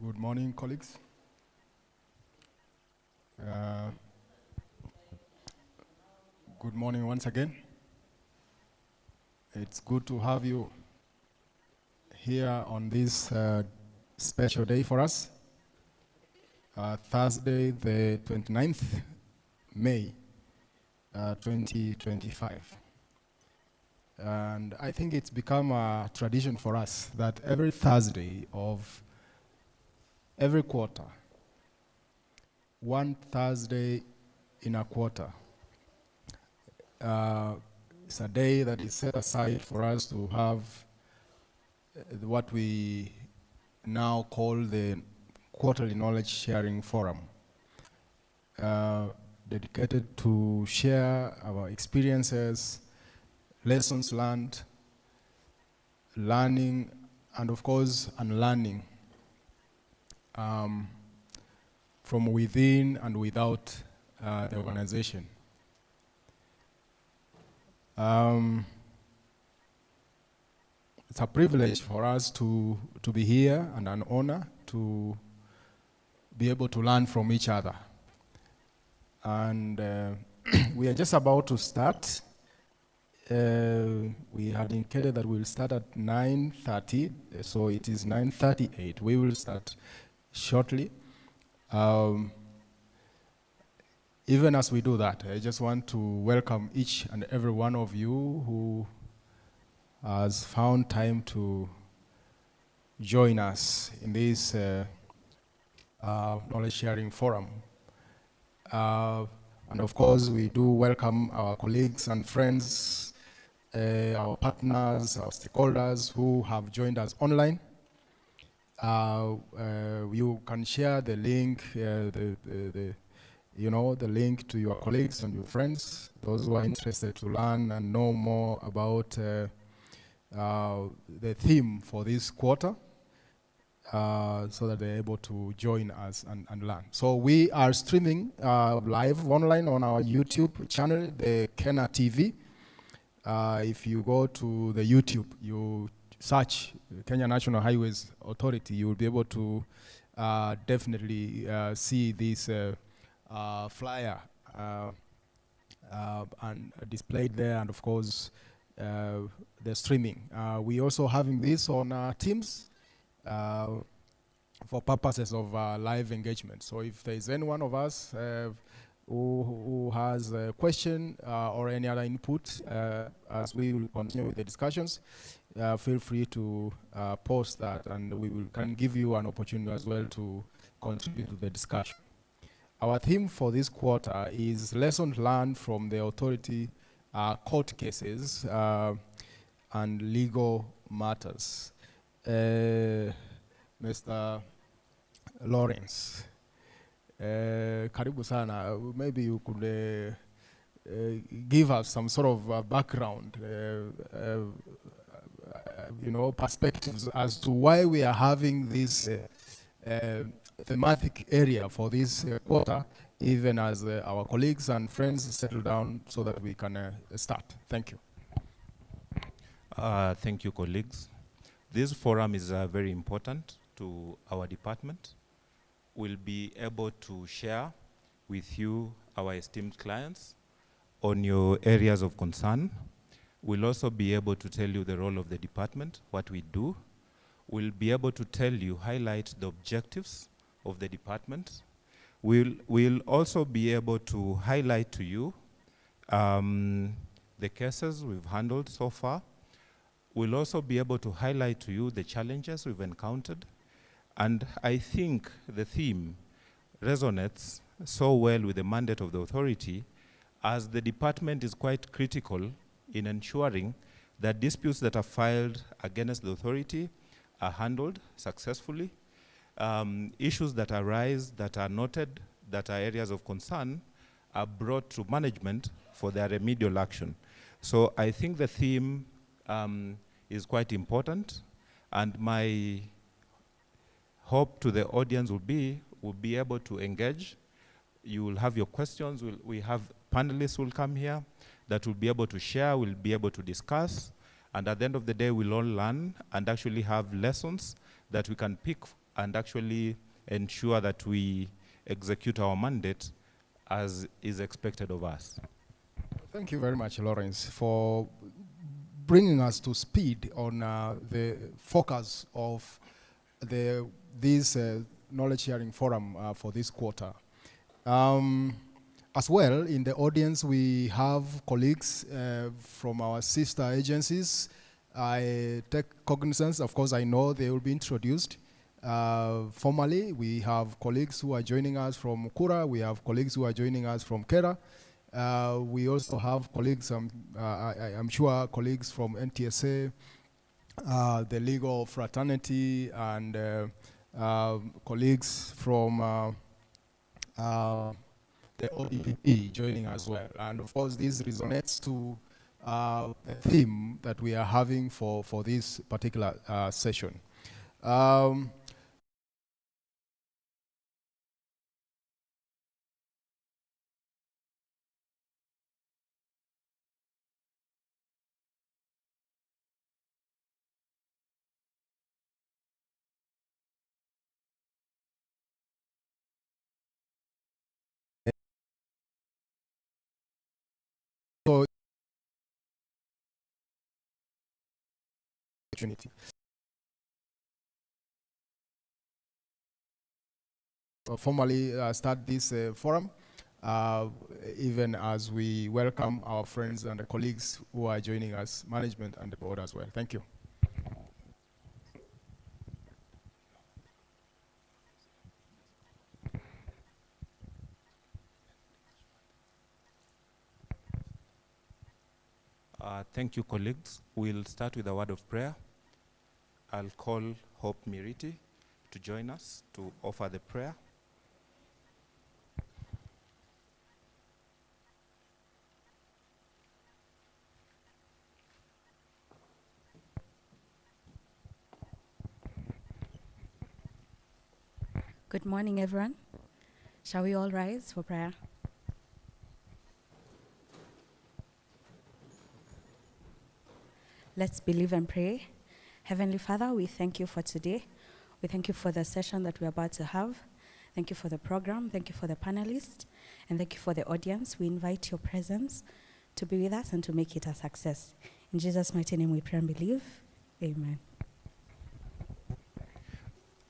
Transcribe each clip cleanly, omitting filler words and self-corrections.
Good morning, colleagues. Good morning once again. It's good to have you here on this special day for us, Thursday, the 29th May, 2025. And I think it's become a tradition for us that every Thursday of every quarter, one Thursday in a quarter, it's a day that is set aside for us to have what we now call the Quarterly Knowledge Sharing Forum, dedicated to share our experiences, lessons learned, learning, and of course, unlearning from within and without the organization. It's a privilege for us to be here and an honor to be able to learn from each other. And we are just about to start. We had indicated that we'll start at 9:30, so it is 9:38. We will start shortly. Even as we do that, I just want to welcome each and every one of you who has found time to join us in this knowledge sharing forum. And of course, we do welcome our colleagues and friends, our partners, our stakeholders who have joined us online. You can share the link, the link to your colleagues and your friends, those who are interested to learn and know more about the theme for this quarter, so that they're able to join us and learn. So we are streaming live online on our YouTube channel, the KeNHA TV. If you go to the YouTube, you search Kenya National Highways Authority, you will be able to definitely see this flyer and displayed there, and of course the streaming. We also having this on Teams for purposes of live engagement. So if there is any one of us who has a question or any other input, as we will continue with the discussions, feel free to post that, and we can give you an opportunity as well to contribute to the discussion. Our theme for this quarter is lessons learned from the authority, court cases, and legal matters. Mr. Lawrence, karibu sana. Maybe you could give us some sort of background, perspectives as to why we are having this thematic area for this quarter, even as our colleagues and friends settle down so that we can start. Thank you. Thank you, colleagues. This forum is very important to our department. We'll be able to share with you, our esteemed clients, on your areas of concern. We'll also be able to tell you the role of the department, what we do. We'll be able to tell you, highlight the objectives of the department. We'll also be able to highlight to you the cases we've handled so far. We'll also be able to highlight to you the challenges we've encountered. And I think the theme resonates so well with the mandate of the authority, as the department is quite critical in ensuring that disputes that are filed against the authority are handled successfully. Issues that arise, that are noted, that are areas of concern, are brought to management for their remedial action. So I think the theme is quite important, and my hope to the audience will be able to engage. You will have your questions. We have panelists who will come here that will be able to share, will be able to discuss, and at the end of the day, we'll all learn and actually have lessons that we can pick and actually ensure that we execute our mandate as is expected of us. Thank you very much, Lawrence, for bringing us to speed on the focus of this knowledge sharing forum for this quarter. As well, in the audience, we have colleagues from our sister agencies. I take cognizance, of course, I know they will be introduced formally. We have colleagues who are joining us from Kura. We have colleagues who are joining us from Kera. We also have colleagues, I'm sure colleagues from NTSA, the legal fraternity, and colleagues from the ODPP joining as well. And of course, this resonates to a theme that we are having for this particular session. So, opportunity. Formally start this forum, even as we welcome our friends and the colleagues who are joining us, management and the board as well. Thank you. Thank you, colleagues. We'll start with a word of prayer. I'll call Hope Miriti to join us to offer the prayer. Good morning, everyone. Shall we all rise for prayer? Let's believe and pray. Heavenly Father, we thank you for today. We thank you for the session that we're about to have. Thank you for the program. Thank you for the panelists. And thank you for the audience. We invite your presence to be with us and to make it a success. In Jesus' mighty name we pray and believe. Amen.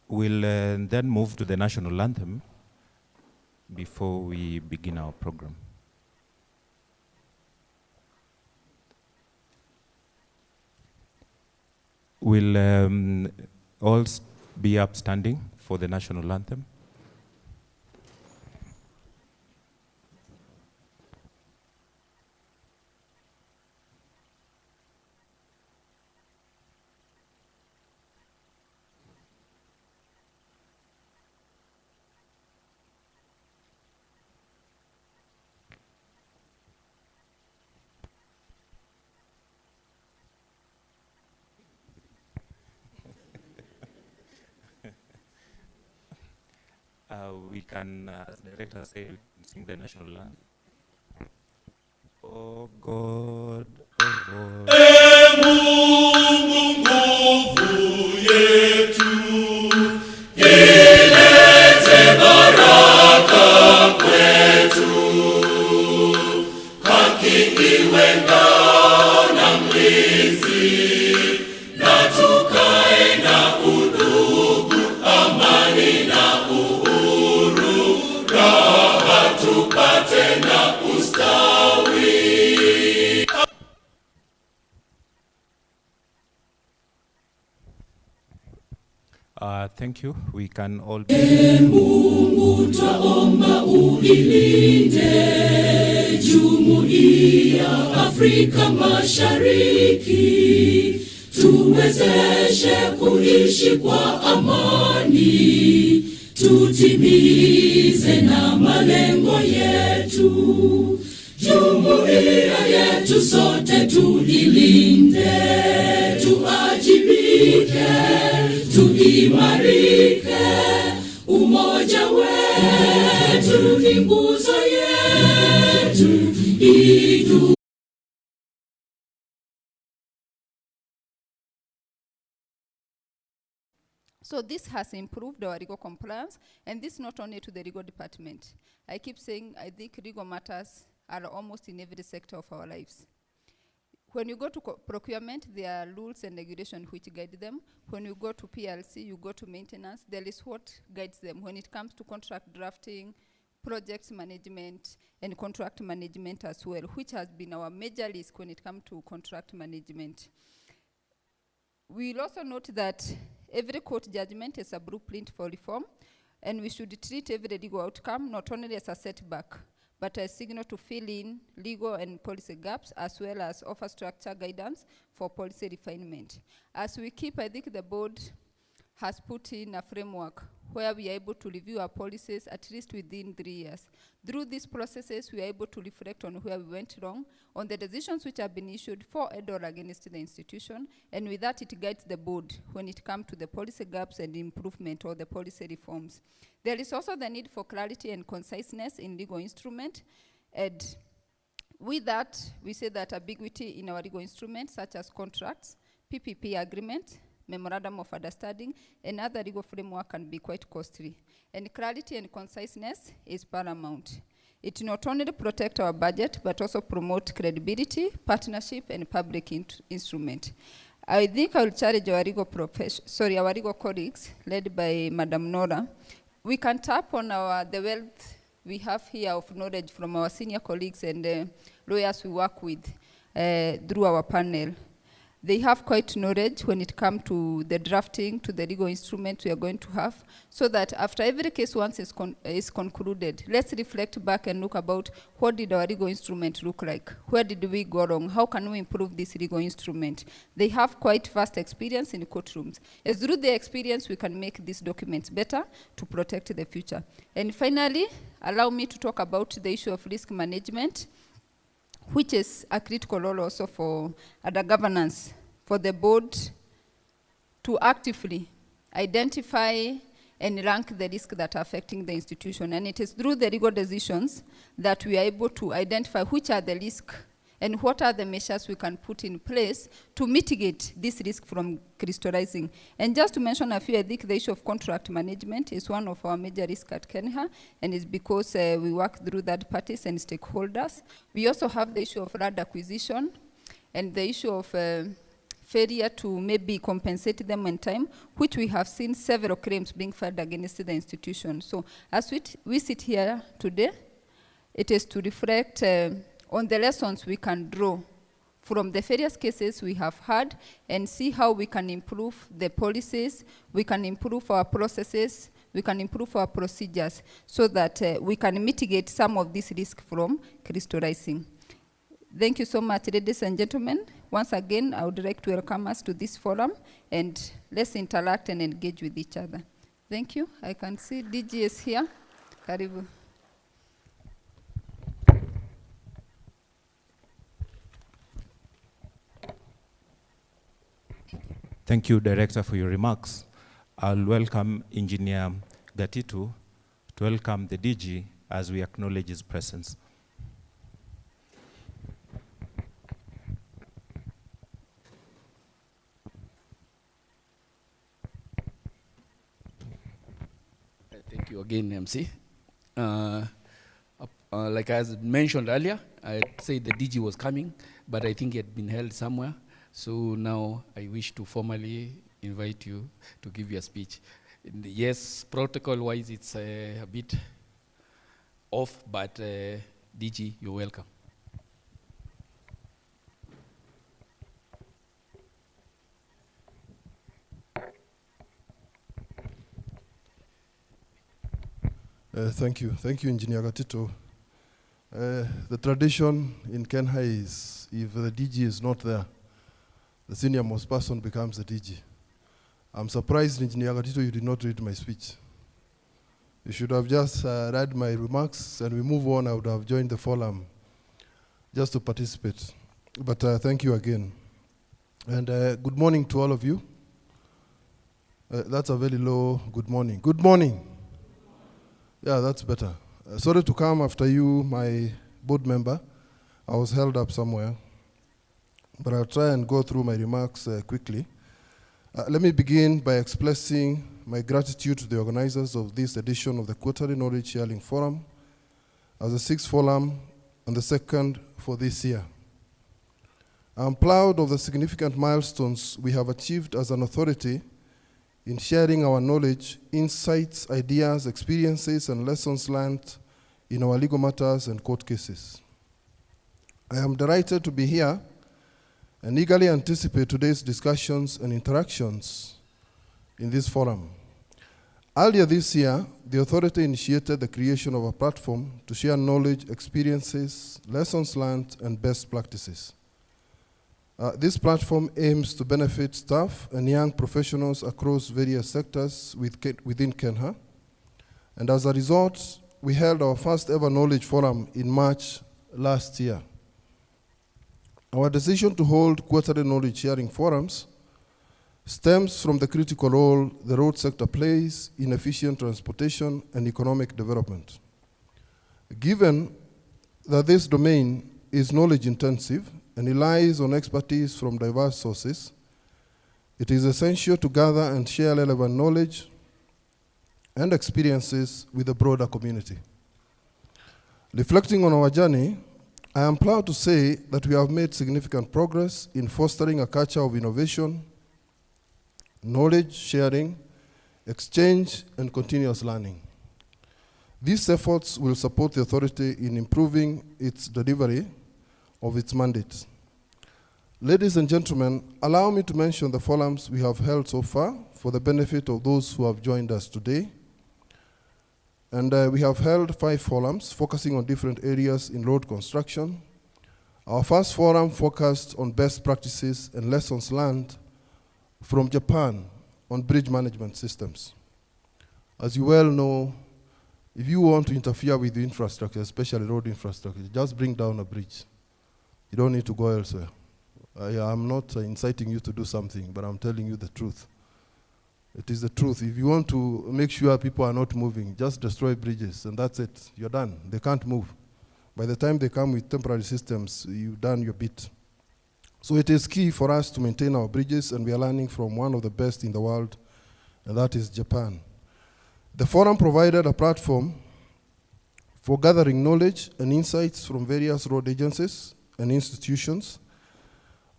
We'll then move to the national anthem before we begin our program. We'll all be upstanding for the national anthem. We can, as the director said, we can sing the national anthem. Oh God, oh God. Thank you. We can all be. Mungu twaomba uilinde Jumuiya Afrika Mashariki, tuwezeshe kuishi kwa amani, tutimize na malengo yetu. Jumuiya yetu sote tuilinde, tuajibike, tuimarike, umoja wetu ni nguzo yetu idu. So this has improved our legal compliance, and this not only to the legal department. I keep saying I think legal matters are almost in every sector of our lives. When you go to procurement, there are rules and regulations which guide them. When you go to PLC, you go to maintenance, there is what guides them. When it comes to contract drafting, project management, and contract management as well, which has been our major risk when it comes to contract management. We'll also note that every court judgment is a blueprint for reform, and we should treat every legal outcome not only as a setback, but a signal to fill in legal and policy gaps, as well as offer structure guidance for policy refinement. As we keep, I think the board has put in a framework where we are able to review our policies at least within 3 years. Through these processes, we are able to reflect on where we went wrong, on the decisions which have been issued for and or against the institution, and with that it guides the board when it comes to the policy gaps and improvement or the policy reforms. There is also the need for clarity and conciseness in legal instrument, and with that, we say that ambiguity in our legal instruments, such as contracts, PPP agreement, memorandum of understanding, and other legal framework can be quite costly. And clarity and conciseness is paramount. It not only protects our budget, but also promote credibility, partnership, and public instrument. I think I will challenge our legal colleagues, led by Madam Nora. We can tap on the wealth we have here of knowledge from our senior colleagues and lawyers we work with through our panel. They have quite knowledge when it comes to the drafting, to the legal instruments we are going to have, so that after every case once is concluded, let's reflect back and look about what did our legal instrument look like? Where did we go wrong? How can we improve this legal instrument? They have quite vast experience in courtrooms. As through their experience, we can make these documents better to protect the future. And finally, allow me to talk about the issue of risk management, which is a critical role also for other governance, for the board to actively identify and rank the risks that are affecting the institution. And it is through the legal decisions that we are able to identify which are the risks and what are the measures we can put in place to mitigate this risk from crystallizing. And just to mention a few, I think the issue of contract management is one of our major risks at KeNHA, and it's because we work through third parties and stakeholders. We also have the issue of land acquisition and the issue of failure to maybe compensate them in time, which we have seen several claims being filed against the institution. So as we sit here today, it is to reflect on the lessons we can draw from the various cases we have had and see how we can improve the policies, we can improve our processes, we can improve our procedures so that we can mitigate some of this risk from crystallizing. Thank you so much, ladies and gentlemen. Once again, I would like to welcome us to this forum, and let's interact and engage with each other. Thank you. I can see DG is here. Karibu. Thank you, Director, for your remarks. I'll welcome Engineer Gatitu to welcome the DG as we acknowledge his presence. Thank you again, MC. Like I mentioned earlier, I said the DG was coming, but I think he had been held somewhere. So now I wish to formally invite you to give your speech. And yes, protocol-wise, it's a bit off, but DG, you're welcome. Thank you, Engineer Gatito. The tradition in KeNHA is if the DG is not there, the senior most person becomes the DG. I'm surprised, Engineer Gatito, you did not read my speech. You should have just read my remarks and we move on. I would have joined the forum just to participate. But thank you again. And good morning to all of you. That's a very low good morning. Good morning. Yeah, that's better. Sorry to come after you, my board member. I was held up somewhere. But I'll try and go through my remarks quickly. Let me begin by expressing my gratitude to the organizers of this edition of the Quarterly Knowledge Sharing Forum as the sixth forum and the second for this year. I'm proud of the significant milestones we have achieved as an authority in sharing our knowledge, insights, ideas, experiences, and lessons learned in our legal matters and court cases. I am delighted to be here and eagerly anticipate today's discussions and interactions in this forum. Earlier this year, the authority initiated the creation of a platform to share knowledge, experiences, lessons learned, and best practices. This platform aims to benefit staff and young professionals across various sectors within KeNHA. And as a result, we held our first ever knowledge forum in March last year. Our decision to hold quarterly knowledge sharing forums stems from the critical role the road sector plays in efficient transportation and economic development. Given that this domain is knowledge intensive and relies on expertise from diverse sources, it is essential to gather and share relevant knowledge and experiences with the broader community. Reflecting on our journey, I am proud to say that we have made significant progress in fostering a culture of innovation, knowledge sharing, exchange, and continuous learning. These efforts will support the authority in improving its delivery of its mandate. Ladies and gentlemen, allow me to mention the forums we have held so far for the benefit of those who have joined us today. And we have held 5 forums focusing on different areas in road construction. Our first forum focused on best practices and lessons learned from Japan on bridge management systems. As you well know, if you want to interfere with the infrastructure, especially road infrastructure, just bring down a bridge. You don't need to go elsewhere. I'm not inciting you to do something, but I'm telling you the truth. It is the truth. If you want to make sure people are not moving, just destroy bridges, and that's it. You're done. They can't move. By the time they come with temporary systems, you've done your bit. So it is key for us to maintain our bridges, and we are learning from one of the best in the world, and that is Japan. The forum provided a platform for gathering knowledge and insights from various road agencies and institutions,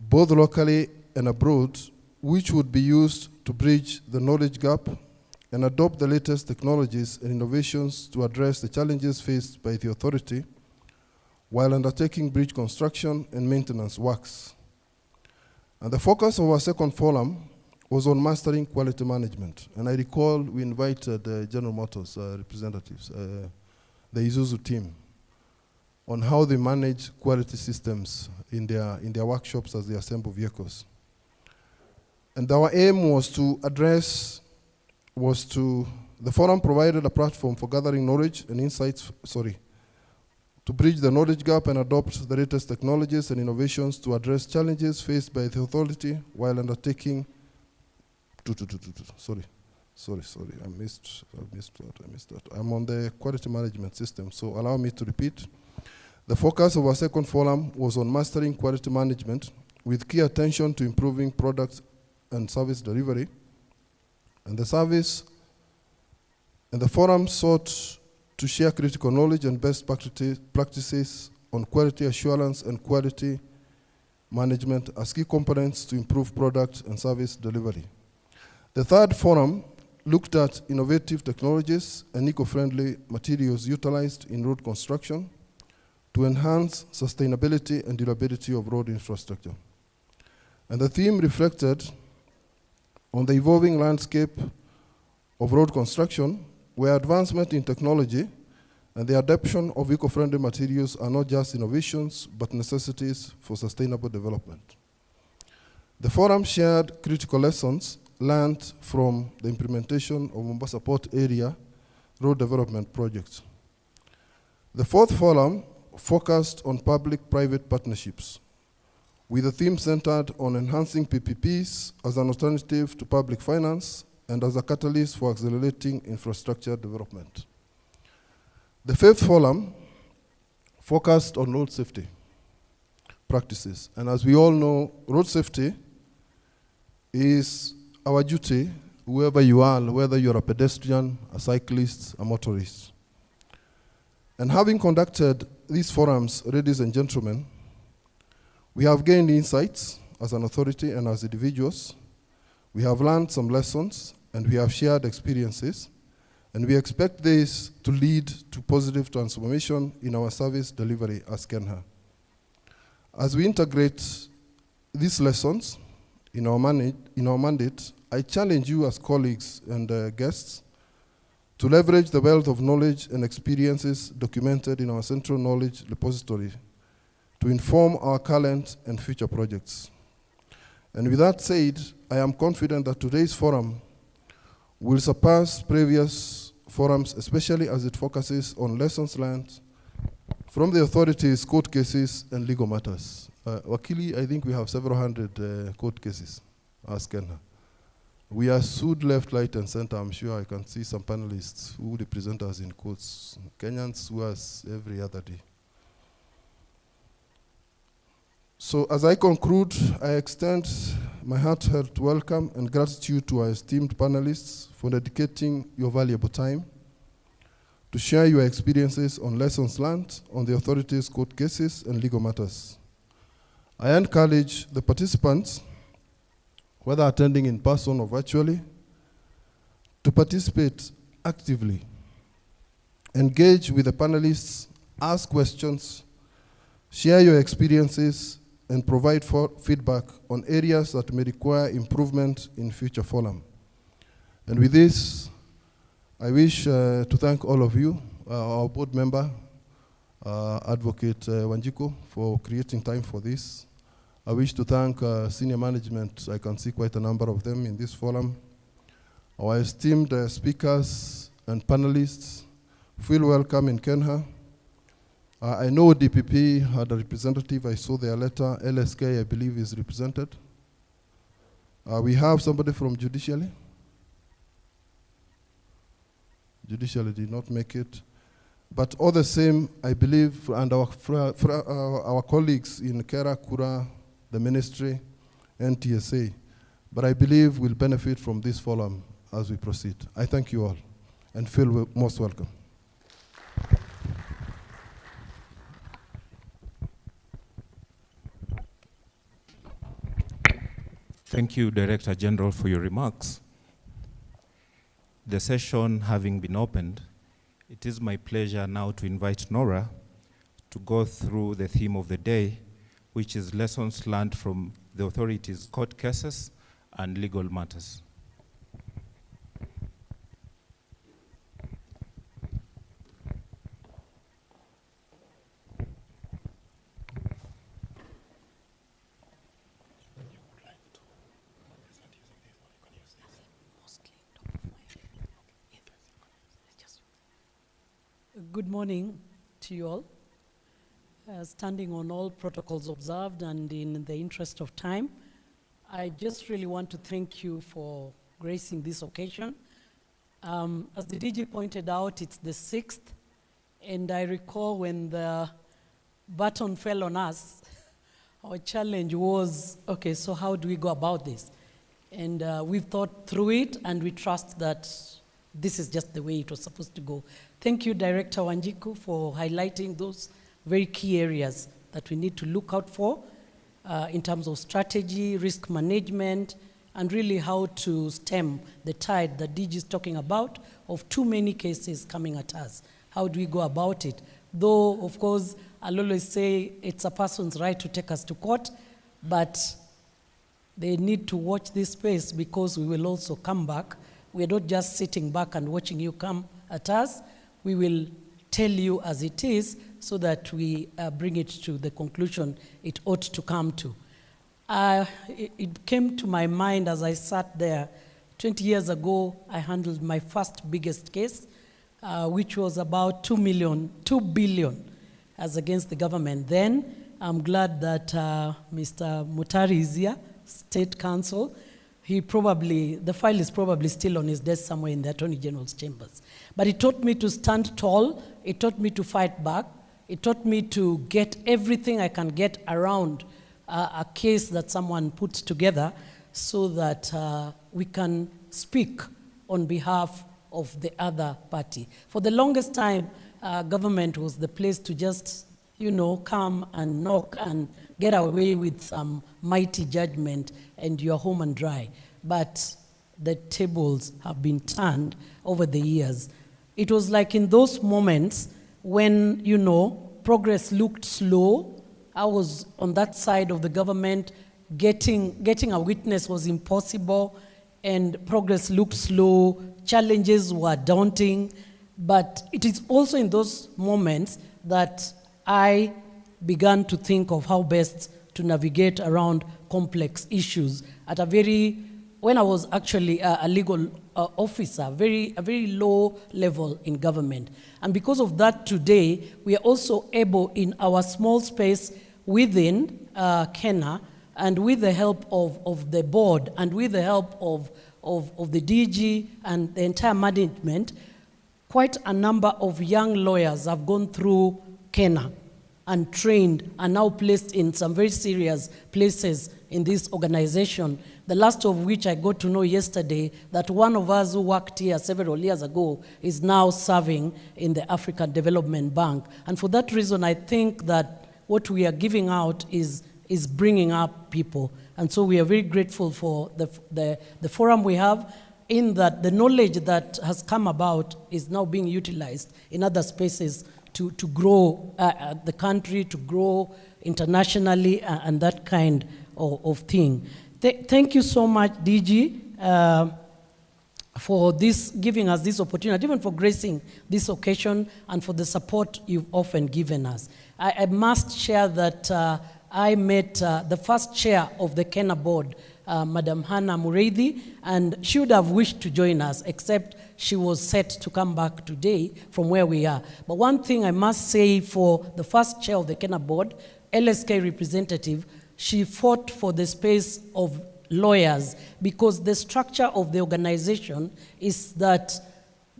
both locally and abroad, which would be used to bridge the knowledge gap and adopt the latest technologies and innovations to address the challenges faced by the authority while undertaking bridge construction and maintenance works. And the focus of our second forum was on mastering quality management. And I recall we invited General Motors representatives, the Isuzu team, on how they manage quality systems in their workshops as they assemble vehicles. And our aim was the forum provided a platform for gathering knowledge and insights, to bridge the knowledge gap and adopt the latest technologies and innovations to address challenges faced by the authority while undertaking, I missed that. I'm on the quality management system, so allow me to repeat. The focus of our second forum was on mastering quality management with key attention to improving product and service delivery. And the forum sought to share critical knowledge and best practices on quality assurance and quality management as key components to improve product and service delivery. The third forum looked at innovative technologies and eco-friendly materials utilized in road construction to enhance sustainability and durability of road infrastructure. And the theme reflected on the evolving landscape of road construction, where advancement in technology and the adoption of eco-friendly materials are not just innovations, but necessities for sustainable development. The forum shared critical lessons learned from the implementation of Mombasa Port Area Road Development Project. The fourth forum focused on public-private partnerships, with a theme centered on enhancing PPPs as an alternative to public finance and as a catalyst for accelerating infrastructure development. The fifth forum focused on road safety practices. And as we all know, road safety is our duty whoever you are, whether you're a pedestrian, a cyclist, a motorist. And having conducted these forums, ladies and gentlemen, we have gained insights as an authority and as individuals. We have learned some lessons, and we have shared experiences, and we expect this to lead to positive transformation in our service delivery as KeNHA. As we integrate these lessons in our mandate, I challenge you as colleagues and guests to leverage the wealth of knowledge and experiences documented in our central knowledge repository to inform our current and future projects. And with that said, I am confident that today's forum will surpass previous forums, especially as it focuses on lessons learned from the authorities, court cases, and legal matters. Wakili, I think we have several hundred court cases as KeNHA. We are sued left, right, and center. I'm sure I can see some panelists who represent us in courts. Kenyans sue us every other day. So as I conclude, I extend my heartfelt welcome and gratitude to our esteemed panelists for dedicating your valuable time to share your experiences on lessons learned on the authorities' court cases and legal matters. I encourage the participants, whether attending in person or virtually, to participate actively, engage with the panelists, ask questions, share your experiences, and provide feedback on areas that may require improvement in future forum. And with this, I wish to thank all of you, our board member, Advocate Wanjiku, for creating time for this. I wish to thank senior management. I can see quite a number of them in this forum. Our esteemed speakers and panelists, feel welcome in KeNHA. I know DPP had a representative. I saw their letter. LSK, I believe, is represented. We have somebody from Judiciary. Judiciary did not make it. But all the same, I believe, and our colleagues in Kera, Kura, the ministry, and TSA, but I believe we'll benefit from this forum as we proceed. I thank you all, and feel most welcome. Thank you, Director General, for your remarks. The session having been opened, it is my pleasure now to invite Nora to go through the theme of the day, which is lessons learned from the authorities' court cases and legal matters. Good morning to you all. Standing on all protocols observed and in the interest of time, I just really want to thank you for gracing this occasion. As the DG pointed out, it's the 6th, and I recall when the baton fell on us, our challenge was, okay, so how do we go about this? And we've thought through it, and we trust that this is just the way it was supposed to go. Thank you, Director Wanjiku, for highlighting those very key areas that we need to look out for in terms of strategy, risk management, and really how to stem the tide that DG is talking about of too many cases coming at us. How do we go about it? Though, of course, I'll always say it's a person's right to take us to court, but they need to watch this space because we will also come back. We're not just sitting back and watching you come at us. We will tell you as it is so that we bring it to the conclusion it ought to come to. It came to my mind as I sat there. 20 years ago, I handled my first biggest case, which was about 2 billion as against the government. Then, I'm glad that Mr. Mutari is here, State Counsel. The file is probably still on his desk somewhere in the Attorney General's chambers. But it taught me to stand tall, it taught me to fight back, it taught me to get everything I can get around a case that someone puts together so that we can speak on behalf of the other party. For the longest time, government was the place to just, come and knock and get away with some mighty judgment and you're home and dry. But the tables have been turned over the years. It was like in those moments when, progress looked slow. I was on that side of the government. Getting a witness was impossible, and progress looked slow. Challenges were daunting. But it is also in those moments that I began to think of how best to navigate around complex issues when I was actually a legal officer, a very low level in government. And because of that, today, we are also able in our small space within KeNHA, and with the help of the board, and with the help of the DG and the entire management, quite a number of young lawyers have gone through KeNHA and trained and now placed in some very serious places in this organization. The last of which I got to know yesterday, that one of us who worked here several years ago is now serving in the African Development Bank. And for that reason, I think that what we are giving out is bringing up people. And so we are very grateful for the forum we have, in that the knowledge that has come about is now being utilized in other spaces to grow the country, to grow internationally, and that kind of thing. Thank you so much, DG, for giving us this opportunity, even for gracing this occasion, and for the support you've often given us. I must share that I met the first chair of the KeNHA board, Madam Hannah Mureithi, and she would have wished to join us, except she was set to come back today from where we are. But one thing I must say for the first chair of the KeNHA board, LSK representative, she fought for the space of lawyers, because the structure of the organization is that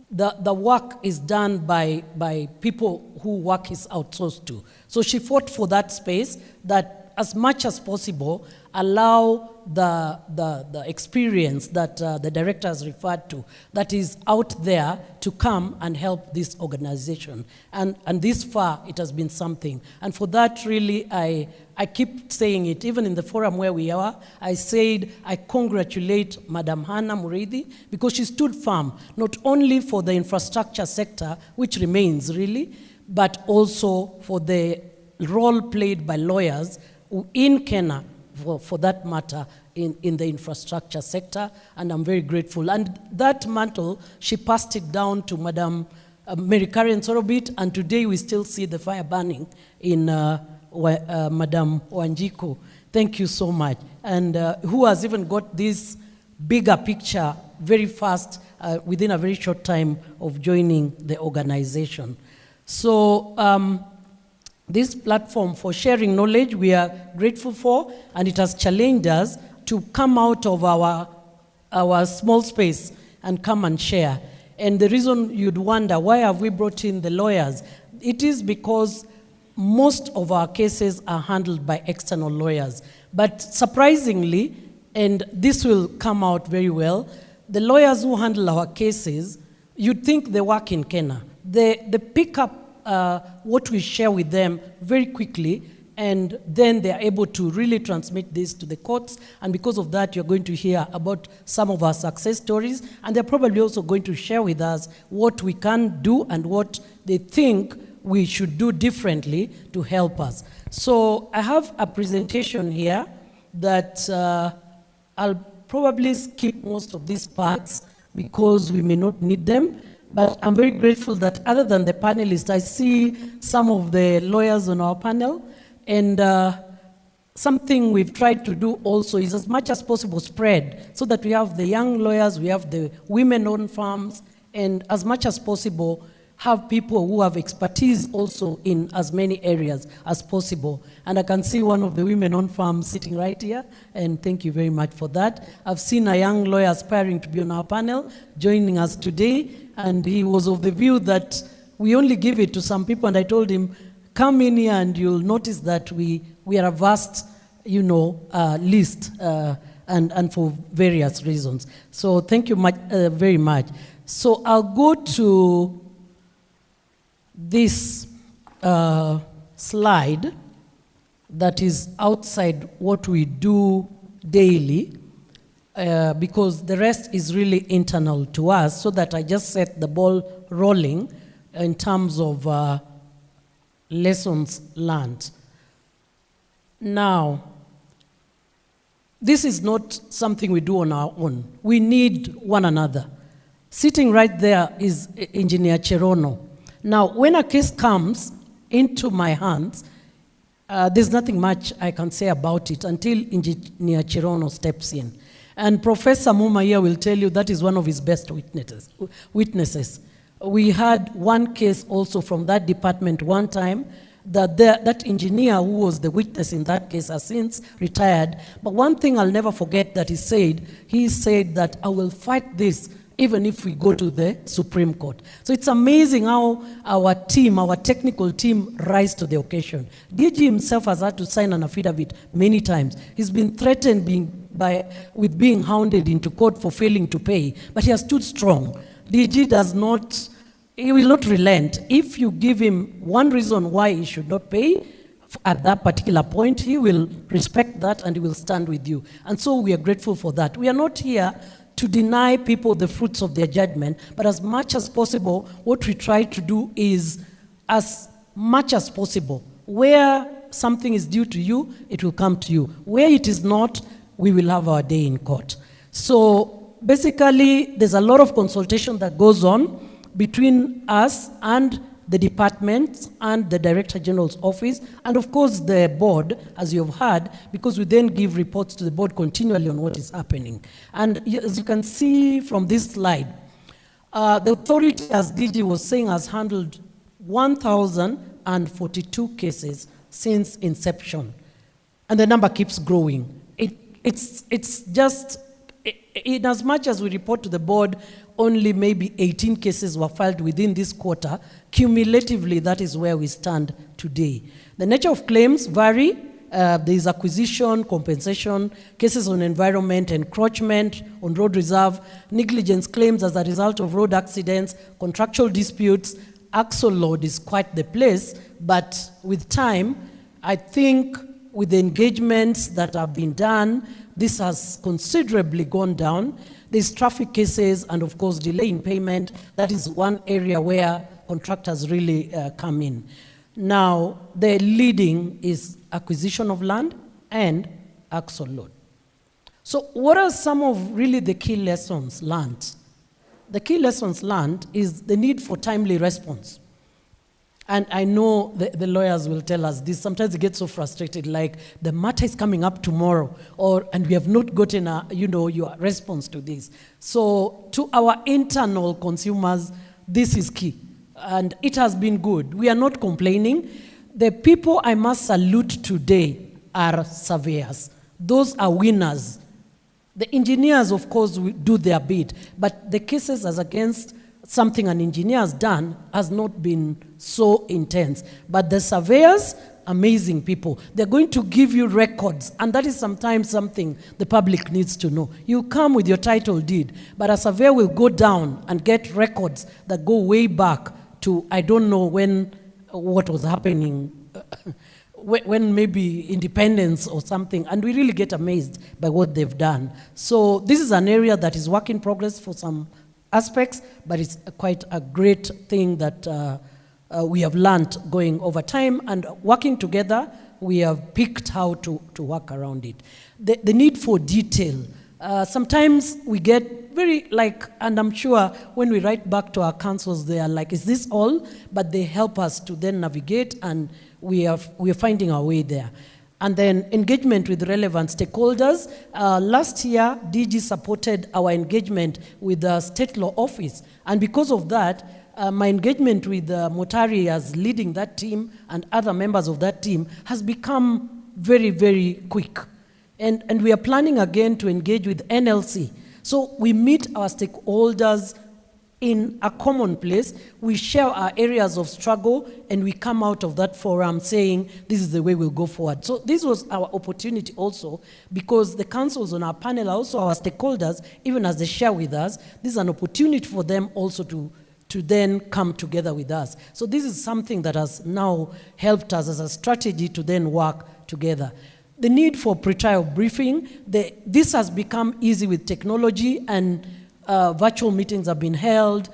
the work is done by people who work is outsourced to. So she fought for that space, that as much as possible allow the experience that the director has referred to, that is out there, to come and help this organization. And this far, it has been something. And for that, really, I keep saying it, even in the forum where we are, I said I congratulate Madam Hannah Mureithi, because she stood firm, not only for the infrastructure sector, which remains really, but also for the role played by lawyers in KeNHA, for that matter, in the infrastructure sector, and I'm very grateful. And that mantle, she passed it down to Madam Mary Karen Sorobit, and today we still see the fire burning in Madam Wanjiku. Thank you so much. And who has even got this bigger picture very fast, within a very short time of joining the organization. So, this platform for sharing knowledge, we are grateful for, and it has challenged us to come out of our small space and come and share. And the reason you'd wonder, why have we brought in the lawyers? It is because most of our cases are handled by external lawyers. But surprisingly, and this will come out very well, the lawyers who handle our cases, you'd think they work in KeNHA. They pick up what we share with them very quickly, and then they are able to really transmit this to the courts. And because of that, you're going to hear about some of our success stories, and they're probably also going to share with us what we can do and what they think we should do differently to help us. So I have a presentation here that I'll probably skip most of these parts because we may not need them. But I'm very grateful that other than the panelists, I see some of the lawyers on our panel. And something we've tried to do also is, as much as possible, spread, so that we have the young lawyers, we have the women-owned firms, and as much as possible, have people who have expertise also in as many areas as possible. And I can see one of the women-owned firms sitting right here, and thank you very much for that. I've seen a young lawyer aspiring to be on our panel, joining us today, and he was of the view that we only give it to some people, and I told him, come in here and you'll notice that we are a vast, list, a and for various reasons. So thank you very much. So I'll go to this slide that is outside what we do daily, because the rest is really internal to us, so that I just set the ball rolling in terms of lessons learned. Now, this is not something we do on our own. We need one another. Sitting right there is Engineer Cherono. Now, when a case comes into my hands, there's nothing much I can say about it until Engineer Cherono steps in. And Professor Muma here will tell you that is one of his best witnesses. We had one case also from that department one time, that engineer who was the witness in that case has since retired. But one thing I'll never forget that he said that I will fight this even if we go to the Supreme Court. So it's amazing how our team, our technical team, rise to the occasion. DG himself has had to sign an affidavit many times. He's been threatened with being hounded into court for failing to pay, but he has stood strong. DG he will not relent. If you give him one reason why he should not pay, at that particular point, he will respect that and he will stand with you. And so we are grateful for that. We are not here to deny people the fruits of their judgment, but as much as possible, what we try to do is, as much as possible, where something is due to you, it will come to you. Where it is not, we will have our day in court. So basically, there's a lot of consultation that goes on between us and the department and the Director General's office, and of course the board, as you have heard, because we then give reports to the board continually on what is happening. And as you can see from this slide, the authority, as DG was saying, has handled 1,042 cases since inception. And the number keeps growing. It's just, in as much as we report to the board, only maybe 18 cases were filed within this quarter. Cumulatively, that is where we stand today. The nature of claims vary. There is acquisition, compensation, cases on environment, encroachment, on road reserve, negligence claims as a result of road accidents, contractual disputes. Axle load is quite the place, but with time, I think with the engagements that have been done, this has considerably gone down. There's traffic cases and, of course, delay in payment. That is one area where contractors really come in. Now, the leading is acquisition of land and axle load. So what are some of really the key lessons learned? The key lessons learned is the need for timely response. And I know the lawyers will tell us this. Sometimes they get so frustrated, like the matter is coming up tomorrow, and we have not gotten your response to this. So to our internal consumers, this is key. And it has been good. We are not complaining. The people I must salute today are surveyors. Those are winners. The engineers, of course, will do their bit. But the cases as against something an engineer has done has not been so intense. But the surveyors, amazing people. They're going to give you records, and that is sometimes something the public needs to know. You come with your title deed, but a surveyor will go down and get records that go way back to, I don't know what was happening, when maybe independence or something, and we really get amazed by what they've done. So this is an area that is work in progress for some aspects, but it's quite a great thing that we have learned going over time, and working together, we have picked how to work around it. The need for detail. Sometimes we get very and I'm sure when we write back to our councils, they are like, is this all? But they help us to then navigate, and we are finding our way there. And then engagement with relevant stakeholders. Last year, DG supported our engagement with the state law office. And because of that, my engagement with Motari as leading that team and other members of that team has become very, very quick. And we are planning again to engage with NLC. So we meet our stakeholders in a common place, we share our areas of struggle, and we come out of that forum saying, this is the way we'll go forward. So this was our opportunity also, because the councils on our panel are also our stakeholders, even as they share with us. This is an opportunity for them also to then come together with us. So this is something that has now helped us as a strategy to then work together. The need for pre-trial briefing, this has become easy with technology, and virtual meetings have been held.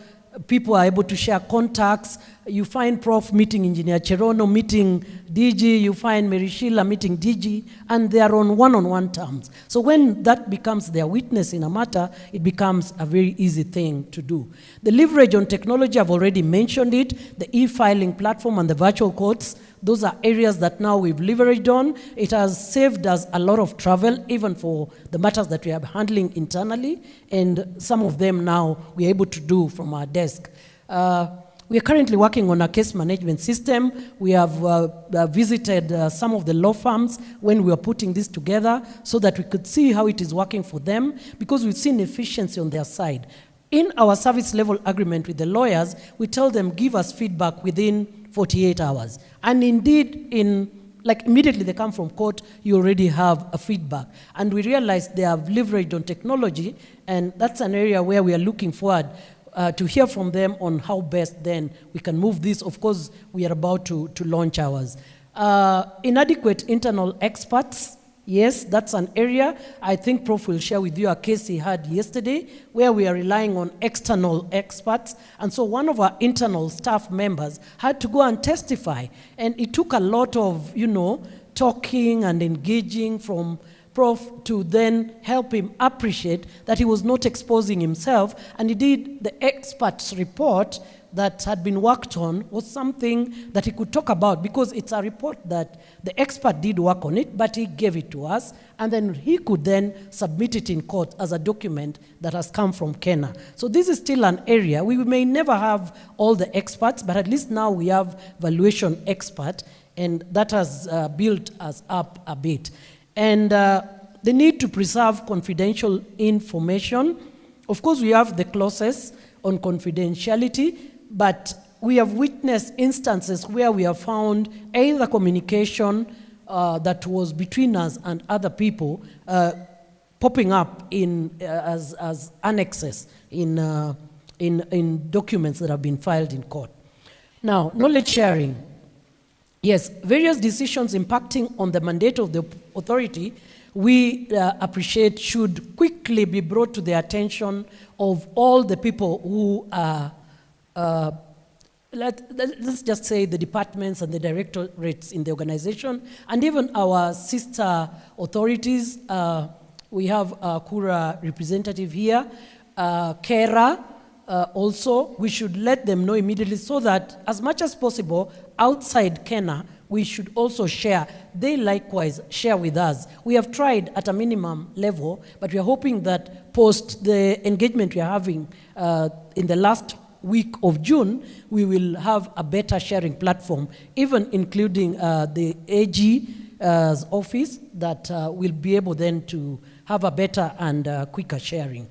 People are able to share contacts. You find Prof meeting Engineer Cherono, meeting DG, you find Mary Sheila meeting DG, and they are on one-on-one terms. So when that becomes their witness in a matter, it becomes a very easy thing to do. The leverage on technology, I've already mentioned it, the e-filing platform and the virtual courts, those are areas that now we've leveraged on. It has saved us a lot of travel, even for the matters that we are handling internally, and some of them now we're able to do from our desk. We are currently working on a case management system. We have visited some of the law firms when we were putting this together so that we could see how it is working for them, because we've seen efficiency on their side. In our service level agreement with the lawyers, we tell them, give us feedback within 48 hours. And indeed, immediately they come from court, you already have a feedback. And we realize they have leveraged on technology, and that's an area where we are looking forward to hear from them on how best then we can move this. Of course, we are about to launch ours. Inadequate internal experts, yes, that's an area. I think Prof will share with you a case he had yesterday where we are relying on external experts. And so one of our internal staff members had to go and testify. And it took a lot of, talking and engaging from Prof to then help him appreciate that he was not exposing himself. And indeed, the expert's report that had been worked on was something that he could talk about, because it's a report that the expert did work on it, but he gave it to us, and then he could then submit it in court as a document that has come from KeNHA. So this is still an area. We may never have all the experts, but at least now we have valuation expert, and that has built us up a bit. And the need to preserve confidential information. Of course, we have the clauses on confidentiality, but we have witnessed instances where we have found either communication that was between us and other people popping up as annexes in documents that have been filed in court. Now, knowledge sharing. Yes, various decisions impacting on the mandate of the authority we appreciate should quickly be brought to the attention of all the people who are, let's just say the departments and the directorates in the organization, and even our sister authorities. We have a Kura representative here, KERA also. We should let them know immediately so that as much as possible outside KeNHA, we should also share. They likewise share with us. We have tried at a minimum level, but we are hoping that post the engagement we are having in the last week of June, we will have a better sharing platform, even including the AG's office, that will be able then to have a better and quicker sharing.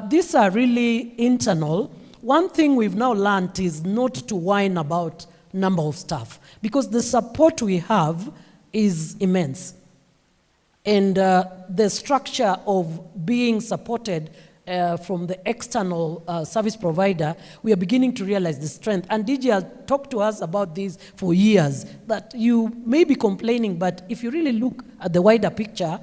These are really internal. One thing we've now learned is not to whine about number of staff, because the support we have is immense. And the structure of being supported from the external service provider, we are beginning to realize the strength. And DG has talked to us about this for years, that you may be complaining, but if you really look at the wider picture,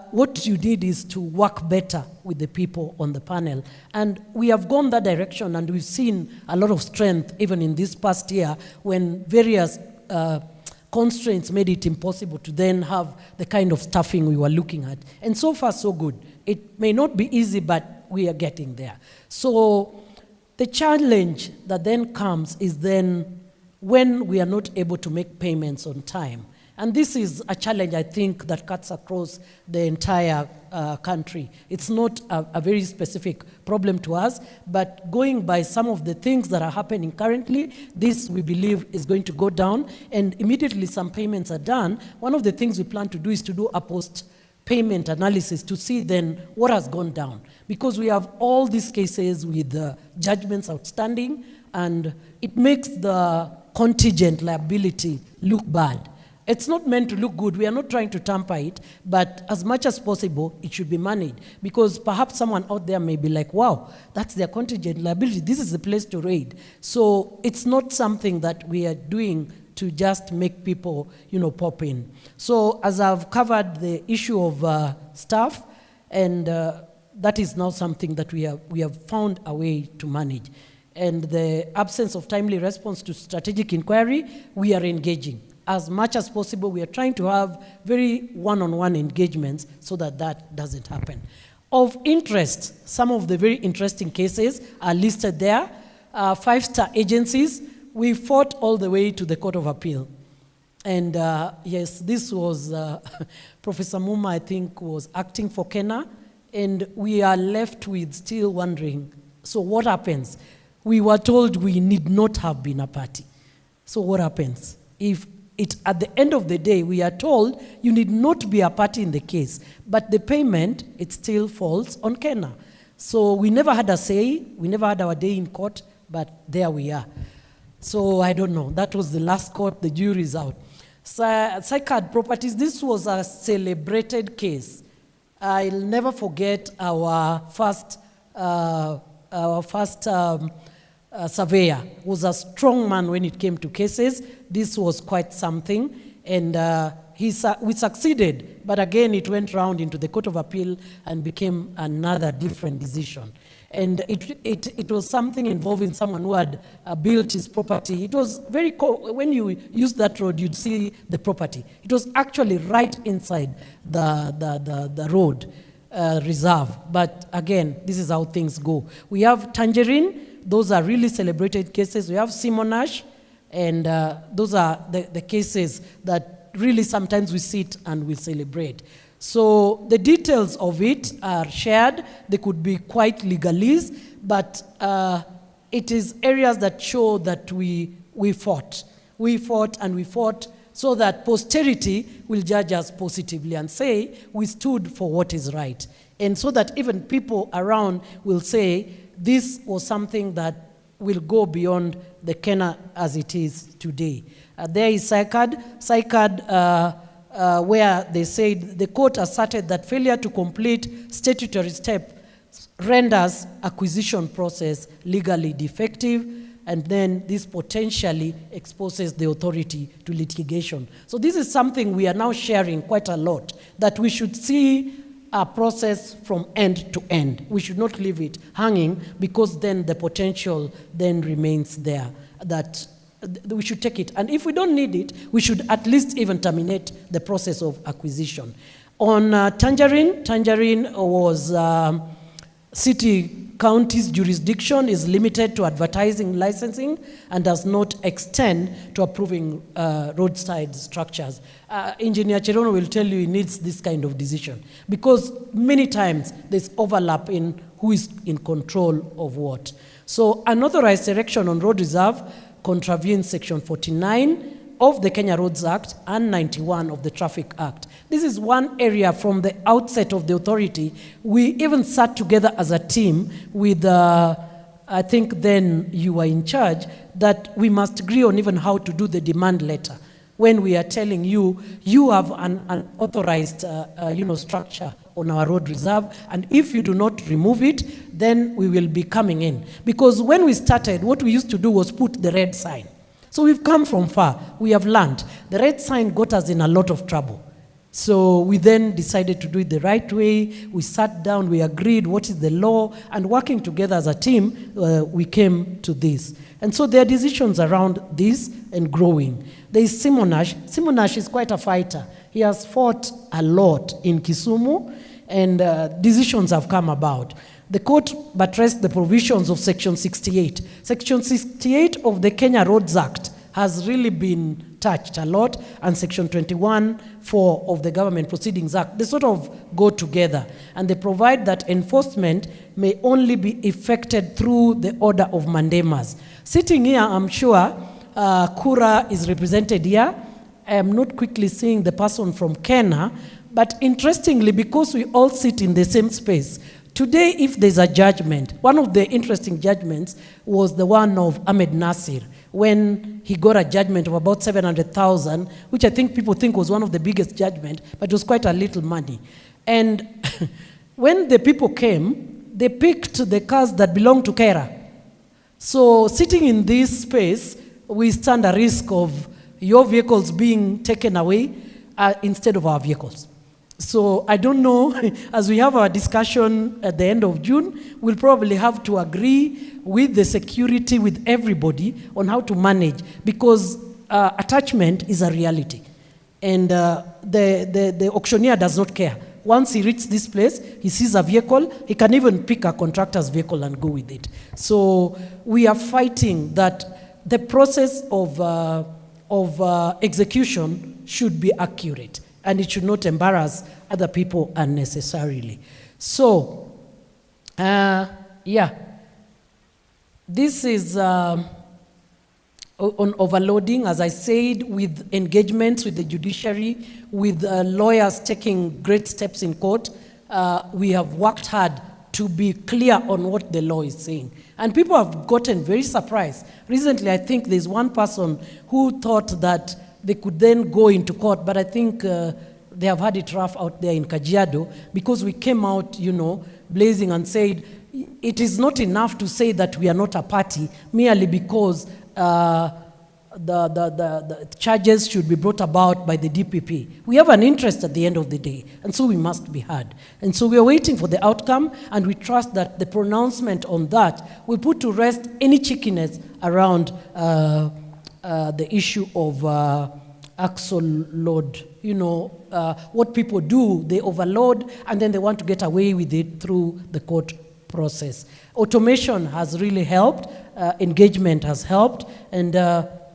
what you need is to work better with the people on the panel. And we have gone that direction, and we've seen a lot of strength even in this past year when various constraints made it impossible to then have the kind of staffing we were looking at. And so far, so good. It may not be easy, but we are getting there. So the challenge that then comes is then when we are not able to make payments on time. And this is a challenge, I think, that cuts across the entire country. It's not a very specific problem to us, but going by some of the things that are happening currently, this, we believe, is going to go down, and immediately some payments are done. One of the things we plan to do is to do a post payment analysis to see then what has gone down. Because we have all these cases with judgments outstanding, and it makes the contingent liability look bad. It's not meant to look good. We are not trying to tamper it, but as much as possible, it should be managed. Because perhaps someone out there may be like, wow, that's their contingent liability. This is the place to raid. So it's not something that we are doing to just make people, pop in. So as I've covered the issue of staff, and that is now something that we have found a way to manage. And the absence of timely response to strategic inquiry, we are engaging. As much as possible, we are trying to have very one-on-one engagements so that that doesn't happen. Of interest, some of the very interesting cases are listed there. 5-star agencies, we fought all the way to the Court of Appeal. And yes, this was, Professor Muma, I think, was acting for KeNHA, and we are left with still wondering, so what happens? We were told we need not have been a party. So what happens? If at the end of the day, we are told you need not be a party in the case, but the payment, it still falls on KeNHA. So we never had a say, we never had our day in court, but there we are. So I don't know, that was the last court, the jury's out. SICAD Properties, this was a celebrated case. I'll never forget our first surveyor was a strong man when it came to cases. This was quite something, and we succeeded, but again it went round into the Court of Appeal and became another different decision. And it was something involving someone who had built his property. It was very cool. When you use that road, you'd see the property. It was actually right inside the road reserve. But again, this is how things go. We have Tangerine. Those are really celebrated cases. We have Simonash, and those are the cases that really sometimes we sit and we celebrate. So the details of it are shared. They could be quite legalese, but it is areas that show that we fought. We fought and we fought so that posterity will judge us positively and say we stood for what is right. And so that even people around will say this was something that will go beyond the KeNHA as it is today. There is SICAD, where they said the court asserted that failure to complete statutory step renders acquisition process legally defective, and then this potentially exposes the authority to litigation. So this is something we are now sharing quite a lot, that we should see a process from end to end. We should not leave it hanging, because then the potential then remains there, that we should take it. And if we don't need it, we should at least even terminate the process of acquisition. On Tangerine was city county's jurisdiction is limited to advertising licensing and does not extend to approving roadside structures. Engineer Cherono will tell you he needs this kind of decision, because many times there's overlap in who is in control of what. So unauthorized erection on road reserve contravenes Section 49 of the Kenya Roads Act and 91 of the Traffic Act. This is one area from the outset of the authority. We even sat together as a team with, I think then you were in charge, that we must agree on even how to do the demand letter. When we are telling you, you have an unauthorized structure on our road reserve, and if you do not remove it, then we will be coming in. Because when we started, what we used to do was put the red sign. So we've come from far. We have learned. The red sign got us in a lot of trouble. So we then decided to do it the right way. We sat down, we agreed what is the law, and working together as a team, we came to this. And so there are decisions around this and growing. There is Simonash. Simonash is quite a fighter. He has fought a lot in Kisumu, and decisions have come about. The court buttressed the provisions of Section 68. Section 68 of the Kenya Roads Act has really been touched a lot, and Section 21(4) of the Government Proceedings Act, they sort of go together, and they provide that enforcement may only be effected through the order of mandamus. Sitting here, I'm sure Kura is represented here. I am not quickly seeing the person from KeNHA, But interestingly, because we all sit in the same space, today if there's a judgment, one of the interesting judgments was the one of Ahmed Nasir, when he got a judgment of about 700,000, which I think people think was one of the biggest judgment, but it was quite a little money. And when the people came, they picked the cars that belonged to Kera. So sitting in this space, we stand a risk of your vehicles being taken away instead of our vehicles. So I don't know, as we have our discussion at the end of June, we'll probably have to agree with the security, with everybody, on how to manage, because attachment is a reality. And the auctioneer does not care. Once he reaches this place, he sees a vehicle, he can even pick a contractor's vehicle and go with it. So we are fighting that the process of execution should be accurate, and it should not embarrass other people unnecessarily. So, yeah, this is on overloading, as I said, with engagements with the judiciary, with lawyers taking great steps in court. We have worked hard to be clear on what the law is saying. And people have gotten very surprised. Recently, I think there's one person who thought that they could then go into court, but I think they have had it rough out there in Kajiado, because we came out, you know, blazing and said, it is not enough to say that we are not a party merely because the charges should be brought about by the DPP. We have an interest at the end of the day, and so we must be heard. And so we are waiting for the outcome, and we trust that the pronouncement on that will put to rest any chickiness around the issue of axle load. You know, what people do, they overload, and then they want to get away with it through the court process. Automation has really helped, engagement has helped, and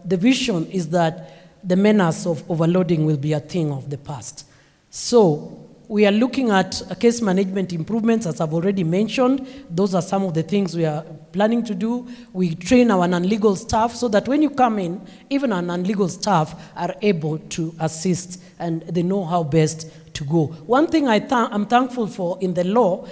the vision is that the menace of overloading will be a thing of the past. So we are looking at case management improvements, as I've already mentioned. Those are some of the things we are planning to do. We train our non-legal staff so that when you come in, even our non-legal staff are able to assist and they know how best to go. One thing I'm thankful for in the law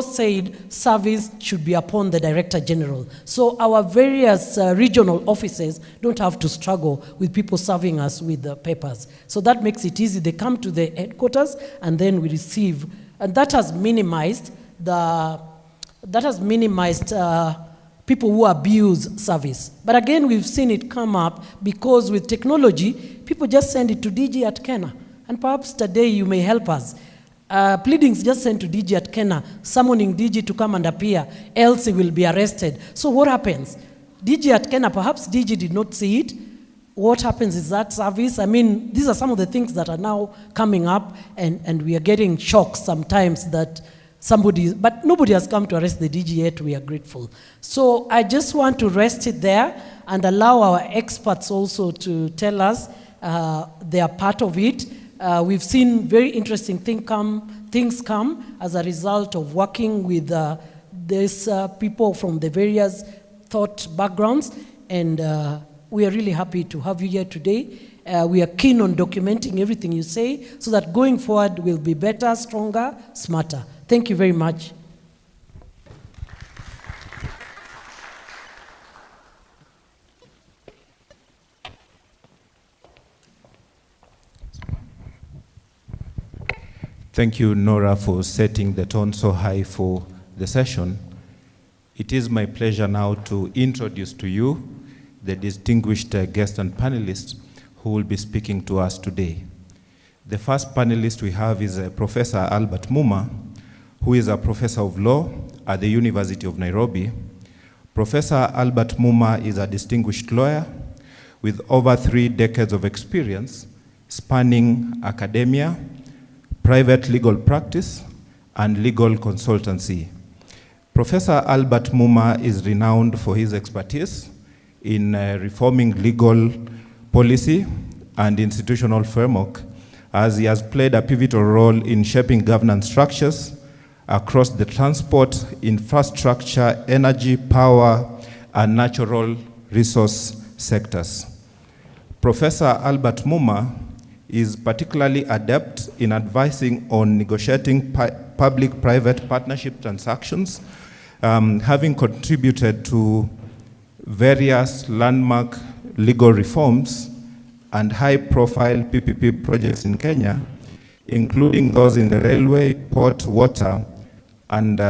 said service should be upon the Director General. So our various regional offices don't have to struggle with people serving us with the papers. So that makes it easy. They come to the headquarters and then we receive. And that has minimized people who abuse service. But again, we've seen it come up because with technology, people just send it to DG at KeNHA. And perhaps today you may help us. Pleadings just sent to DG at KeNHA, summoning DG to come and appear, else he will be arrested. So what happens? DG at KeNHA, perhaps DG did not see it. What happens is that service, I mean, these are some of the things that are now coming up, and we are getting shocks sometimes that but nobody has come to arrest the DG yet. We are grateful. So I just want to rest it there and allow our experts also to tell us they are part of it. We've seen very interesting things come as a result of working with these people from the various thought backgrounds, and we are really happy to have you here today. We are keen on documenting everything you say so that going forward we'll be better, stronger, smarter. Thank you very much. Thank you, Nora, for setting the tone so high for the session. It is my pleasure now to introduce to you the distinguished guest and panelists who will be speaking to us today. The first panelist we have is Professor Albert Muma, who is a professor of law at the University of Nairobi. Professor Albert Muma is a distinguished lawyer with over 3 decades of experience spanning academia, private legal practice, and legal consultancy. Professor Albert Muma is renowned for his expertise in reforming legal policy and institutional framework, as he has played a pivotal role in shaping governance structures across the transport, infrastructure, energy, power, and natural resource sectors. Professor Albert Muma is particularly adept in advising on negotiating public-private partnership transactions, having contributed to various landmark legal reforms and high-profile PPP projects in Kenya, including those in the railway, port, water, and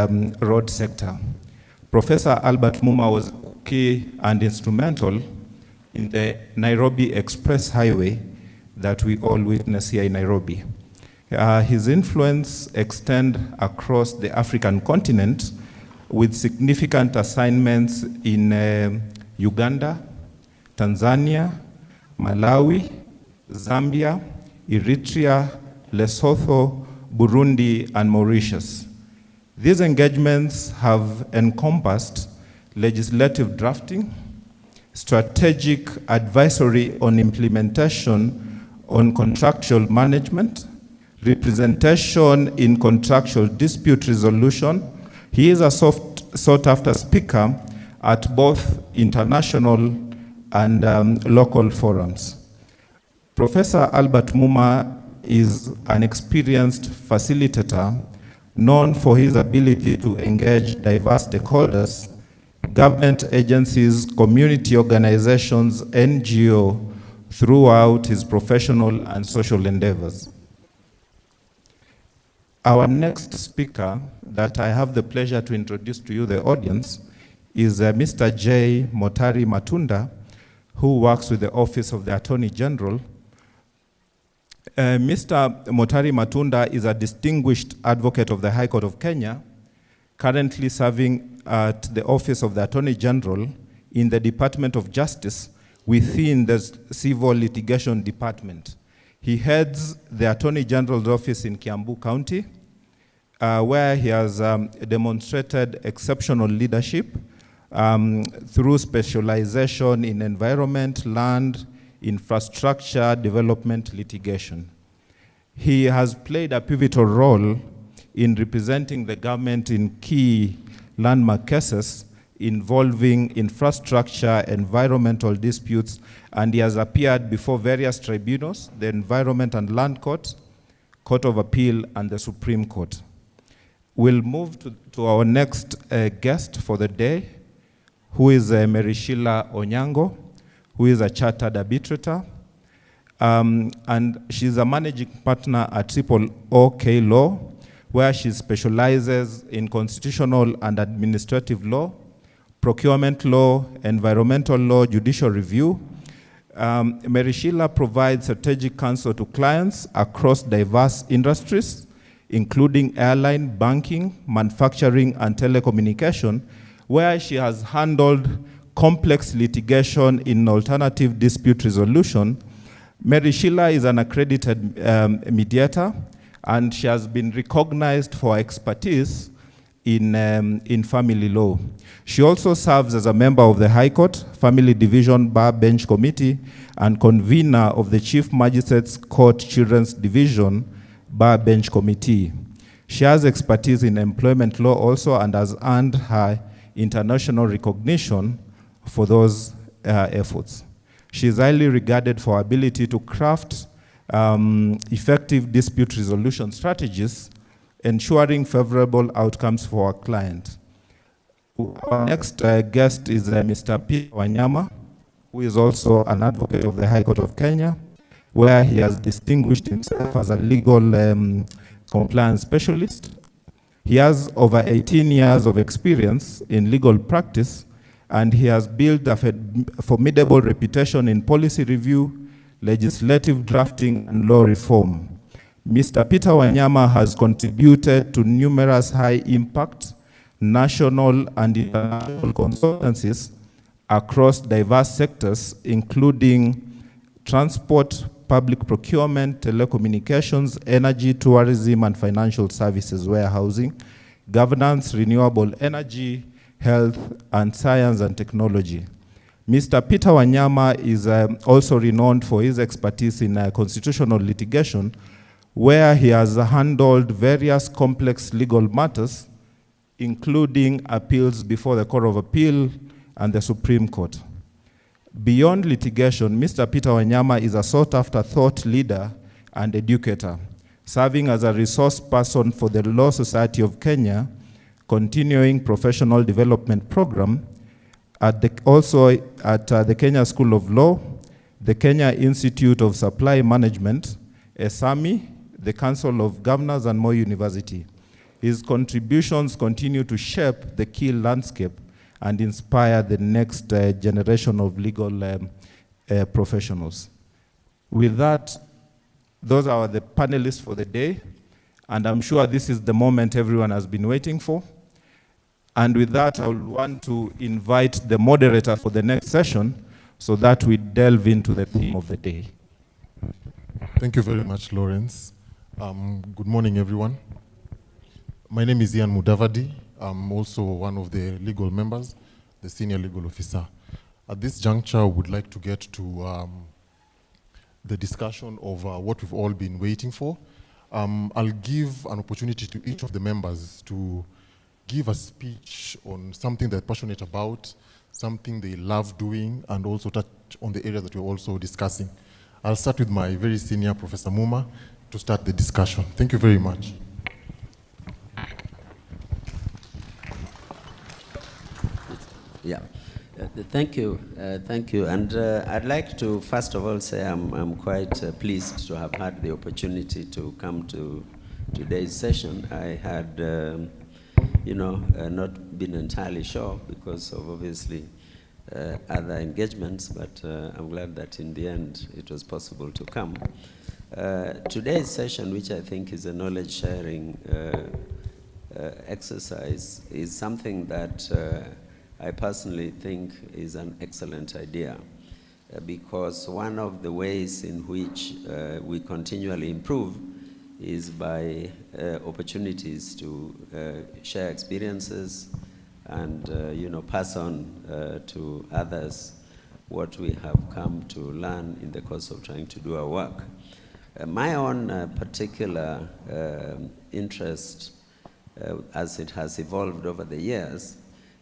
road sector. Professor Albert Muma was key and instrumental in the Nairobi Express Highway that we all witness here in Nairobi. His influence extends across the African continent with significant assignments in Uganda, Tanzania, Malawi, Zambia, Eritrea, Lesotho, Burundi, and Mauritius. These engagements have encompassed legislative drafting, strategic advisory on implementation on contractual management, representation in contractual dispute resolution. He is a sought-after speaker at both international and local forums. Professor Albert Muma is an experienced facilitator known for his ability to engage diverse stakeholders, government agencies, community organizations, NGO, throughout his professional and social endeavors. Our next speaker that I have the pleasure to introduce to you, the audience, is Mr. J. Motari Matunda, who works with the Office of the Attorney General. Mr. Motari Matunda is a distinguished advocate of the High Court of Kenya, currently serving at the Office of the Attorney General in the Department of Justice within the Civil Litigation Department. He heads the Attorney General's office in Kiambu County, where he has demonstrated exceptional leadership through specialization in environment, land, infrastructure, development, litigation. He has played a pivotal role in representing the government in key landmark cases involving infrastructure, environmental disputes, and he has appeared before various tribunals, the Environment and Land Court, Court of Appeal, and the Supreme Court. We'll move to our next guest for the day, who is Mary Sheila Onyango, who is a chartered arbitrator, and she's a managing partner at Triple OK Law, where she specializes in constitutional and administrative law, procurement law, environmental law, judicial review. Mary Sheila provides strategic counsel to clients across diverse industries, including airline, banking, manufacturing, and telecommunication, where she has handled complex litigation in alternative dispute resolution. Mary Sheila is an accredited mediator, and she has been recognized for her expertise in family law. She also serves as a member of the High Court Family Division Bar Bench Committee and convener of the Chief Magistrates Court Children's Division Bar Bench Committee. She has expertise in employment law also and has earned her international recognition for those efforts. She is highly regarded for her ability to craft effective dispute resolution strategies, ensuring favorable outcomes for our client. Our next guest is Mr. Peter Wanyama, who is also an advocate of the High Court of Kenya, where he has distinguished himself as a legal compliance specialist. He has over 18 years of experience in legal practice, and he has built a formidable reputation in policy review, legislative drafting, and law reform. Mr. Peter Wanyama has contributed to numerous high-impact national and international consultancies across diverse sectors, including transport, public procurement, telecommunications, energy, tourism, and financial services, warehousing, governance, renewable energy, health, and science and technology. Mr. Peter Wanyama is also renowned for his expertise in constitutional litigation, where he has handled various complex legal matters, including appeals before the Court of Appeal and the Supreme Court. Beyond litigation, Mr. Peter Wanyama is a sought-after thought leader and educator, serving as a resource person for the Law Society of Kenya Continuing Professional Development Program, also at the Kenya School of Law, the Kenya Institute of Supply Management, ESAMI, the Council of Governors, and Moi University. His contributions continue to shape the key landscape and inspire the next generation of legal professionals. With that, those are the panelists for the day, and I'm sure this is the moment everyone has been waiting for. And with that, I would want to invite the moderator for the next session so that we delve into the theme of the day. Thank you very much, Lawrence. Good morning, everyone. My name is Ian Mudavadi. I'm also one of the legal members, the senior legal officer. At this juncture, I would like to get to the discussion of what we've all been waiting for. I'll give an opportunity to each of the members to give a speech on something they're passionate about, something they love doing, and also touch on the areas that we're also discussing. I'll start with my very senior, Professor Muma, to start the discussion. Thank you very much. Yeah, thank you, and I'd like to first of all say I'm quite pleased to have had the opportunity to come to today's session. I had, not been entirely sure because of obviously other engagements, but I'm glad that in the end it was possible to come. Today's session, which I think is a knowledge sharing exercise, is something that I personally think is an excellent idea because one of the ways in which we continually improve is by opportunities to share experiences and pass on to others what we have come to learn in the course of trying to do our work. My own particular interest as it has evolved over the years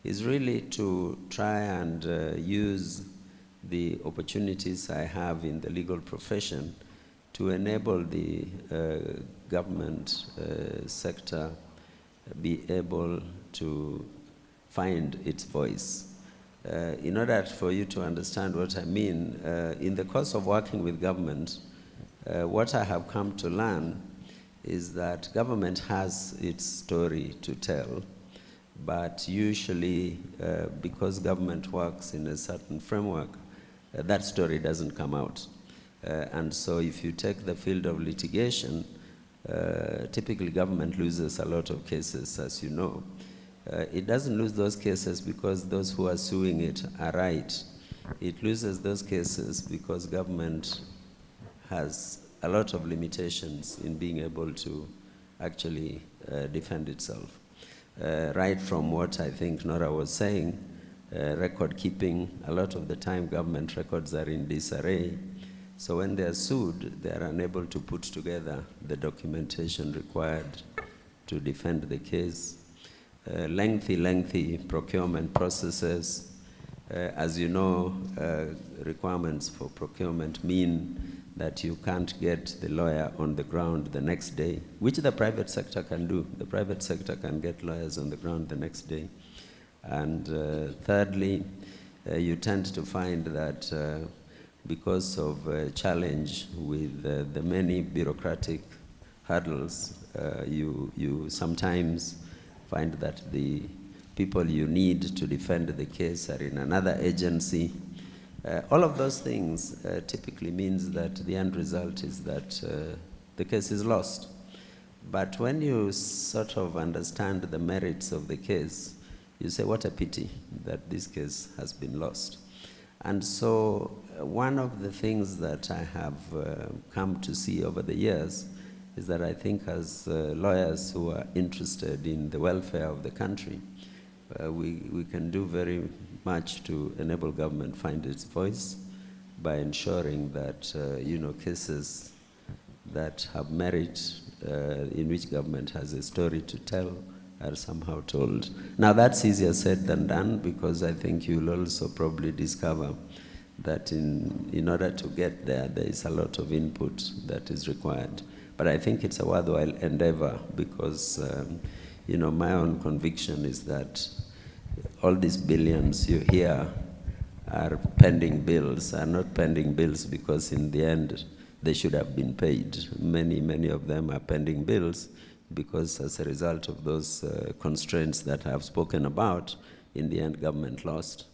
is really to try and use the opportunities I have in the legal profession to enable the government sector be able to find its voice. In order for you to understand what I mean, in the course of working with government, what I have come to learn is that government has its story to tell, but usually because government works in a certain framework, that story doesn't come out. And so if you take the field of litigation, typically government loses a lot of cases, as you know. It doesn't lose those cases because those who are suing it are right. It loses those cases because government has a lot of limitations in being able to actually defend itself. Right from what I think Nora was saying, record keeping, a lot of the time government records are in disarray. So when they are sued, they are unable to put together the documentation required to defend the case. Lengthy procurement processes. As you know, requirements for procurement mean that you can't get the lawyer on the ground the next day, which the private sector can do. The private sector can get lawyers on the ground the next day. And thirdly, you tend to find that because of a challenge with the many bureaucratic hurdles, you sometimes find that the people you need to defend the case are in another agency. All of those things typically means that the end result is that the case is lost. But when you sort of understand the merits of the case, you say, what a pity that this case has been lost. And so one of the things that I have come to see over the years is that I think as lawyers who are interested in the welfare of the country, we can do very much to enable government find its voice by ensuring that cases that have merit, in which government has a story to tell, are somehow told. Now that's easier said than done, because I think you'll also probably discover that in order to get there, there is a lot of input that is required. But I think it's a worthwhile endeavor because, you know, my own conviction is that all these billions you hear are pending bills, are not pending bills because in the end, they should have been paid. Many of them are pending bills because as a result of those constraints that I have spoken about, in the end, government lost.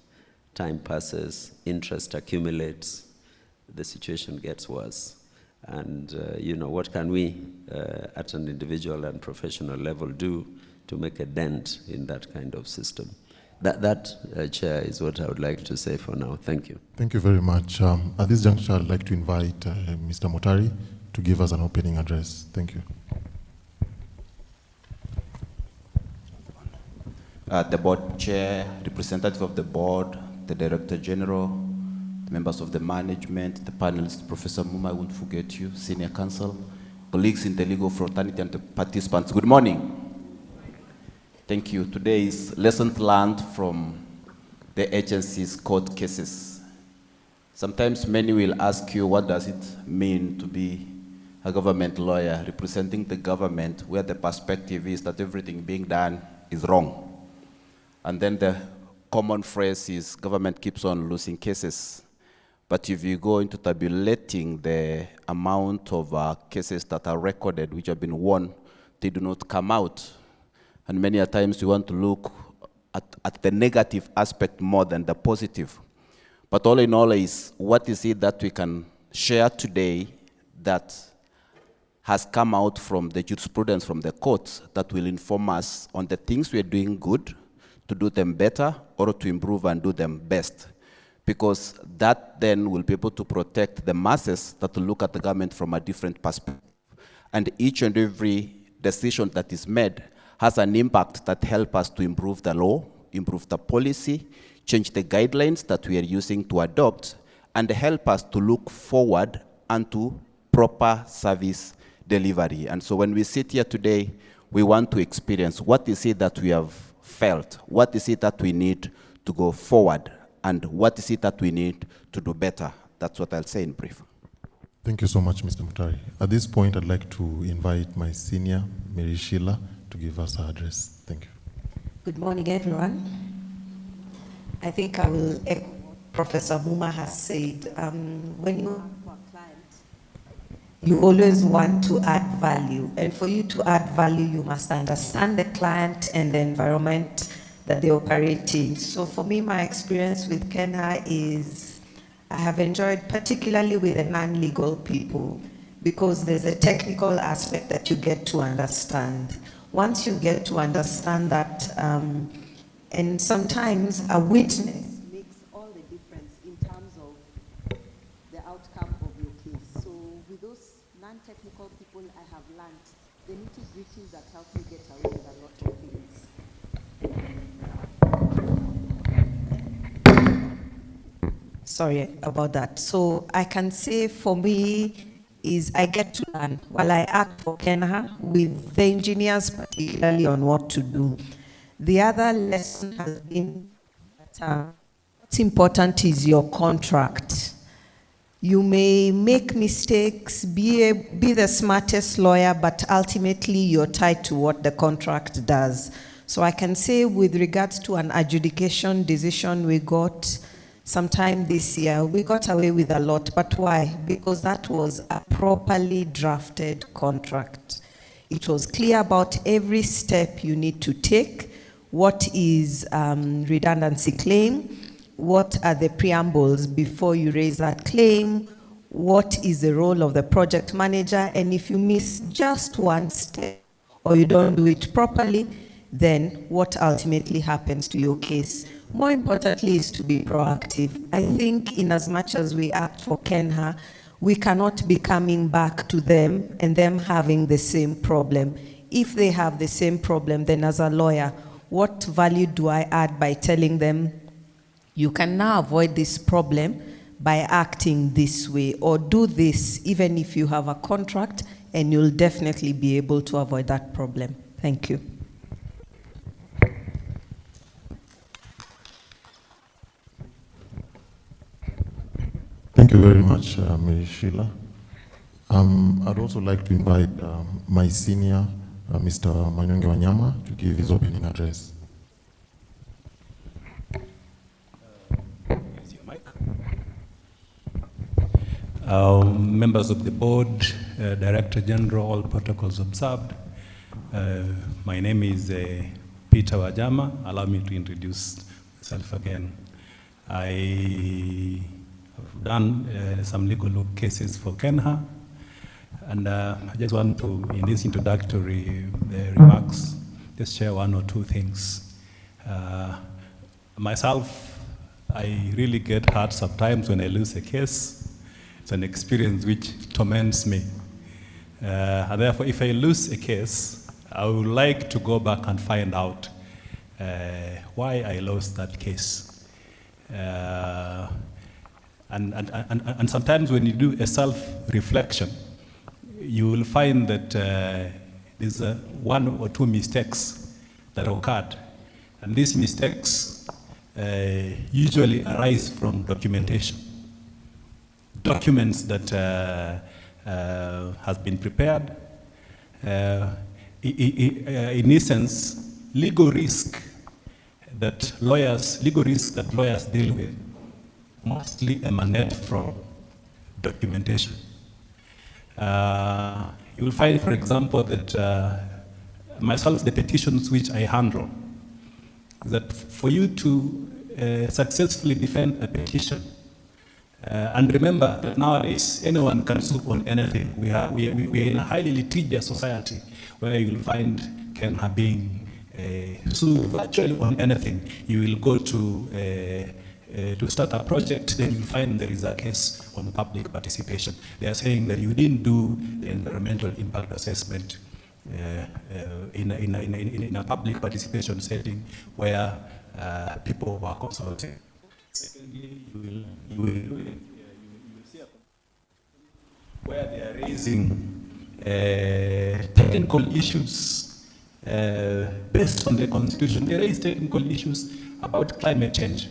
Time passes, interest accumulates, the situation gets worse. And, you know, what can we, at an individual and professional level, do to make a dent in that kind of system? That Chair, is what I would like to say for now. Thank you. Thank you very much. At this juncture, I'd like to invite Mr. Motari to give us an opening address. Thank you. The board chair, representative of the board, the director general, the members of the management, the panelists, Professor Muma, I won't forget you, senior counsel, colleagues in the legal fraternity and the participants. Good morning. Thank you. Today is lessons learned from the agency's court cases. Sometimes many will ask you, what does it mean to be a government lawyer representing the government where the perspective is that everything being done is wrong? And then the common phrase is government keeps on losing cases. But if you go into tabulating the amount of cases that are recorded which have been won, they do not come out. And many a times we want to look at the negative aspect more than the positive. But all in all is, what is it that we can share today that has come out from the jurisprudence from the courts that will inform us on the things we are doing good, to do them better, or to improve and do them best? Because that then will be able to protect the masses that will look at the government from a different perspective. And each and every decision that is made has an impact that helps us to improve the law, improve the policy, change the guidelines that we are using to adopt, and help us to look forward and to proper service delivery. And so when we sit here today, we want to experience what is it that we have felt, what is it that we need to go forward, and what is it that we need to do better. That's what I'll say in brief. Thank you so much, Mr. Mutari. At this point, I'd like to invite my senior, Mary Sheila, to give us her address. Thank you. Good morning, everyone. I think I will echo what Professor Muma has said. When you work for a client, you always want to add value. And for you to add value, you must understand the client and the environment that they operate in. So for me, my experience with KeNHA is I have enjoyed, particularly with the non-legal people, because there's a technical aspect that you get to understand. Once you get to understand that, and sometimes a witness makes all the difference in terms of the outcome of your case. So with those non-technical people, I have learned the nitty-gritties that help me get away with a lot of things. Sorry about that. So I can say for me, is I get to learn while I act for KeNHA with the engineers, particularly on what to do. The other lesson has been that what's important is your contract. You may make mistakes, be the smartest lawyer, but ultimately you're tied to what the contract does. So I can say with regards to an adjudication decision we got sometime this year, we got away with a lot. But why? Because that was a properly drafted contract. It was clear about every step you need to take, what is redundancy claim, what are the preambles before you raise that claim, what is the role of the project manager, and if you miss just one step or you don't do it properly, then what ultimately happens to your case. More importantly is to be proactive. I think in as much as we act for KeNHA, we cannot be coming back to them and them having the same problem. If they have the same problem, then as a lawyer, what value do I add by telling them, you can now avoid this problem by acting this way, or do this even if you have a contract, and you'll definitely be able to avoid that problem. Thank you. Thank you very much, Mary Sheila. I'd also like to invite my senior, Mr. Manyonge Wanyama, to give his opening address. Members of the board, Director General, all protocols observed. My name is Peter Wajama. Allow me to introduce myself again. I have done some legal cases for KeNHA, and I just want to, in this introductory remarks, just share one or two things. Myself, I really get hurt sometimes when I lose a case. It's an experience which torments me. And therefore, if I lose a case, I would like to go back and find out why I lost that case. And sometimes when you do a self-reflection, you will find that there's one or two mistakes that occurred. And these mistakes usually arise from documentation. Documents that has been prepared. In essence, legal risk that lawyers deal with mostly emanate from documentation. You will find, for example, that myself, the petitions which I handle, that for you to successfully defend a petition, and remember that nowadays anyone can sue on anything. We are in a highly litigious society where you will find KeNHA being sued virtually on anything. You will go to start a project, then you find there is a case on public participation. They are saying that you didn't do the environmental impact assessment in a public participation setting where people were consulted. Secondly, you will see where they are raising technical issues based on the Constitution. They raise technical issues about climate change,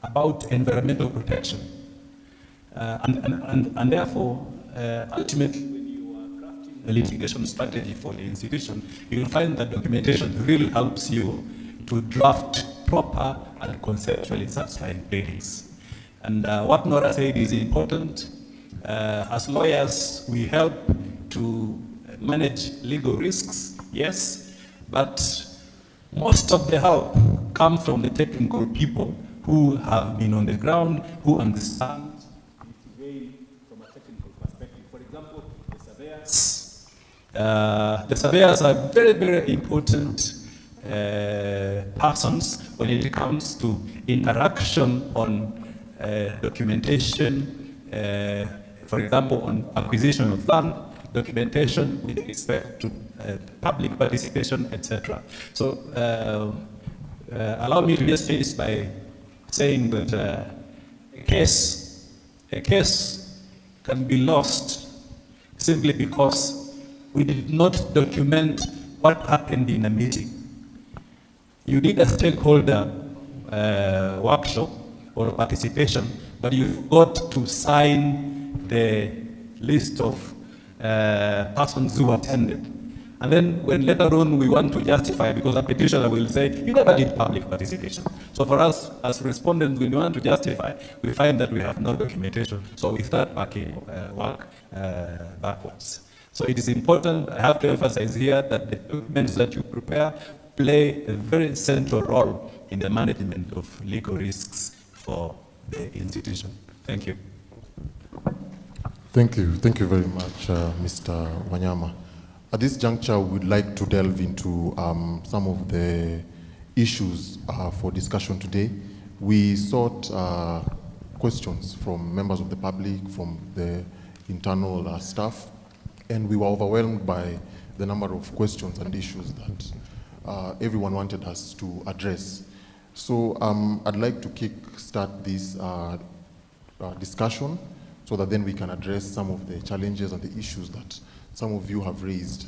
about environmental protection. And therefore, ultimately, when you are crafting a litigation strategy for the institution, you will find that documentation really helps you to draft proper and conceptually satisfying pleadings. And what Nora said is important. As lawyers, we help to manage legal risks, yes, but most of the help comes from the technical people who have been on the ground, who understand it from a technical perspective. For example, the surveyors. The surveyors are very, very important persons when it comes to interaction on documentation, for example, on acquisition of land, documentation with respect to public participation, etc. So allow me to just finish by saying that a case can be lost simply because we did not document what happened in a meeting. You did a stakeholder workshop or participation, but you forgot to sign the list of persons who attended. And then when later on we want to justify, because a petitioner will say, you never did public participation. So for us as respondents, when we want to justify, we find that we have no documentation. So we start backing work backwards. So it is important, I have to emphasize here, that the documents that you prepare play a very central role in the management of legal risks for the institution. Thank you. Thank you. Thank you very much, Mr. Wanyama. At this juncture, we'd like to delve into some of the issues for discussion today. We sought questions from members of the public, from the internal staff, and we were overwhelmed by the number of questions and issues that everyone wanted us to address. So I'd like to kick-start this discussion so that then we can address some of the challenges and the issues that some of you have raised.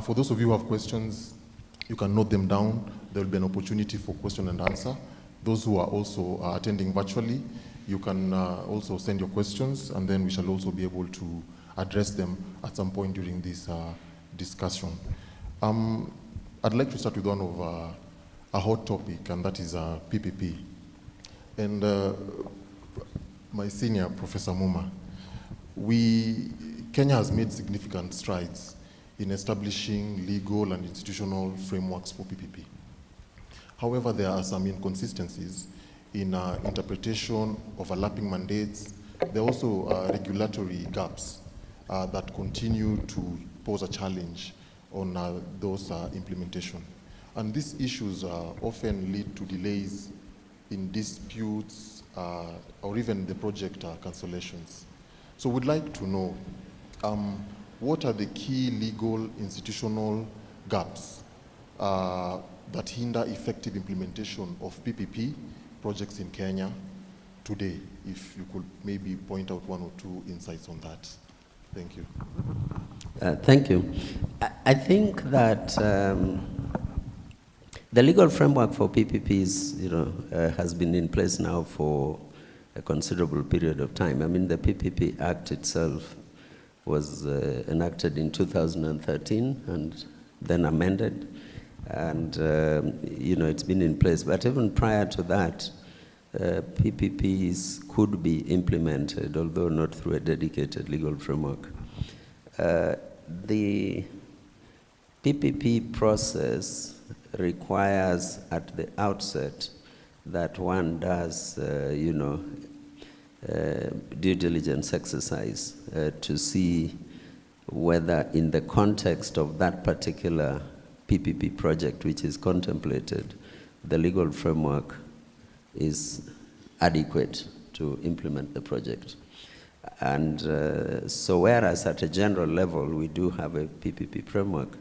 For those of you who have questions, you can note them down. There will be an opportunity for question and answer. Those who are also attending virtually, you can also send your questions, and then we shall also be able to address them at some point during this discussion. I'd like to start with one of a hot topic, and that is PPP. And my senior, Professor Muma, Kenya has made significant strides in establishing legal and institutional frameworks for PPP. However, there are some inconsistencies in interpretation, overlapping mandates. There are also regulatory gaps that continue to pose a challenge on those implementation. And these issues often lead to delays in disputes or even the project cancellations. So we'd like to know what are the key legal institutional gaps that hinder effective implementation of PPP projects in Kenya today? If you could maybe point out one or two insights on that. Thank you. Thank you. I think that the legal framework for PPPs, has been in place now for a considerable period of time. I mean, the PPP Act itself was enacted in 2013 and then amended, and it's been in place. But even prior to that, PPPs could be implemented, although not through a dedicated legal framework. The PPP process requires at the outset that one does, due diligence exercise to see whether in the context of that particular PPP project which is contemplated, the legal framework is adequate to implement the project. And so whereas at a general level we do have a PPP framework,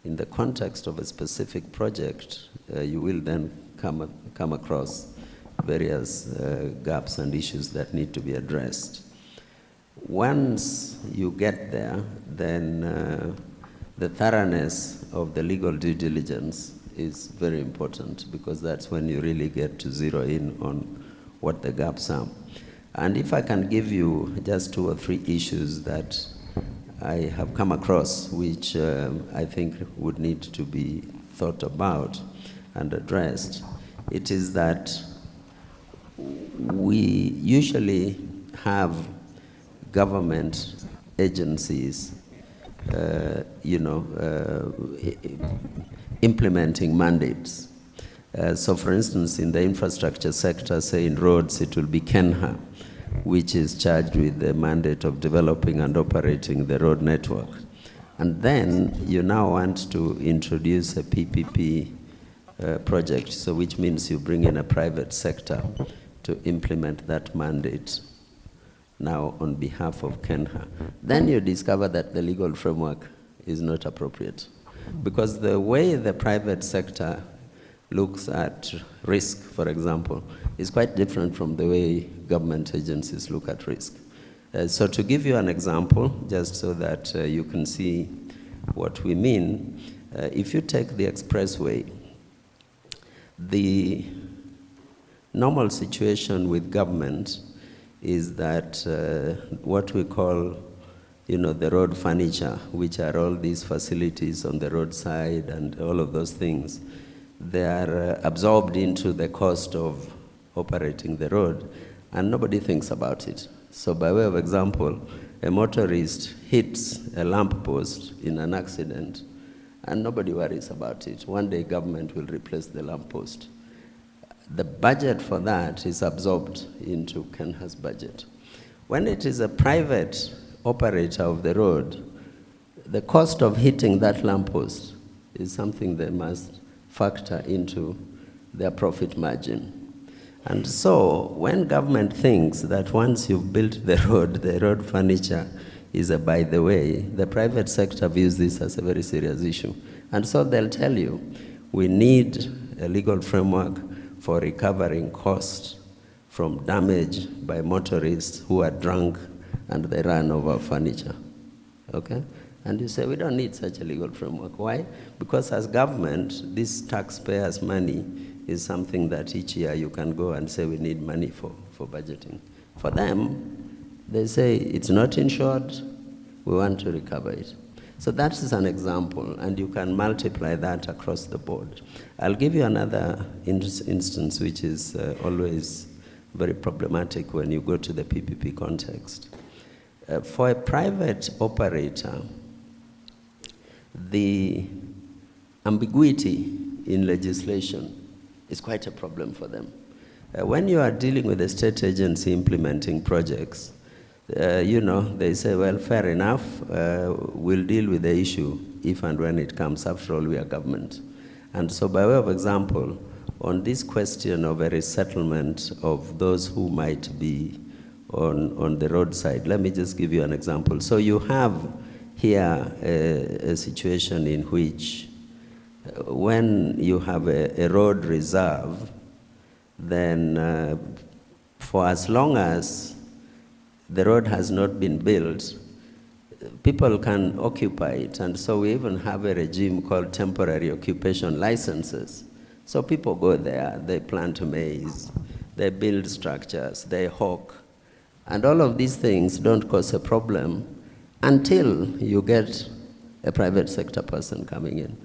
in the context of a specific project, you will then come across various gaps and issues that need to be addressed. Once you get there, then the thoroughness of the legal due diligence is very important, because that's when you really get to zero in on what the gaps are. And if I can give you just 2 or 3 issues that I have come across, which I think would need to be thought about and addressed, it is that we usually have government agencies, implementing mandates. So for instance, in the infrastructure sector, say in roads, it will be KeNHA, which is charged with the mandate of developing and operating the road network. And then you now want to introduce a PPP project, so which means you bring in a private sector to implement that mandate now on behalf of KeNHA. Then you discover that the legal framework is not appropriate, because the way the private sector looks at risk, for example, is quite different from the way government agencies look at risk. So to give you an example, just so that you can see what we mean, if you take the expressway, the normal situation with government is that what we call, the road furniture, which are all these facilities on the roadside and all of those things, they are absorbed into the cost of operating the road, and nobody thinks about it. So by way of example, a motorist hits a lamppost in an accident, and nobody worries about it. One day government will replace the lamppost. The budget for that is absorbed into KeNHA'S budget. When it is a private operator of the road, the cost of hitting that lamppost is something they must factor into their profit margin. And so when government thinks that once you've built the road furniture is a by the way, the private sector views this as a very serious issue. And so they'll tell you, we need a legal framework for recovering costs from damage by motorists who are drunk and they run over furniture, okay? And you say, we don't need such a legal framework. Why? Because as government, this taxpayers' money is something that each year you can go and say we need money for budgeting. For them, they say it's not insured, we want to recover it. So that is an example, and you can multiply that across the board. I'll give you another instance which is always very problematic when you go to the PPP context. For a private operator, the ambiguity in legislation is quite a problem for them. When you are dealing with a state agency implementing projects, they say, well, fair enough, we'll deal with the issue if and when it comes. After all, we are government. And so by way of example, on this question of a resettlement of those who might be on the roadside, let me just give you an example. So you have here a situation in which when you have a road reserve, then for as long as the road has not been built, people can occupy it. And so we even have a regime called temporary occupation licenses. So people go there, they plant maize, they build structures, they hawk. And all of these things don't cause a problem until you get a private sector person coming in.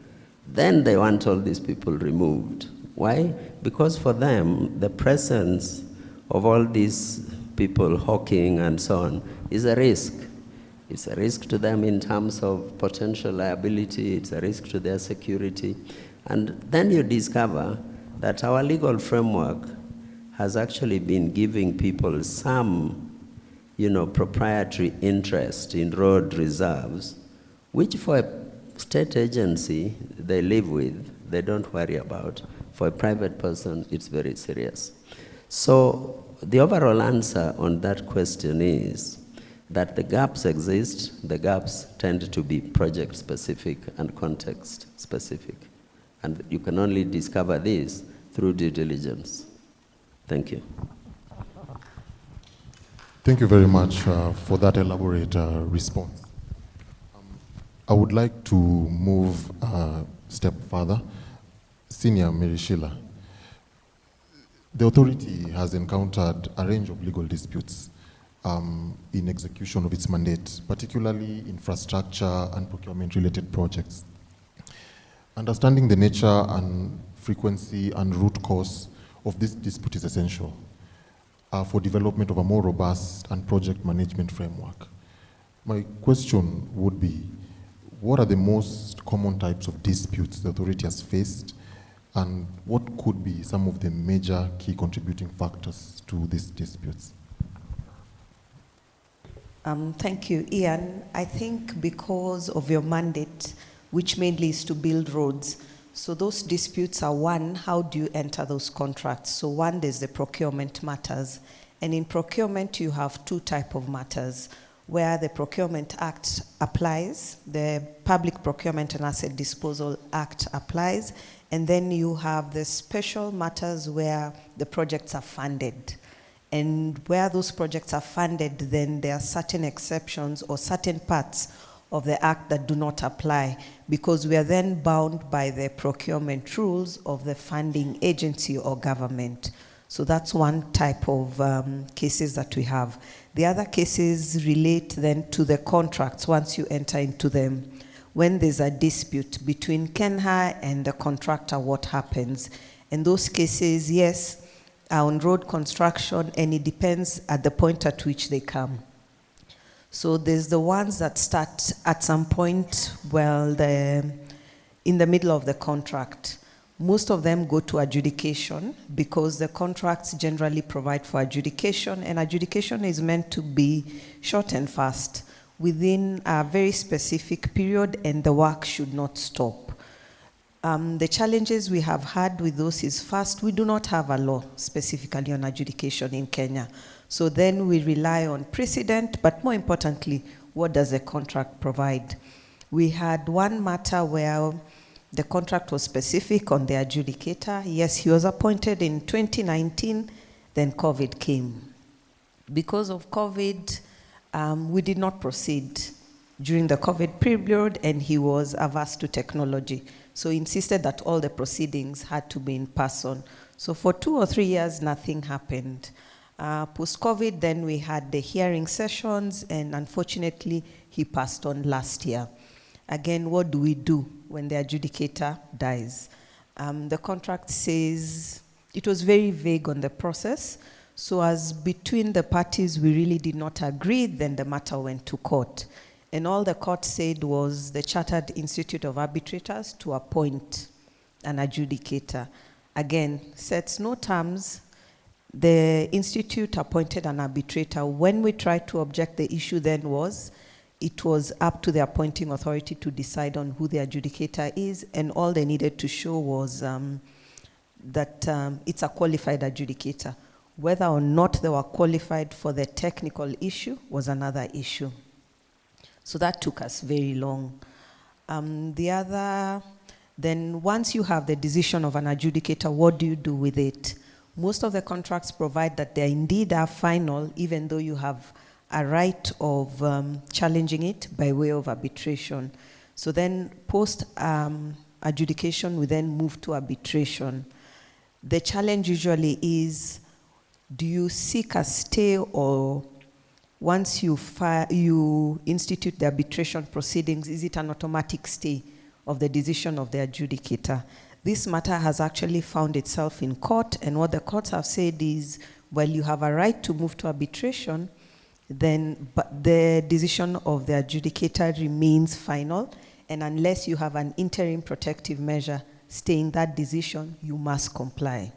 Then they want all these people removed. Why? Because for them, the presence of all these people hawking and so on is a risk. It's a risk to them in terms of potential liability. It's a risk to their security. And then you discover that our legal framework has actually been giving people some, proprietary interest in road reserves, which for a state agency they live with, they don't worry about. For a private person, it's very serious. So the overall answer on that question is that the gaps exist. The gaps tend to be project-specific and context-specific. And you can only discover this through due diligence. Thank you. Thank you very much for that elaborate response. I would like to move a step further. Senior Mary Sheila, the authority has encountered a range of legal disputes in execution of its mandate, particularly infrastructure and procurement-related projects. Understanding the nature and frequency and root cause of this dispute is essential for development of a more robust and project management framework. My question would be, what are the most common types of disputes the authority has faced, and what could be some of the major key contributing factors to these disputes? Thank you, Ian. I think because of your mandate, which mainly is to build roads, so those disputes are, one, how do you enter those contracts? So one, there's the procurement matters. And in procurement, you have two types of matters where the Procurement Act applies, the Public Procurement and Asset Disposal Act applies, and then you have the special matters where the projects are funded. And where those projects are funded, then there are certain exceptions or certain parts of the Act that do not apply, because we are then bound by the procurement rules of the funding agency or government. So that's one type of cases that we have. The other cases relate then to the contracts once you enter into them. When there's a dispute between KeNHA and the contractor, what happens? In those cases, yes, are on road construction, and it depends at the point at which they come. So there's the ones that start at some point, well, in the middle of the contract. Most of them go to adjudication because the contracts generally provide for adjudication, and adjudication is meant to be short and fast within a very specific period, and the work should not stop. The challenges we have had with those is, first, we do not have a law specifically on adjudication in Kenya. So then we rely on precedent, but more importantly, what does the contract provide? We had one matter where the contract was specific on the adjudicator. Yes, he was appointed in 2019, then COVID came. Because of COVID, we did not proceed during the COVID period, and he was averse to technology. So he insisted that all the proceedings had to be in person. So for 2 or 3 years, nothing happened. Post-COVID, then we had the hearing sessions, and unfortunately, he passed on last year. Again, what do we do when the adjudicator dies? The contract says, it was very vague on the process, so as between the parties we really did not agree, then the matter went to court. And all the court said was the Chartered Institute of Arbitrators to appoint an adjudicator. Again, sets no terms. The institute appointed an arbitrator. When we tried to object, the issue then was, it was up to the appointing authority to decide on who the adjudicator is, and all they needed to show was that it's a qualified adjudicator. Whether or not they were qualified for the technical issue was another issue. So that took us very long. Then once you have the decision of an adjudicator, what do you do with it? Most of the contracts provide that they indeed are final, even though you have a right of challenging it by way of arbitration. So then post adjudication, we then move to arbitration. The challenge usually is, do you seek a stay, or once you institute the arbitration proceedings, is it an automatic stay of the decision of the adjudicator? This matter has actually found itself in court, and what the courts have said is, well, you have a right to move to arbitration, then but the decision of the adjudicator remains final, and unless you have an interim protective measure staying that decision, you must comply.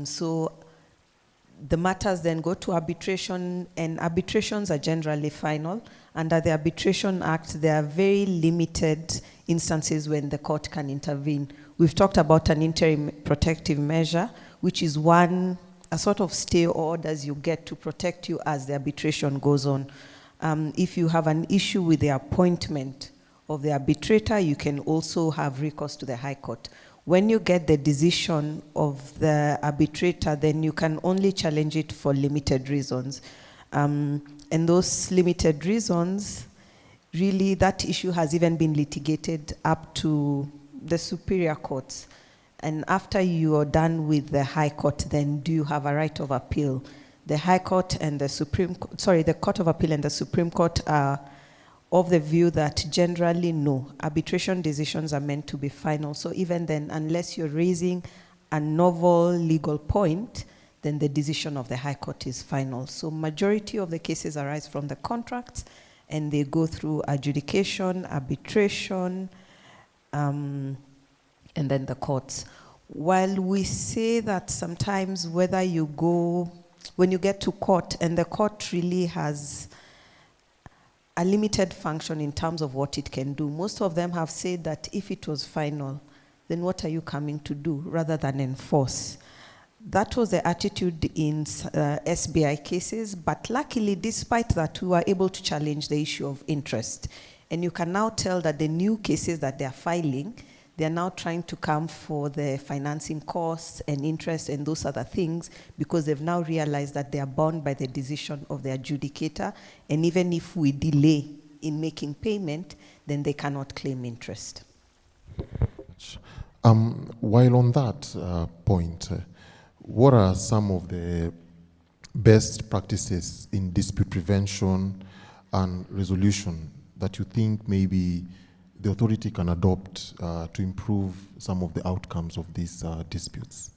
So the matters then go to arbitration, and arbitrations are generally final. Under the Arbitration Act, there are very limited instances when the court can intervene. We've talked about an interim protective measure, which is a sort of stay orders you get to protect you as the arbitration goes on. If you have an issue with the appointment of the arbitrator, you can also have recourse to the High Court. When you get the decision of the arbitrator, then you can only challenge it for limited reasons. And those limited reasons, really that issue has even been litigated up to the superior courts. And after you are done with the High Court, then do you have a right of appeal? The High Court and the Court of Appeal and the Supreme Court are of the view that generally no, arbitration decisions are meant to be final. So even then, unless you're raising a novel legal point, then the decision of the High Court is final. So majority of the cases arise from the contracts, and they go through adjudication, arbitration, and then the courts. While we say that sometimes when you get to court, and the court really has a limited function in terms of what it can do. Most of them have said that if it was final, then what are you coming to do rather than enforce? That was the attitude in SBI cases, but luckily, despite that, we were able to challenge the issue of interest. And you can now tell that the new cases that they're filing, they're now trying to come for the financing costs and interest and those other things, because they've now realized that they are bound by the decision of the adjudicator, and even if we delay in making payment, then they cannot claim interest. While on that point, what are some of the best practices in dispute prevention and resolution that you think maybe the authority can adopt to improve some of the outcomes of these disputes?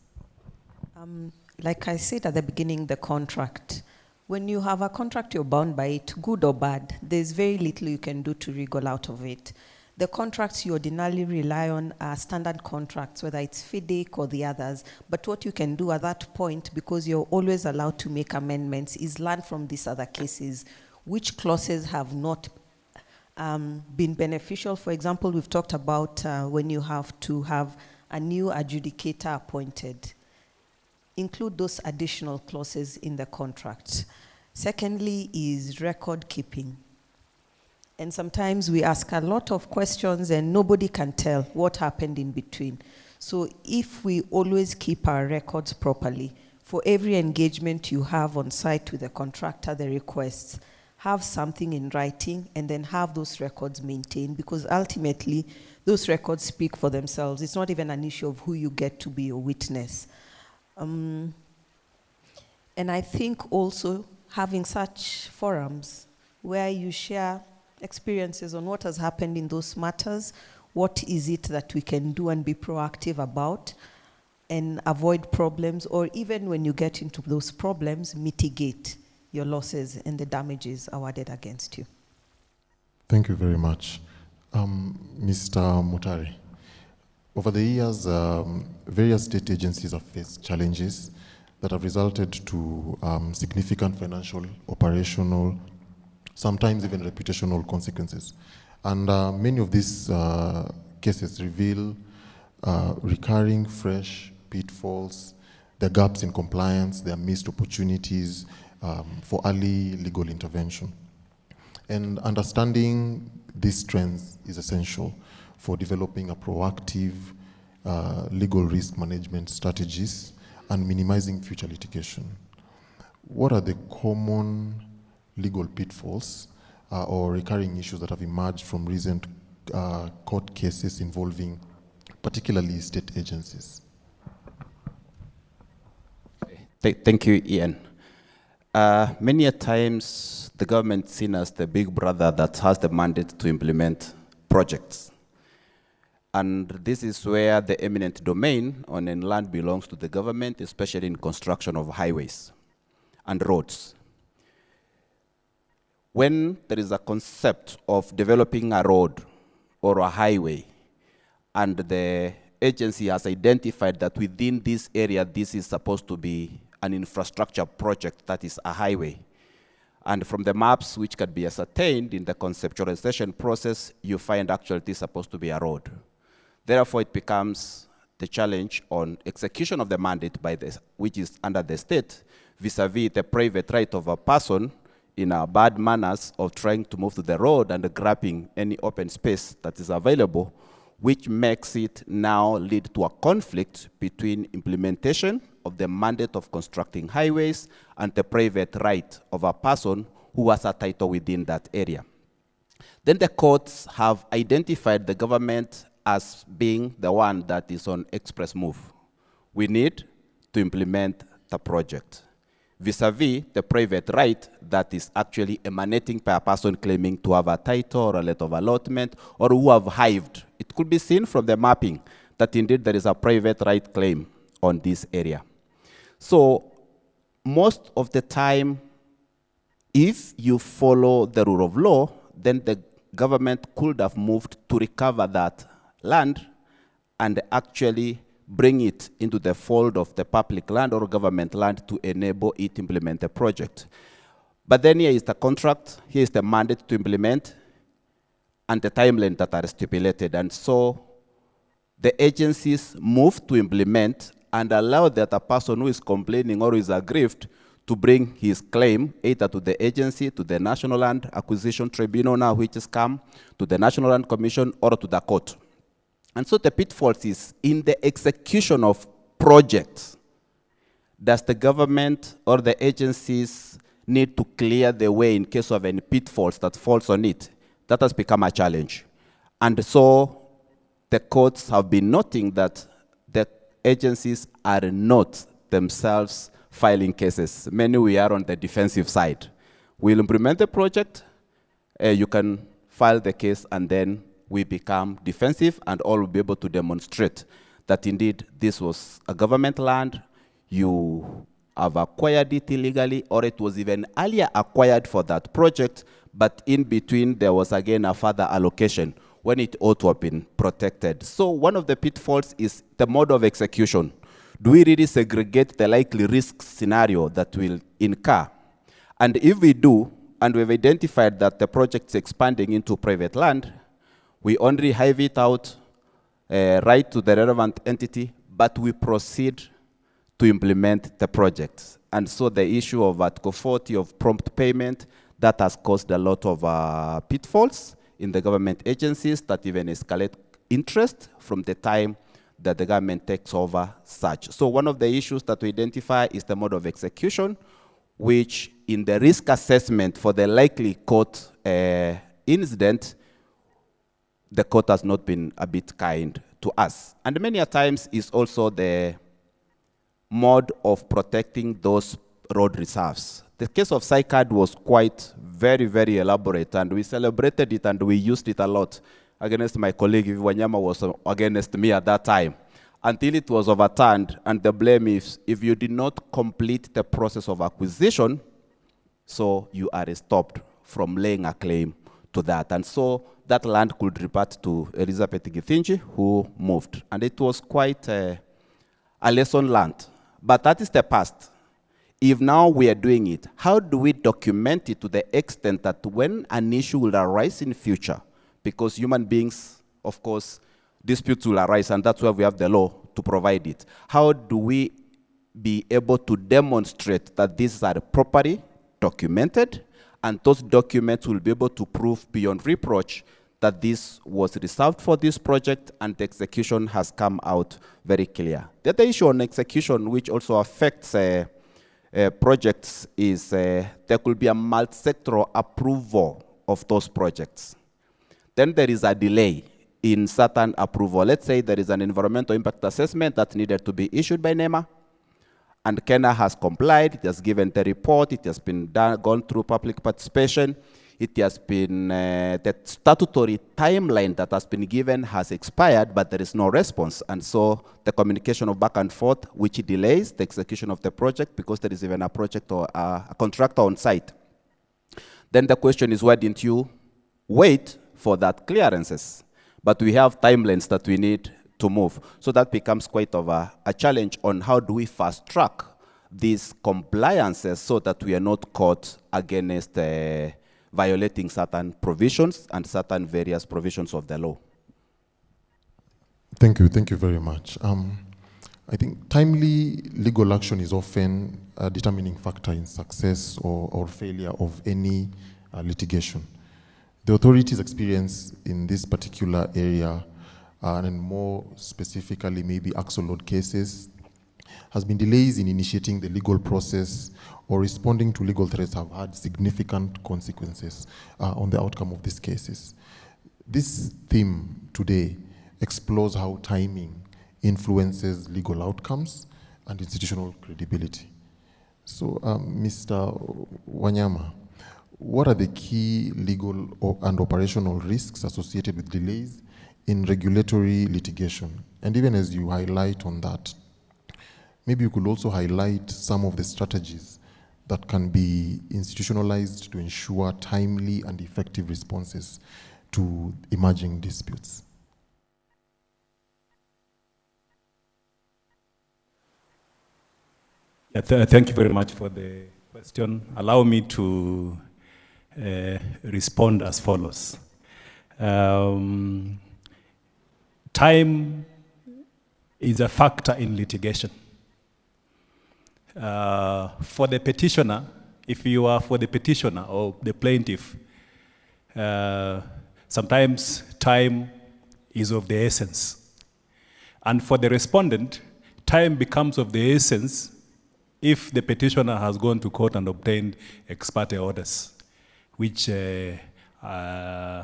Like I said at the beginning, the contract. When you have a contract, you're bound by it, good or bad. There's very little you can do to wriggle out of it. The contracts you ordinarily rely on are standard contracts, whether it's FIDIC or the others. But what you can do at that point, because you're always allowed to make amendments, is learn from these other cases which clauses have not been beneficial. For example, we've talked about when you have to have a new adjudicator appointed. Include those additional clauses in the contract. Secondly is record keeping. And sometimes we ask a lot of questions and nobody can tell what happened in between. So if we always keep our records properly, for every engagement you have on site with the contractor, the requests, have something in writing, and then have those records maintained, because ultimately those records speak for themselves. It's not even an issue of who you get to be a witness. And I think also having such forums where you share experiences on what has happened in those matters, what is it that we can do and be proactive about and avoid problems, or even when you get into those problems, mitigate your losses and the damages awarded against you. Thank you very much. Mr. Mutari, over the years, various state agencies have faced challenges that have resulted to significant financial, operational, sometimes even reputational consequences. And many of these cases reveal recurring, fresh pitfalls, the gaps in compliance, their missed opportunities for early legal intervention. And understanding these trends is essential for developing a proactive legal risk management strategies and minimizing future litigation. What are the common legal pitfalls or recurring issues that have emerged from recent court cases involving particularly state agencies? Thank you, Ian. Many a times, the government is seen as the big brother that has the mandate to implement projects. And this is where the eminent domain on land belongs to the government, especially in construction of highways and roads. When there is a concept of developing a road or a highway, and the agency has identified that within this area, this is supposed to be an infrastructure project that is a highway. And from the maps which can be ascertained in the conceptualization process, you find actually this is supposed to be a road. Therefore, it becomes the challenge on execution of the mandate by this, which is under the state, vis-a-vis the private right of a person in a bad manners of trying to move to the road and grabbing any open space that is available, which makes it now lead to a conflict between implementation of the mandate of constructing highways and the private right of a person who has a title within that area. Then the courts have identified the government as being the one that is on express move. We need to implement the project, vis-a-vis the private right that is actually emanating by a person claiming to have a title or a letter of allotment, or who have hived. It could be seen from the mapping that indeed there is a private right claim on this area. So most of the time, if you follow the rule of law, then the government could have moved to recover that land and actually bring it into the fold of the public land or government land to enable it to implement the project. But then here is the contract, here is the mandate to implement, and the timeline that are stipulated. And so the agencies move to implement and allow that a person who is complaining or is aggrieved to bring his claim either to the agency, to the National Land Acquisition Tribunal now, which is come, to the National Land Commission, or to the court. And so the pitfalls is in the execution of projects. Does the government or the agencies need to clear the way in case of any pitfalls that falls on it? That has become a challenge. And so the courts have been noting that the agencies are not themselves filing cases. Many we are on the defensive side. We'll implement the project, you can file the case, and then we become defensive, and all will be able to demonstrate that indeed this was a government land, you have acquired it illegally, or it was even earlier acquired for that project, but in between there was again a further allocation when it ought to have been protected. So one of the pitfalls is the mode of execution. Do we really segregate the likely risk scenario that will incur? And if we do, and we've identified that the project is expanding into private land, we only hive it out right to the relevant entity, but we proceed to implement the project. And so the issue of Article 40 of prompt payment, that has caused a lot of pitfalls in the government agencies that even escalate interest from the time that the government takes over such. So one of the issues that we identify is the mode of execution, which in the risk assessment for the likely court incident, the court has not been a bit kind to us. And many a times is also the mode of protecting those road reserves. The case of SICAD was quite very, very elaborate, and we celebrated it and we used it a lot against my colleague. Wanyama was against me at that time, until it was overturned, and the blame is if you did not complete the process of acquisition, so you are stopped from laying a claim to that. And so that land could revert to Elizabeth Githinji, who moved. And it was quite a lesson learned. But that is the past. If now we are doing it, how do we document it to the extent that when an issue will arise in future, because human beings, of course, disputes will arise, and that's why we have the law to provide it. How do we be able to demonstrate that these are properly documented, and those documents will be able to prove beyond reproach that this was reserved for this project and the execution has come out very clear. The other issue on execution, which also affects projects, is there could be a multi-sectoral approval of those projects. Then there is a delay in certain approval. Let's say there is an environmental impact assessment that needed to be issued by NEMA, and KeNHA has complied, it has given the report, it has been gone through public participation, it has been, the statutory timeline that has been given has expired, but there is no response. And so the communication of back and forth, which delays the execution of the project because there is even a project or a contractor on site. Then the question is, why didn't you wait for that clearances? But we have timelines that we need to move. So that becomes quite of a challenge on how do we fast track these compliances so that we are not caught against violating certain provisions and certain various provisions of the law. Thank you very much. I think timely legal action is often a determining factor in success or failure of any litigation. The authorities' experience in this particular area, and more specifically maybe axle load cases, has been delays in initiating the legal process or responding to legal threats have had significant consequences on the outcome of these cases. This theme today explores how timing influences legal outcomes and institutional credibility. So, Mr. Wanyama, what are the key legal and operational risks associated with delays in regulatory litigation? And even as you highlight on that, maybe you could also highlight some of the strategies that can be institutionalized to ensure timely and effective responses to emerging disputes. Yeah, thank you very much for the question. Allow me to respond as follows. Time is a factor in litigation. For the petitioner, if you are for the petitioner or the plaintiff, sometimes time is of the essence. And for the respondent, time becomes of the essence if the petitioner has gone to court and obtained ex parte orders, which are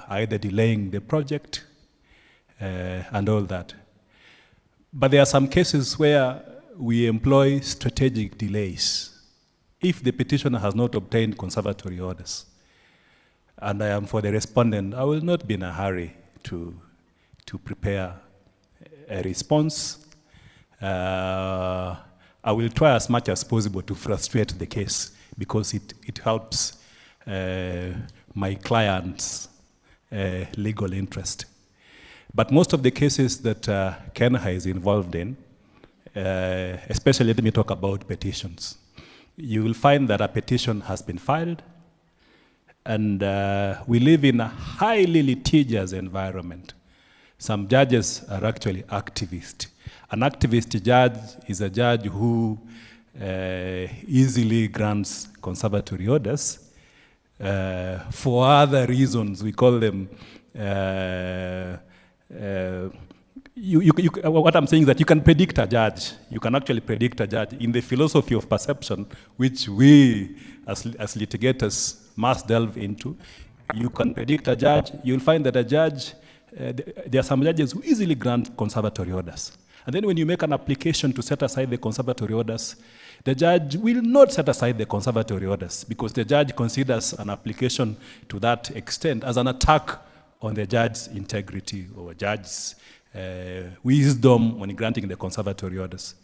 either delaying the project and all that. But there are some cases where we employ strategic delays if the petitioner has not obtained conservatory orders. And I am for the respondent, I will not be in a hurry to prepare a response. I will try as much as possible to frustrate the case because it helps my client's legal interest. But most of the cases that KeNHA is involved in, especially let me talk about petitions. You will find that a petition has been filed, and we live in a highly litigious environment. Some judges are actually activists. An activist judge is a judge who easily grants conservatory orders for other reasons. We call them what I'm saying is that you can predict a judge. You can actually predict a judge in the philosophy of perception, which we as litigators must delve into. You can predict a judge. You'll find that a judge, there are some judges who easily grant conservatory orders. And then when you make an application to set aside the conservatory orders, the judge will not set aside the conservatory orders because the judge considers an application to that extent as an attack on the judge's integrity or judge's wisdom when granting the conservatory orders.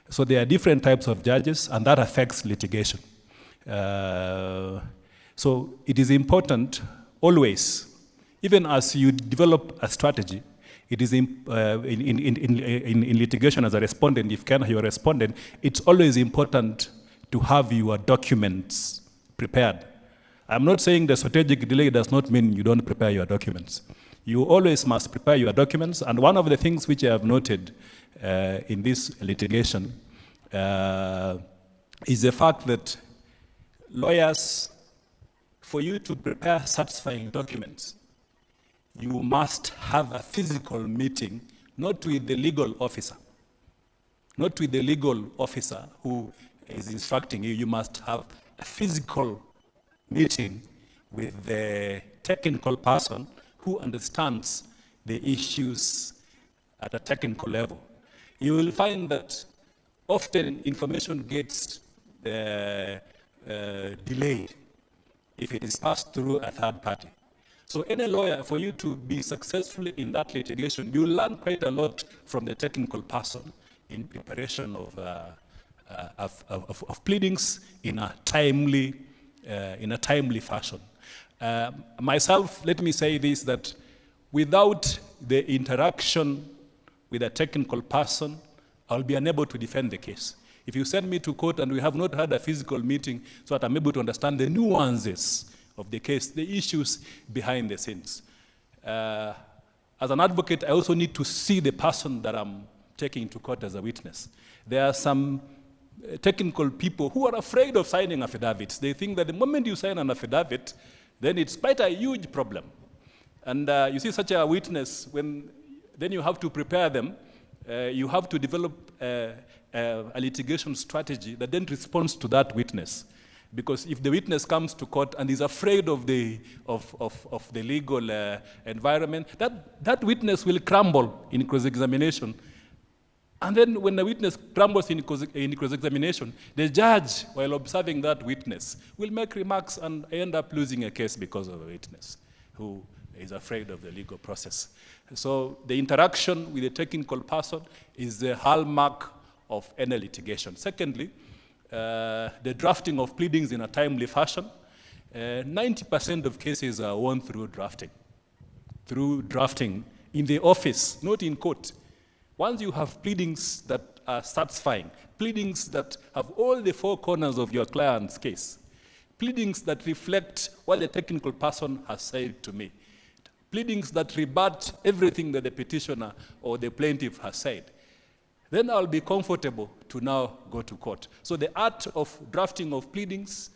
So there are different types of judges, and that affects litigation. So it is important always, even as you develop a strategy, it is in litigation as a respondent, if you're a respondent, it's always important to have your documents prepared. I'm not saying the strategic delay does not mean you don't prepare your documents. You always must prepare your documents, and one of the things which I have noted in this litigation is the fact that lawyers, for you to prepare satisfying documents, you must have a physical meeting, not with the legal officer. Not with the legal officer who is instructing you. You must have a physical meeting with the technical person who understands the issues at a technical level. You will find that often information gets delayed if it is passed through a third party. So any lawyer, for you to be successful in that litigation, you learn quite a lot from the technical person in preparation of pleadings in a timely fashion. Myself, let me say this, that without the interaction with a technical person, I'll be unable to defend the case. If you send me to court and we have not had a physical meeting so that I'm able to understand the nuances of the case, the issues behind the scenes. As an advocate, I also need to see the person that I'm taking to court as a witness. There are some technical people who are afraid of signing affidavits. They think that the moment you sign an affidavit, then it's quite a huge problem. And you see such a witness, then you have to prepare them. You have to develop a litigation strategy that then responds to that witness. Because if the witness comes to court and is afraid of the legal environment, that witness will crumble in cross-examination. And then when the witness crumbles in cross-examination, the judge, while observing that witness, will make remarks and end up losing a case because of a witness who is afraid of the legal process. So the interaction with the technical person is the hallmark of any litigation. Secondly, the drafting of pleadings in a timely fashion. 90% of cases are won through drafting. Through drafting in the office, not in court. Once you have pleadings that are satisfying, pleadings that have all the four corners of your client's case, pleadings that reflect what the technical person has said to me, pleadings that rebut everything that the petitioner or the plaintiff has said, then I'll be comfortable to now go to court. So the art of drafting of pleadings,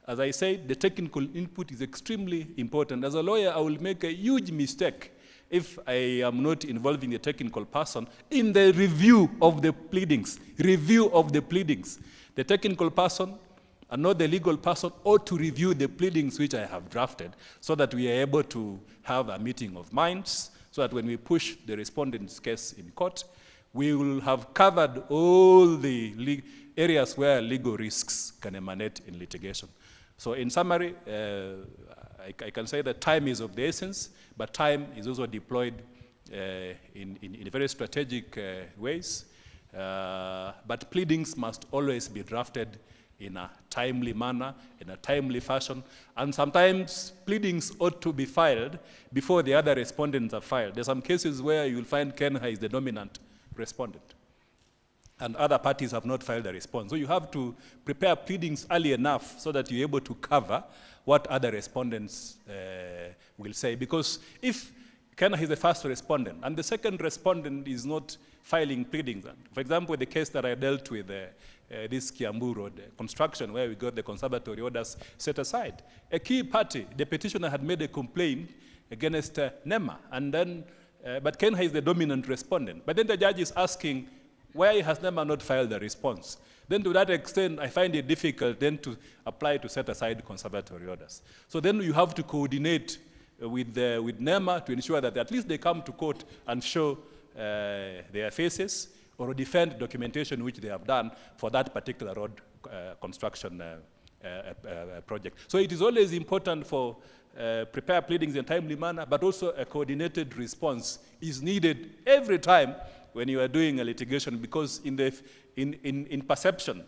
as I said, the technical input is extremely important. As a lawyer, I will make a huge mistake if I am not involving the technical person in the review of the pleadings. The technical person and not the legal person ought to review the pleadings which I have drafted so that we are able to have a meeting of minds, so that when we push the respondent's case in court, we will have covered all the areas where legal risks can emanate in litigation. So in summary, I can say that time is of the essence, but time is also deployed in very strategic ways. But pleadings must always be drafted in a timely manner, in a timely fashion. And sometimes pleadings ought to be filed before the other respondents are filed. There are some cases where you'll find KeNHA is the dominant respondent, and other parties have not filed a response. So you have to prepare pleadings early enough so that you're able to cover what other respondents will say. Because if KeNHA is the first respondent and the second respondent is not filing pleadings, for example, the case that I dealt with, this Kiambu Road construction, where we got the conservatory orders set aside, a key party, the petitioner, had made a complaint against NEMA, and then but KeNHA is the dominant respondent. But then the judge is asking, why has NEMA not filed a response? Then to that extent, I find it difficult then to apply to set aside conservatory orders. So then you have to coordinate with NEMA to ensure that at least they come to court and show their faces or defend documentation which they have done for that particular road construction project. So it is always important for prepare pleadings in a timely manner, but also a coordinated response is needed every time when you are doing a litigation, because in perception,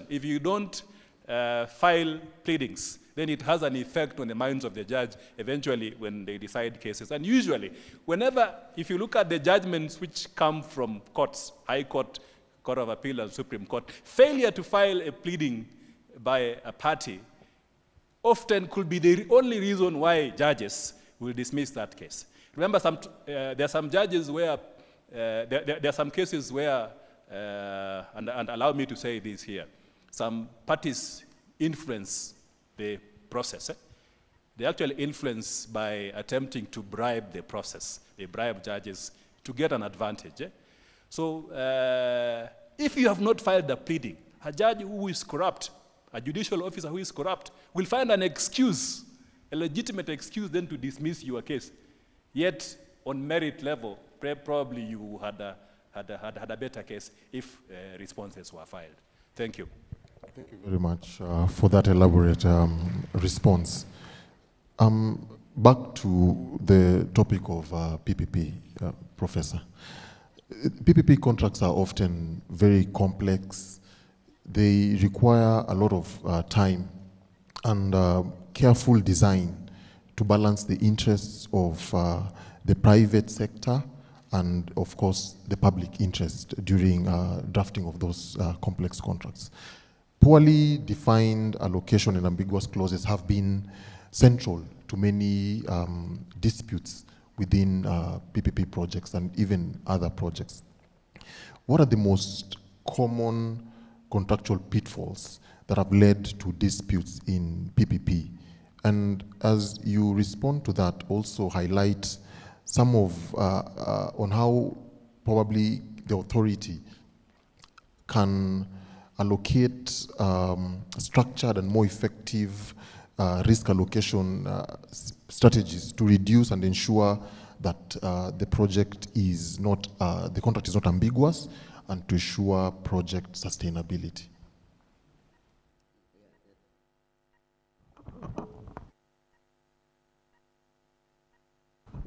if you don't file pleadings, then it has an effect on the minds of the judge eventually when they decide cases. And usually, if you look at the judgments which come from courts, High Court, Court of Appeal, and Supreme Court, failure to file a pleading by a party often could be the only reason why judges will dismiss that case. Remember, there are some judges where, there are some cases where, and allow me to say this here, some parties influence the process. They actually influence by attempting to bribe the process. They bribe judges to get an advantage. So if you have not filed a pleading, a judge who is corrupt, a judicial officer who is corrupt, will find an excuse, a legitimate excuse then to dismiss your case. Yet, on merit level, probably you had a better case if responses were filed. Thank you. Thank you very much for that elaborate response. Back to the topic of PPP, Professor. PPP contracts are often very complex. They require a lot of time and careful design to balance the interests of the private sector and, of course, the public interest during drafting of those complex contracts. Poorly defined allocation and ambiguous clauses have been central to many disputes within PPP projects and even other projects. What are the most common contractual pitfalls that have led to disputes in PPP? And as you respond to that, also highlight some of, on how probably the authority can allocate structured and more effective risk allocation strategies to reduce and ensure that the project is not, the contract is not ambiguous, and to ensure project sustainability.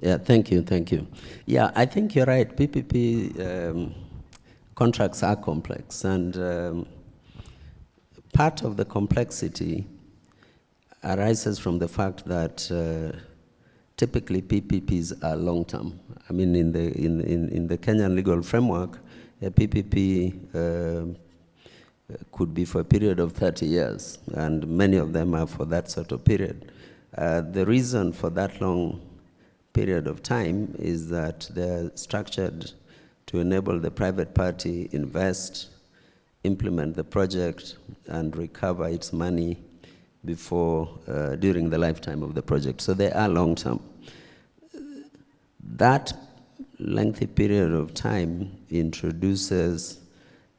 Yeah, thank you. Yeah, I think you're right. PPP contracts are complex, and part of the complexity arises from the fact that typically PPPs are long-term. I mean, in the Kenyan legal framework, a PPP could be for a period of 30 years, and many of them are for that sort of period. The reason for that long period of time is that they're structured to enable the private party invest, implement the project, and recover its money before, during the lifetime of the project. So they are long-term. That lengthy period of time introduces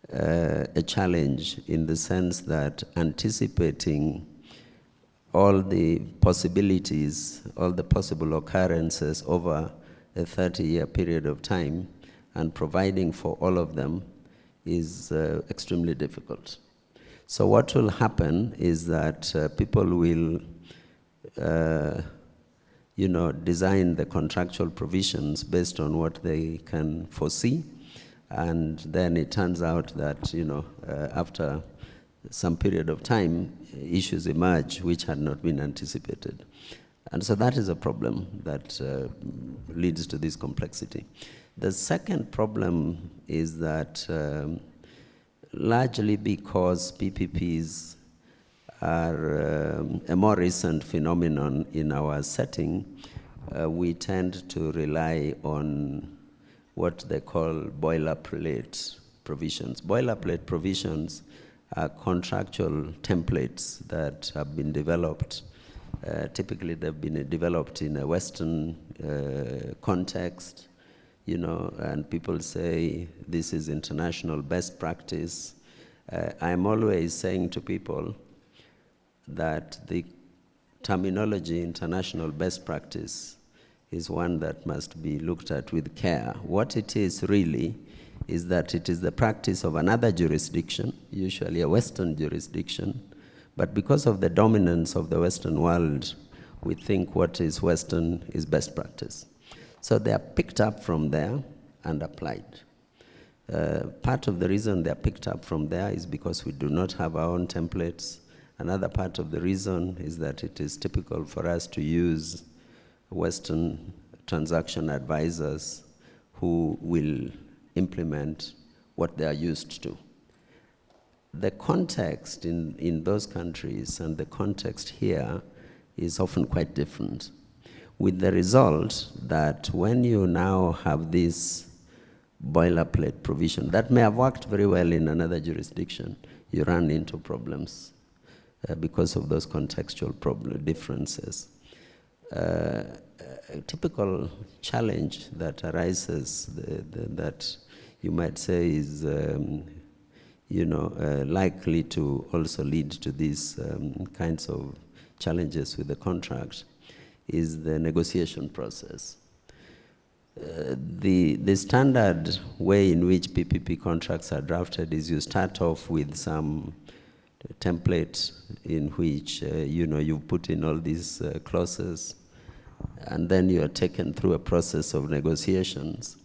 a challenge in the sense that anticipating all the possibilities, all the possible occurrences over a 30-year period of time and providing for all of them is extremely difficult. So what will happen is that people will design the contractual provisions based on what they can foresee, and then it turns out that, after some period of time, issues emerge which had not been anticipated. And so that is a problem that leads to this complexity. The second problem is that largely because PPPs are a more recent phenomenon in our setting, we tend to rely on what they call boilerplate provisions. Boilerplate provisions are contractual templates that have been developed Typically, they've been developed in a Western context, you know, and people say this is international best practice. I'm always saying to people that the terminology international best practice is one that must be looked at with care. What it is really is that it is the practice of another jurisdiction, usually a Western jurisdiction, but because of the dominance of the Western world, we think what is Western is best practice. So they are picked up from there and applied. Part of the reason they are picked up from there is because we do not have our own templates. Another part of the reason is that it is typical for us to use Western transaction advisors who will implement what they are used to. The context in those countries and the context here is often quite different, with the result that when you now have this boilerplate provision that may have worked very well in another jurisdiction, you run into problems because of those contextual differences. A typical challenge that arises that you might say is likely to also lead to these kinds of challenges with the contract is the negotiation process. The standard way in which PPP contracts are drafted is you start off with some template in which you put in all these clauses, and then you are taken through a process of negotiations,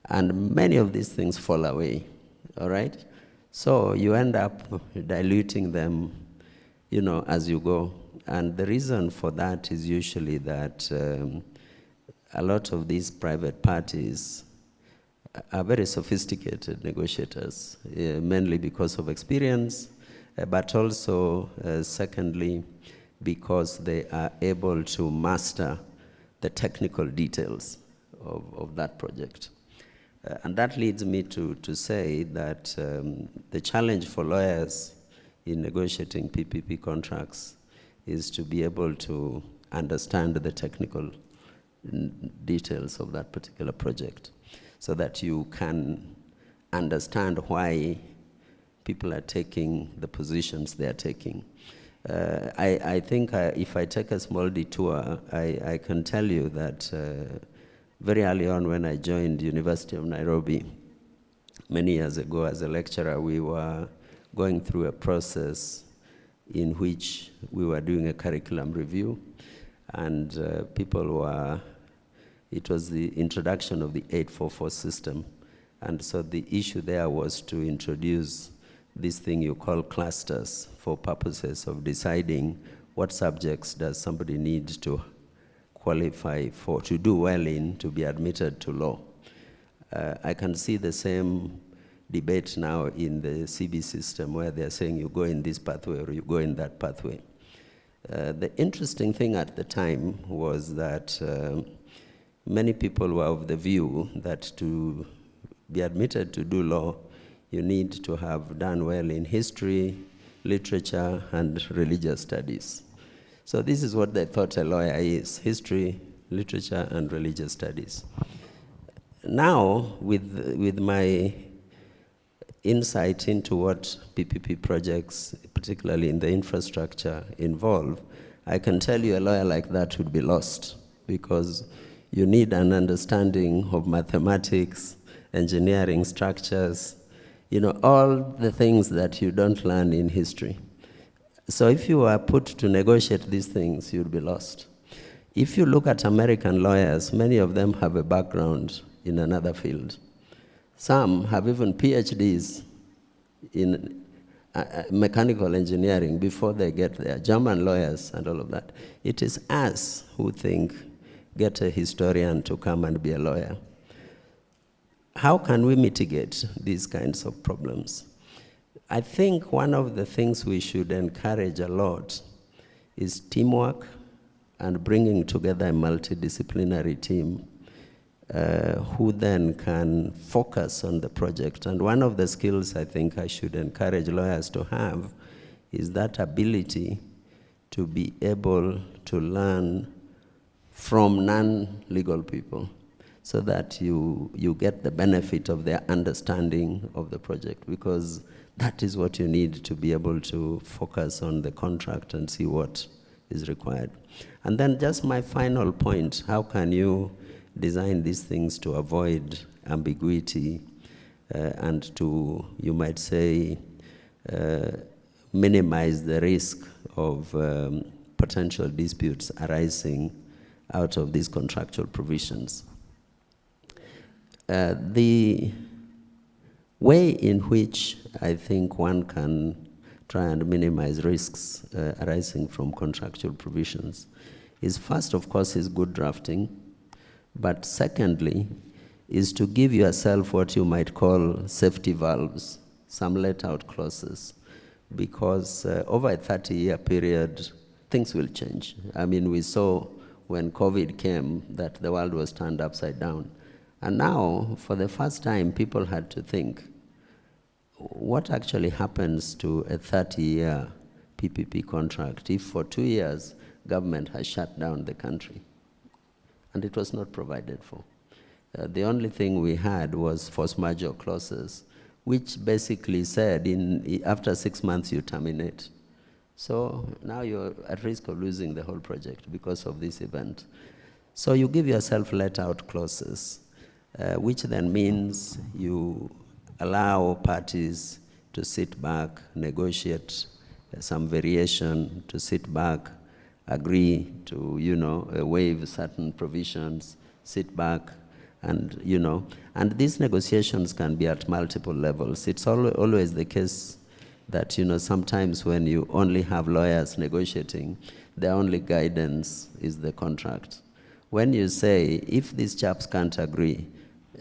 and many of these things fall away, all right? So you end up diluting them, as you go. And the reason for that is usually that a lot of these private parties are very sophisticated negotiators, mainly because of experience, but also, secondly, because they are able to master the technical details of that project. And that leads me to say that the challenge for lawyers in negotiating PPP contracts is to be able to understand the technical details of that particular project so that you can understand why people are taking the positions they are taking. I think if I take a small detour, I can tell you that very early on when I joined University of Nairobi, many years ago as a lecturer, we were going through a process in which we were doing a curriculum review, and it was the introduction of the 844 system. And so the issue there was to introduce this thing you call clusters for purposes of deciding what subjects does somebody need to qualify for, to do well in, to be admitted to law. I can see the same debate now in the CB system where they're saying you go in this pathway or you go in that pathway. The interesting thing at the time was that many people were of the view that to be admitted to do law, you need to have done well in history, literature, and religious studies. So this is what they thought a lawyer is: history, literature, and religious studies. Now, with my insight into what PPP projects, particularly in the infrastructure, involve, I can tell you a lawyer like that would be lost, because you need an understanding of mathematics, engineering structures, all the things that you don't learn in history. So if you are put to negotiate these things, you'll be lost. If you look at American lawyers, many of them have a background in another field. Some have even PhDs in mechanical engineering before they get there, German lawyers and all of that. It is us who think, get a historian to come and be a lawyer. How can we mitigate these kinds of problems? I think one of the things we should encourage a lot is teamwork and bringing together a multidisciplinary team who then can focus on the project. And one of the skills I think I should encourage lawyers to have is that ability to be able to learn from non-legal people so that you get the benefit of their understanding of the project, because that is what you need to be able to focus on the contract and see what is required. And then just my final point, how can you design these things to avoid ambiguity and to, you might say, minimize the risk of potential disputes arising out of these contractual provisions. The way in which I think one can try and minimize risks arising from contractual provisions is first, of course, is good drafting, but secondly, is to give yourself what you might call safety valves, some let-out clauses, because over a 30-year period, things will change. I mean, we saw when COVID came that the world was turned upside down. And now, for the first time, people had to think, what actually happens to a 30-year PPP contract if for 2 years government has shut down the country and it was not provided for? The only thing we had was force majeure clauses, which basically said after 6 months you terminate. So now you're at risk of losing the whole project because of this event. So you give yourself let-out clauses, which then means you allow parties to sit back, negotiate some variation, to sit back, agree to, waive certain provisions, sit back, and, and these negotiations can be at multiple levels. It's always the case that, sometimes when you only have lawyers negotiating, their only guidance is the contract. When you say, if these chaps can't agree,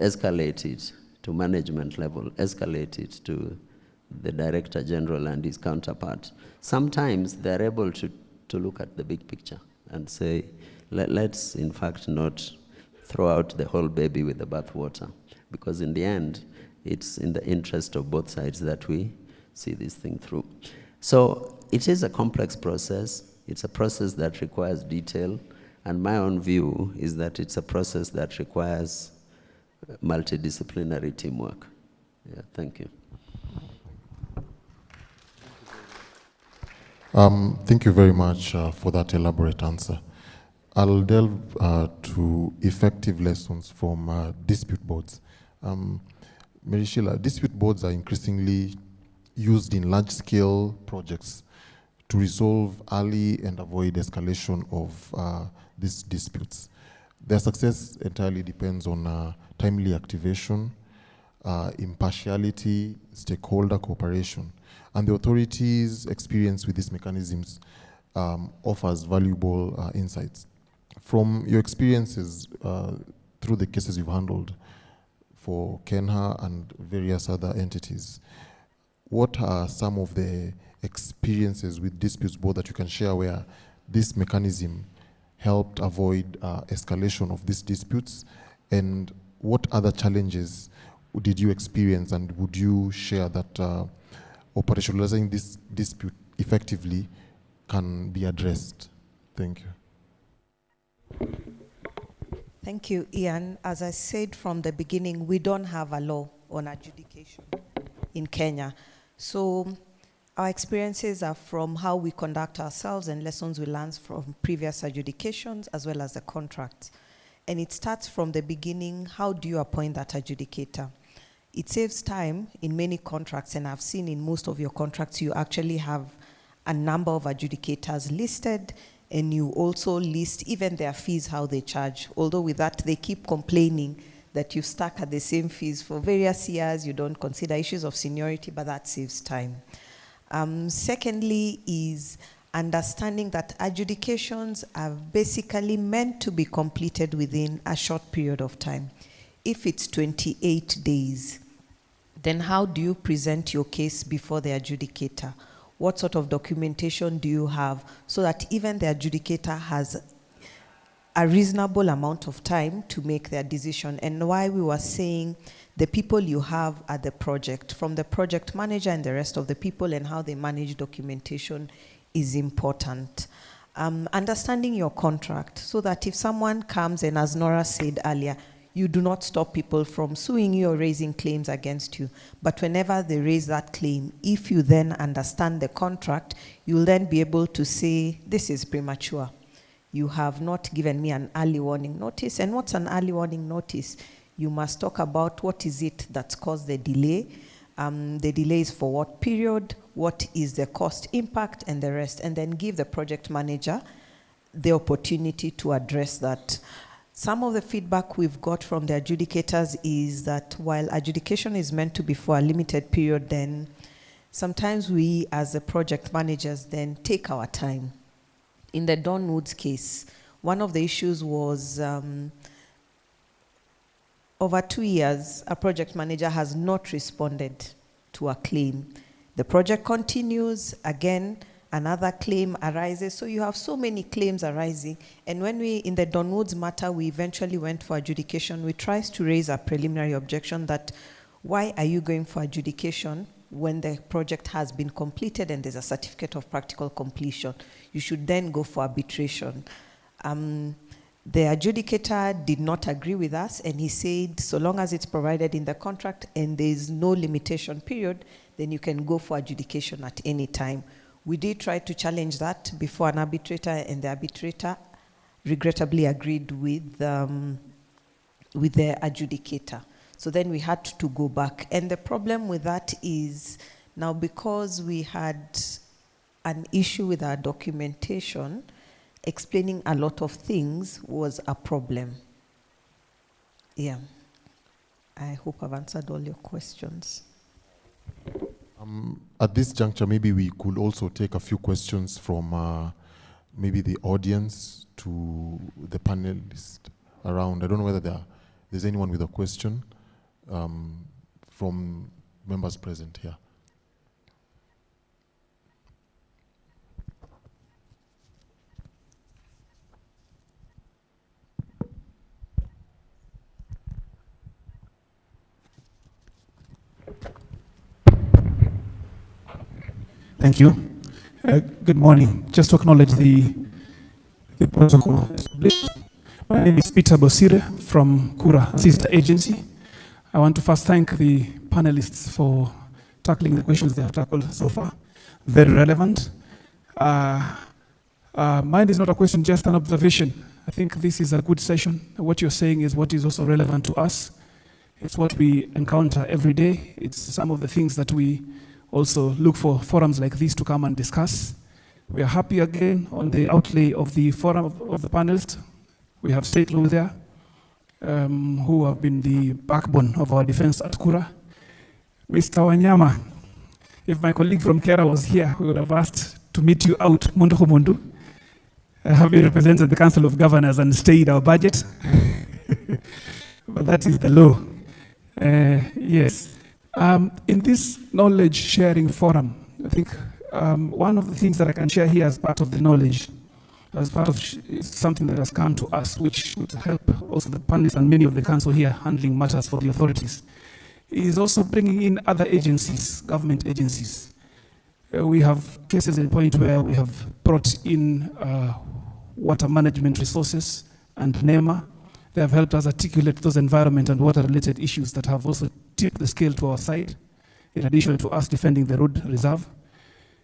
escalate it to management level, escalate it to the Director General and his counterpart, sometimes they're able to look at the big picture and say, let's in fact not throw out the whole baby with the bathwater, because in the end, it's in the interest of both sides that we see this thing through. So it is a complex process. It's a process that requires detail, and my own view is that it's a process that requires multidisciplinary teamwork. Yeah, thank you. Thank you very much for that elaborate answer. I'll delve to effective lessons from dispute boards. Merishila, dispute boards are increasingly used in large-scale projects to resolve early and avoid escalation of these disputes. Their success entirely depends on timely activation, impartiality, stakeholder cooperation, and the authorities' experience with these mechanisms offers valuable insights. From your experiences through the cases you've handled for KeNHA and various other entities, what are some of the experiences with disputes board that you can share where this mechanism helped avoid escalation of these disputes, and what other challenges did you experience, and would you share that operationalizing this dispute effectively can be addressed? Thank you. Thank you, Ian. As I said from the beginning, we don't have a law on adjudication in Kenya. So our experiences are from how we conduct ourselves and lessons we learned from previous adjudications as well as the contracts. And it starts from the beginning. How do you appoint that adjudicator? It saves time in many contracts, and I've seen in most of your contracts you actually have a number of adjudicators listed, and you also list even their fees, how they charge. Although with that, they keep complaining that you've stuck at the same fees for various years, you don't consider issues of seniority, but that saves time. Secondly is understanding that adjudications are basically meant to be completed within a short period of time. If it's 28 days, then how do you present your case before the adjudicator? What sort of documentation do you have so that even the adjudicator has a reasonable amount of time to make their decision? And why we were saying the people you have at the project, from the project manager and the rest of the people, and how they manage documentation is important. Understanding your contract so that if someone comes and, as Nora said earlier, you do not stop people from suing you or raising claims against you. But whenever they raise that claim, if you then understand the contract, you'll then be able to say, this is premature. You have not given me an early warning notice. And what's an early warning notice? You must talk about what is it that's caused the delay. The delay is for what period, what is the cost impact, and the rest, and then give the project manager the opportunity to address that. Some of the feedback we've got from the adjudicators is that while adjudication is meant to be for a limited period, then sometimes we as the project managers then take our time. In the Don Woods case, one of the issues was over 2 years, a project manager has not responded to a claim. The project continues, again, another claim arises. So you have so many claims arising. And when we, in the Don Woods matter, we eventually went for adjudication, we tried to raise a preliminary objection that, why are you going for adjudication when the project has been completed and there's a certificate of practical completion? You should then go for arbitration. The adjudicator did not agree with us, and he said, so long as it's provided in the contract and there's no limitation period, then you can go for adjudication at any time. We did try to challenge that before an arbitrator, and the arbitrator regrettably agreed with the adjudicator. So then we had to go back. And the problem with that is now, because we had an issue with our documentation, explaining a lot of things was a problem. Yeah. I hope I've answered all your questions. At this juncture, maybe we could also take a few questions from maybe the audience to the panelists around. I don't know whether there's anyone with a question from members present here. Thank you. Good morning. Just to acknowledge the protocol. My name is Peter Bosire from Kura Sister Agency. I want to first thank the panelists for tackling the questions they have tackled so far. Very relevant. Mine is not a question, just an observation. I think this is a good session. What you're saying is what is also relevant to us. It's what we encounter every day. It's some of the things that we also look for forums like this to come and discuss. We are happy again on the outlay of the forum of the panelists. We have State Law there, who have been the backbone of our defense at Kura. Mr. Wanyama, if my colleague from Kera was here, we would have asked to meet you out, Mundu Mundu. Have you represented the Council of Governors and stayed our budget? But that is the law. Yes. In this knowledge sharing forum, I think one of the things that I can share here as part of the knowledge, as part of something that has come to us, which would help also the panelists and many of the council here handling matters for the authorities, is also bringing in other agencies, government agencies. We have cases at a point where we have brought in water management resources and NEMA. They have helped us articulate those environment and water-related issues that have also tipped the scale to our side, in addition to us defending the road reserve.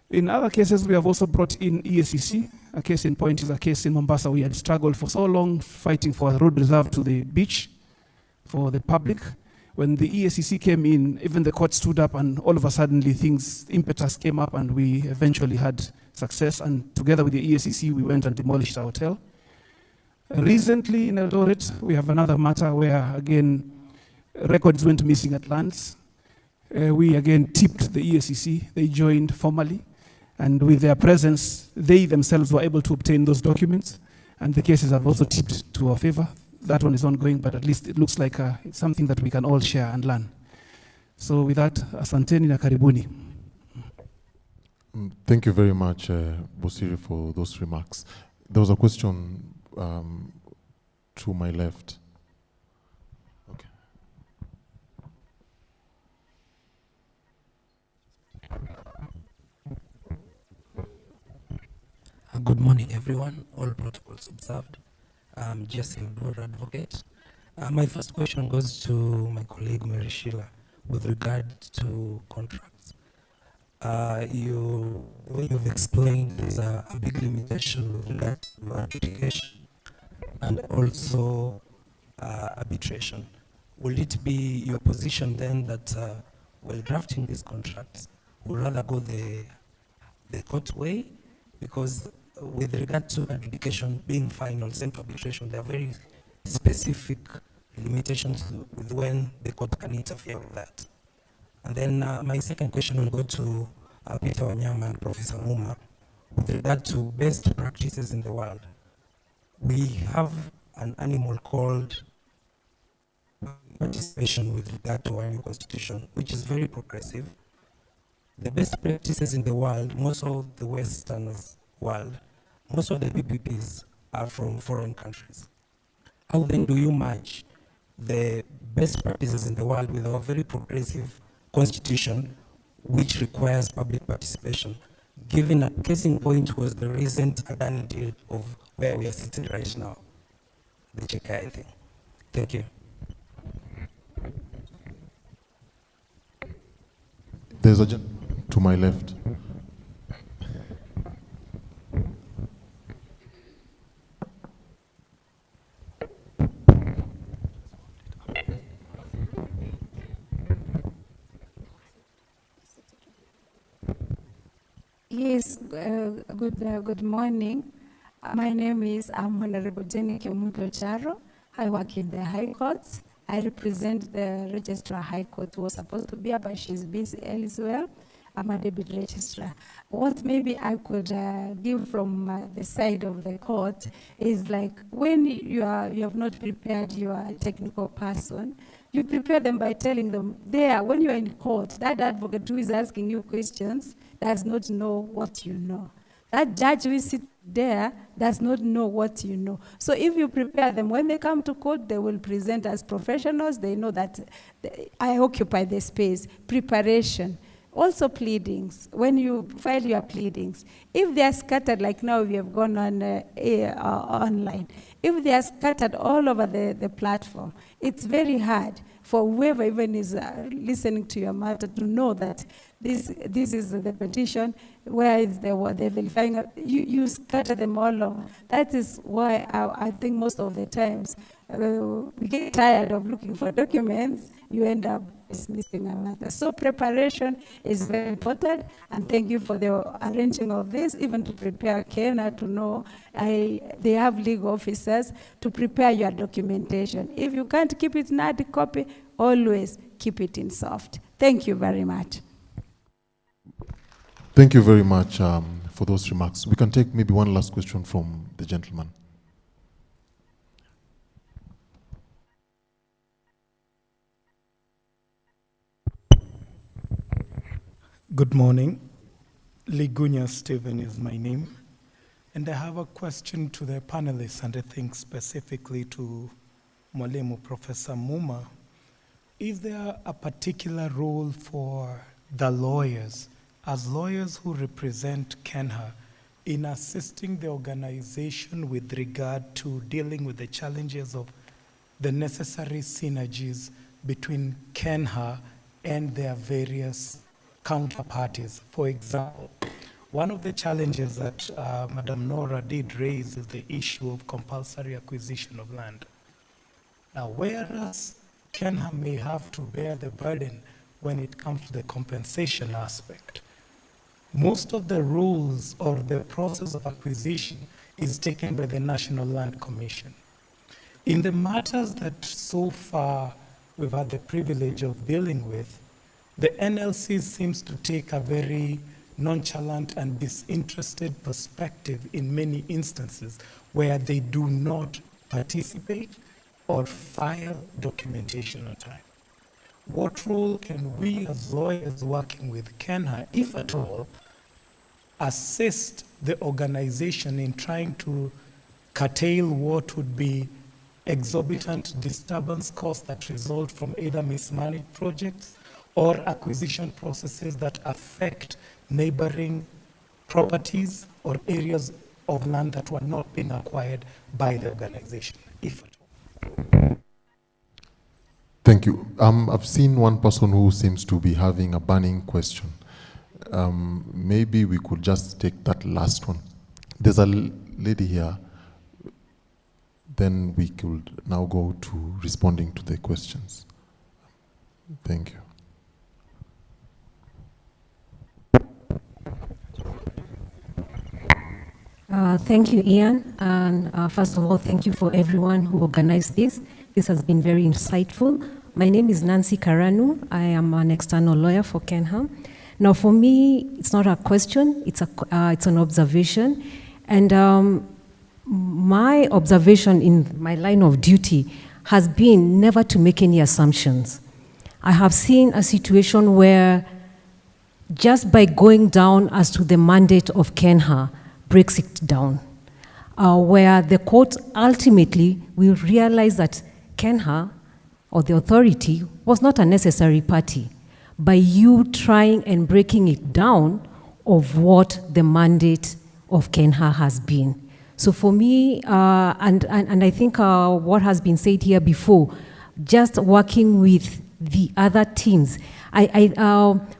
In other cases, we have also brought in EACC. A case in point is a case in Mombasa. We had struggled for so long fighting for a road reserve to the beach for the public. When the EACC came in, even the court stood up, and all of a sudden impetus came up, and we eventually had success. And together with the EACC, we went and demolished our hotel. Recently in Eldoret, we have another matter where, again, records went missing at lands. We again tipped the EACC. They joined formally, and with their presence, they themselves were able to obtain those documents, and the cases have also tipped to our favor. That one is ongoing, but at least it looks like it's something that we can all share and learn. So with that, asanteni na karibuni. Thank you very much, Bosiri, for those remarks. There was a question to my left. Okay. Good morning, everyone. All protocols observed. I'm Jesse, board advocate. My first question goes to my colleague Mary Sheila with regard to contracts. The way you've explained, there's a big limitation with regard to adjudication and also arbitration. Will it be your position then that while drafting these contracts, we'll rather go the court way? Because with regard to adjudication being final, sent to arbitration, there are very specific limitations with when the court can interfere with that. And then my second question will go to Peter Wanyama and Professor Muma. With regard to best practices in the world, we have an animal called participation with regard to our new constitution, which is very progressive. The best practices in the world, most of the Western world, most of the PPPs are from foreign countries. How then do you match the best practices in the world with our very progressive constitution, which requires public participation? Given a case in point was the recent Adani deal of where we are sitting right now, the Chekai thing. Thank you. There's a gentleman to my left. Yes, good morning. My name is Honorable Jenny Kemuto Charo. I work in the High Courts. I represent the Registrar High Court who was supposed to be here, but she's busy elsewhere. I'm a deputy registrar. What maybe I could give from the side of the court is like when you have not prepared your technical person, you prepare them by telling them there, when you're in court, that advocate who is asking you questions does not know what you know. That judge who is sitting there does not know what you know. So if you prepare them, when they come to court, they will present as professionals. They know that I occupy the space. Preparation. Also pleadings, when you file your pleadings, if they are scattered, like now we have gone on online, if they are scattered all over the platform, it's very hard for whoever even is listening to your matter to know that this is the petition, where is the verifying, you scatter them all over. That is why I think most of the times we get tired of looking for documents, you end up dismissing a matter. So preparation is very important, and thank you for the arranging of this, even to prepare KeNHA to know they have legal officers to prepare your documentation. If you can't keep it in hard copy, always keep it in soft. Thank you very much. Thank you very much for those remarks. We can take maybe one last question from the gentleman. Good morning. Ligunya Stephen is my name. And I have a question to the panelists, and I think specifically to Mwalimu Professor Muma. Is there a particular role for the lawyers, as lawyers who represent KeNHA, in assisting the organization with regard to dealing with the challenges of the necessary synergies between KeNHA and their various counterparties? For example, one of the challenges that Madam Nora did raise is the issue of compulsory acquisition of land. Now, whereas KeNHA may have to bear the burden when it comes to the compensation aspect, most of the rules or the process of acquisition is taken by the National Land Commission. In the matters that so far we've had the privilege of dealing with, the NLC seems to take a very nonchalant and disinterested perspective in many instances where they do not participate or file documentation on time. What role can we as lawyers working with KeNHA, if at all, assist the organization in trying to curtail what would be exorbitant disturbance costs that result from either mismanaged projects or acquisition processes that affect neighboring properties or areas of land that were not being acquired by the organization, if at all? Thank you. I've seen one person who seems to be having a burning question. Maybe we could just take that last one. There's a lady here. Then we could now go to responding to the questions. Thank you. Thank you, Ian. And first of all, thank you for everyone who organized this. This has been very insightful. My name is Nancy Karanu. I am an external lawyer for KeNHA. Now, for me, it's not a question, it's an observation. And my observation in my line of duty has been never to make any assumptions. I have seen a situation where just by going down as to the mandate of KeNHA breaks it down, where the court ultimately will realize that KeNHA, or the authority, was not a necessary party by you trying and breaking it down of what the mandate of KeNHA has been. So for me, and I think what has been said here before, just working with the other teams,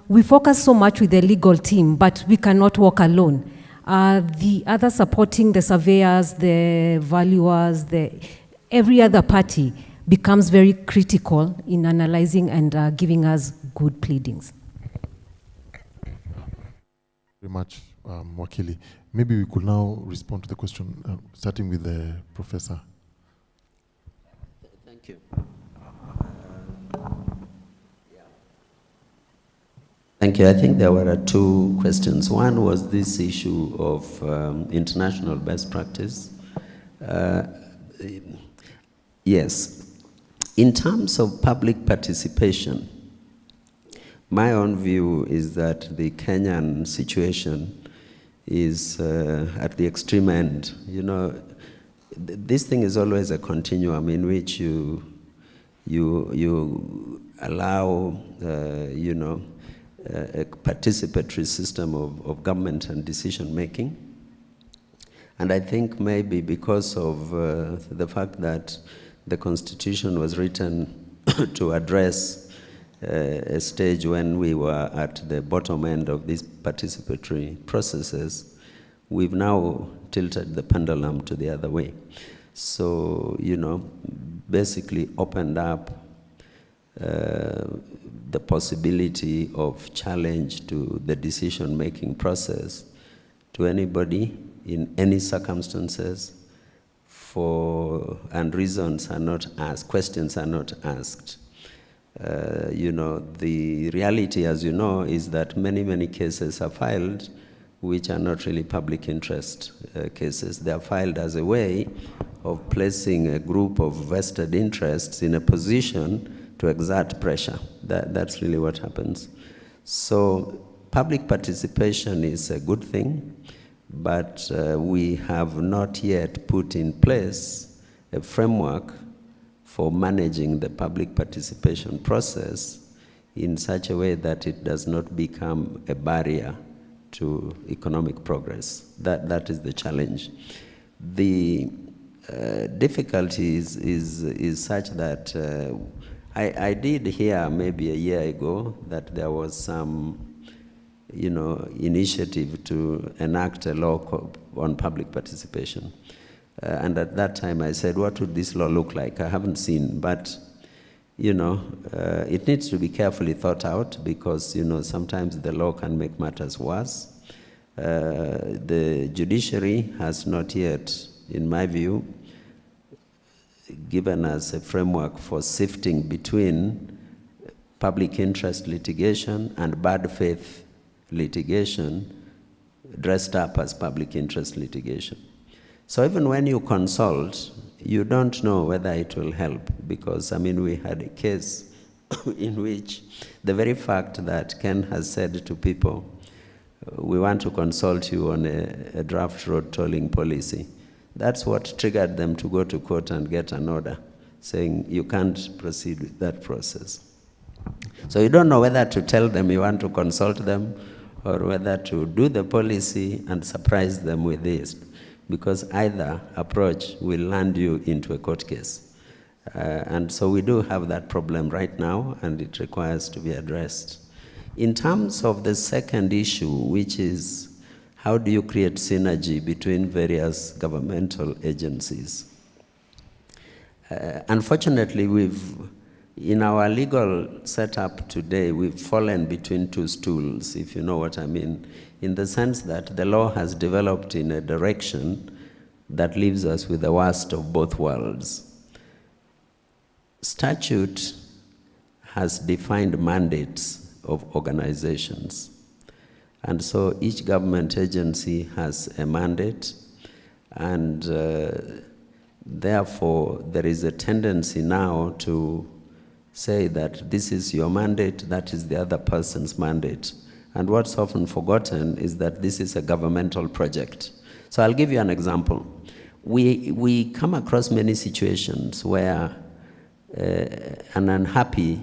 we focus so much with the legal team, but we cannot work alone. The other supporting, the surveyors, the valuers, every other party becomes very critical in analyzing and giving us good pleadings. Very much, Wakili. Maybe we could now respond to the question, starting with the professor. Thank you. Thank you. I think there were two questions. One was this issue of international best practice. Yes. In terms of public participation, my own view is that the Kenyan situation is at the extreme end. You know, this thing is always a continuum in which you allow, you know, a participatory system of government and decision making. And I think maybe because of the fact that the Constitution was written to address a stage when we were at the bottom end of these participatory processes, we've now tilted the pendulum to the other way. So, you know, basically opened up the possibility of challenge to the decision-making process to anybody in any circumstances, and reasons are not asked, questions are not asked. You know, the reality, as you know, is that many cases are filed which are not really public interest cases. They are filed as a way of placing a group of vested interests in a position to exert pressure. That's really what happens. So public participation is a good thing, but we have not yet put in place a framework for managing the public participation process in such a way that it does not become a barrier to economic progress. That is the challenge. The difficulty is such that I did hear maybe a year ago that there was some, you know, initiative to enact a law on public participation. And at that time I said, what would this law look like? I haven't seen, but, you know, it needs to be carefully thought out because, you know, sometimes the law can make matters worse. The judiciary has not yet, in my view, given us a framework for sifting between public interest litigation and bad faith litigation dressed up as public interest litigation. So even when you consult, you don't know whether it will help because, I mean, we had a case in which the very fact that Ken has said to people, we want to consult you on a draft road tolling policy, that's what triggered them to go to court and get an order saying you can't proceed with that process. So you don't know whether to tell them you want to consult them or whether to do the policy and surprise them with this. because either approach will land you into a court case. And so we do have that problem right now, and it requires to be addressed. In terms of the second issue, which is how do you create synergy between various governmental agencies? Unfortunately, in our legal setup today, we've fallen between two stools, if you know what I mean, in the sense that the law has developed in a direction that leaves us with the worst of both worlds. Statute has defined mandates of organizations. And so each government agency has a mandate, and therefore there is a tendency now to say that this is your mandate, that is the other person's mandate. And what's often forgotten is that this is a governmental project. So I'll give you an example. We come across many situations where an unhappy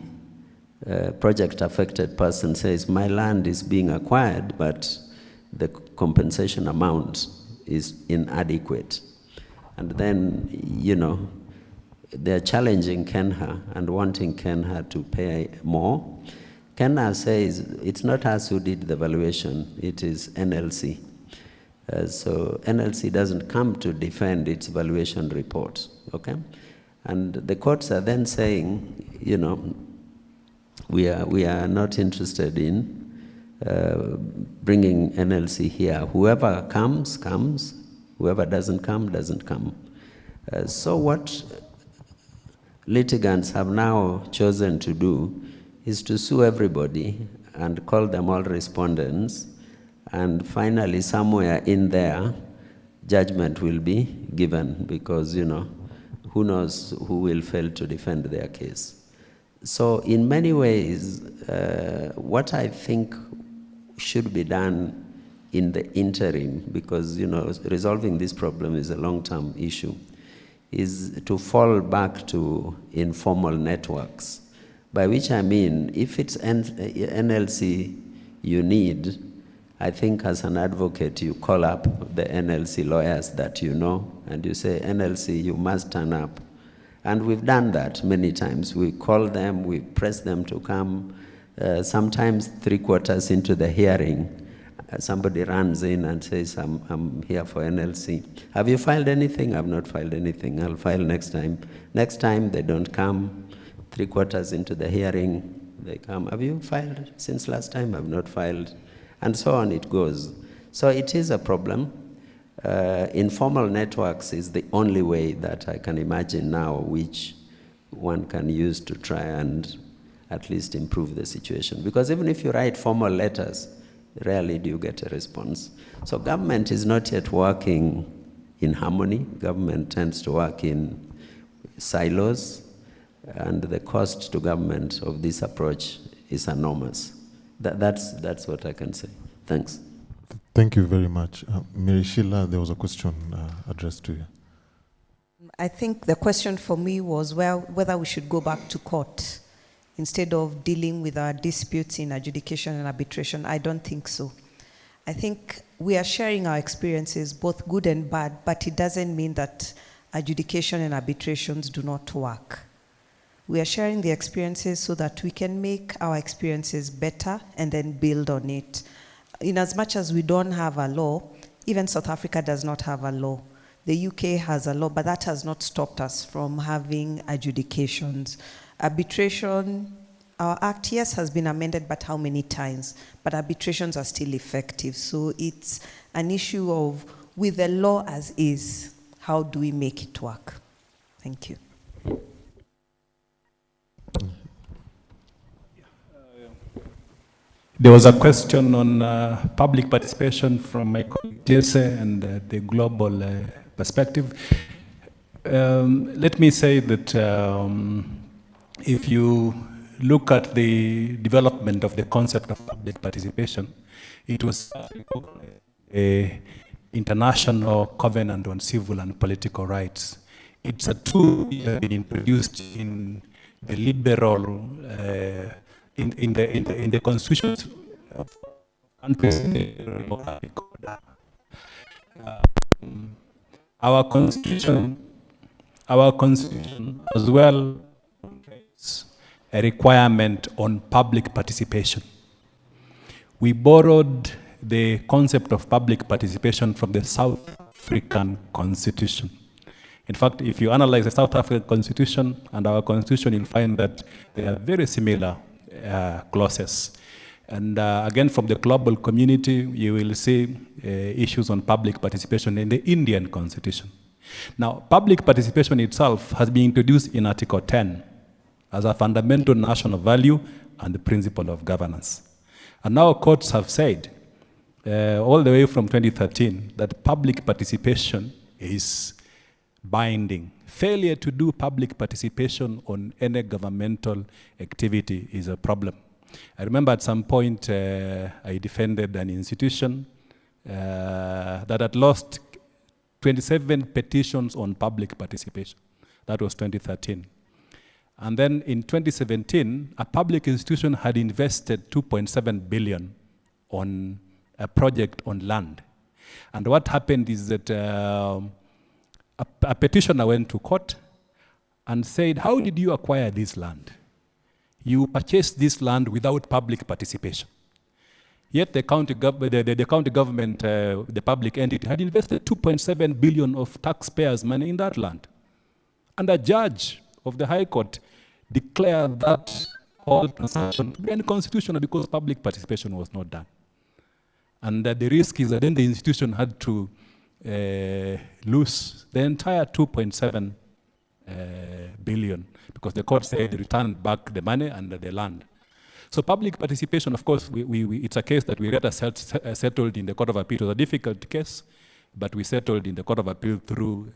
project-affected person says, my land is being acquired, but the compensation amount is inadequate. And then, you know, they're challenging KeNHA and wanting KeNHA to pay more. KeNHA says, it's not us who did the valuation, it is NLC. So NLC doesn't come to defend its valuation report, okay? And the courts are then saying, you know, we are not interested in bringing NLC here. Whoever comes, comes. Whoever doesn't come, doesn't come. So what litigants have now chosen to do is to sue everybody and call them all respondents, and finally somewhere in there, judgment will be given because, you know, who knows who will fail to defend their case. So in many ways, what I think should be done in the interim, because, you know, resolving this problem is a long-term issue, is to fall back to informal networks, by which I mean, if it's NLC you need, I think as an advocate, you call up the NLC lawyers that you know, and you say, NLC, you must turn up. And we've done that many times. We call them, we press them to come. Sometimes 3/4 into the hearing, somebody runs in and says, I'm here for NLC. Have you filed anything? I've not filed anything. I'll file next time. Next time, they don't come. 3/4 into the hearing, they come. Have you filed since last time? I've not filed. And so on it goes. So it is a problem. Informal networks is the only way that I can imagine now which one can use to try and at least improve the situation. Because even if you write formal letters, rarely do you get a response. So government is not yet working in harmony. Government tends to work in silos, and the cost to government of this approach is enormous. That's what I can say. Thanks. Thank you very much. Mary Sheila, there was a question addressed to you. I think the question for me was whether we should go back to court instead of dealing with our disputes in adjudication and arbitration. I don't think so. I think we are sharing our experiences, both good and bad, but it doesn't mean that adjudication and arbitrations do not work. We are sharing the experiences so that we can make our experiences better and then build on it. In as much as we don't have a law, even South Africa does not have a law. The UK has a law, but that has not stopped us from having adjudications. Arbitration, our act, yes, has been amended, but how many times? But arbitrations are still effective. So it's an issue of, with the law as is, how do we make it work? Thank you. There was a question on public participation from my colleague Jesse and the global perspective. Let me say that if you look at the development of the concept of public participation, it was an international covenant on civil and political rights. It's a tool that has been introduced in the liberal in the constitutions of countries. Our constitution as well is a requirement on public participation. We borrowed the concept of public participation from the South African Constitution. In fact, if you analyze the South African Constitution and our Constitution, you'll find that they are very similar clauses. And again, from the global community, you will see issues on public participation in the Indian Constitution. Now, public participation itself has been introduced in Article 10 as a fundamental national value and the principle of governance. And now courts have said, all the way from 2013, that public participation is binding. Failure to do public participation on any governmental activity is a problem. I remember at some point I defended an institution that had lost 27 petitions on public participation. That was 2013. And then in 2017, a public institution had invested 2.7 billion on a project on land. And what happened is that a petitioner went to court and said, how did you acquire this land? You purchased this land without public participation. Yet the county government, the public entity, had invested 2.7 billion of taxpayers' money in that land. And a judge of the High Court declared that whole transaction to be unconstitutional because public participation was not done. And the risk is that then the institution had to lose the entire 2.7 billion because the court said they returned back the money and the land. So public participation, of course, it's a case that we later settled in the Court of Appeal. It was a difficult case, but we settled in the Court of Appeal through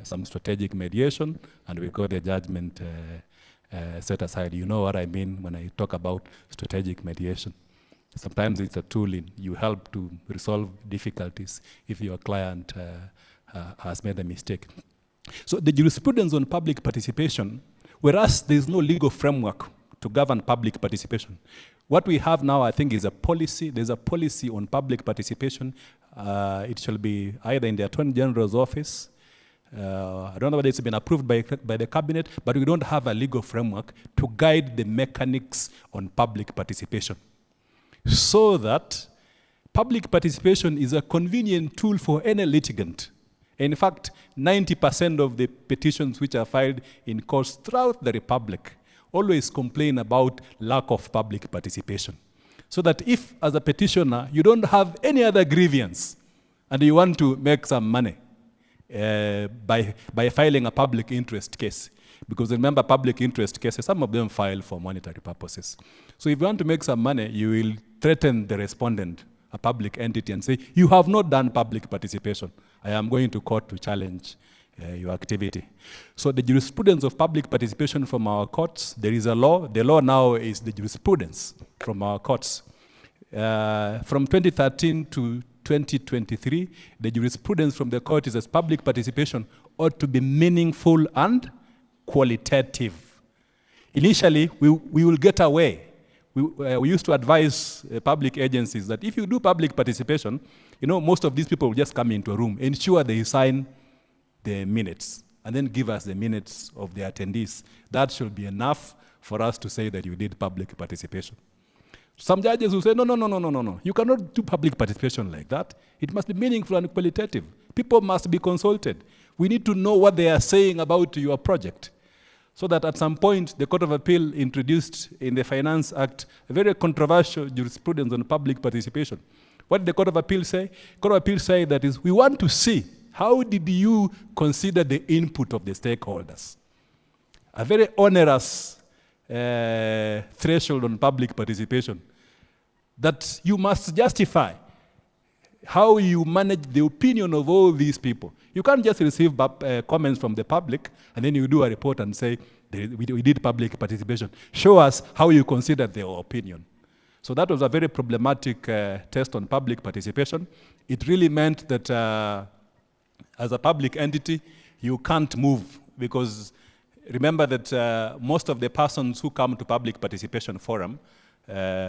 some strategic mediation, and we got the judgment set aside. You know what I mean when I talk about strategic mediation. Sometimes it's a tool you help to resolve difficulties if your client has made a mistake. So the jurisprudence on public participation, whereas there's no legal framework to govern public participation, what we have now, I think, is a policy. There's a policy on public participation. It shall be either in the Attorney General's office. I don't know whether it's been approved by the cabinet, but we don't have a legal framework to guide the mechanics on public participation. So that public participation is a convenient tool for any litigant. In fact, 90% of the petitions which are filed in courts throughout the Republic always complain about lack of public participation. So that if, as a petitioner, you don't have any other grievance and you want to make some money by filing a public interest case, because remember, public interest cases, some of them file for monetary purposes. So if you want to make some money, you will threaten the respondent, a public entity, and say, you have not done public participation. I am going to court to challenge your activity. So the jurisprudence of public participation from our courts, there is a law. The law now is the jurisprudence from our courts. From 2013 to 2023, the jurisprudence from the court is that public participation ought to be meaningful and qualitative. Initially, we will get away. We used to advise public agencies that if you do public participation, you know, most of these people will just come into a room, ensure they sign the minutes, and then give us the minutes of the attendees. That should be enough for us to say that you did public participation. Some judges will say, no. You cannot do public participation like that. It must be meaningful and qualitative. People must be consulted. We need to know what they are saying about your project. So that at some point, the Court of Appeal introduced in the Finance Act a very controversial jurisprudence on public participation. What did the Court of Appeal say? Court of Appeal say that is, we want to see how did you consider the input of the stakeholders. A very onerous threshold on public participation that you must justify how you manage the opinion of all these people. You can't just receive comments from the public and then you do a report and say, we did public participation. Show us how you considered their opinion. So that was a very problematic test on public participation. It really meant that as a public entity, you can't move because remember that most of the persons who come to public participation forum,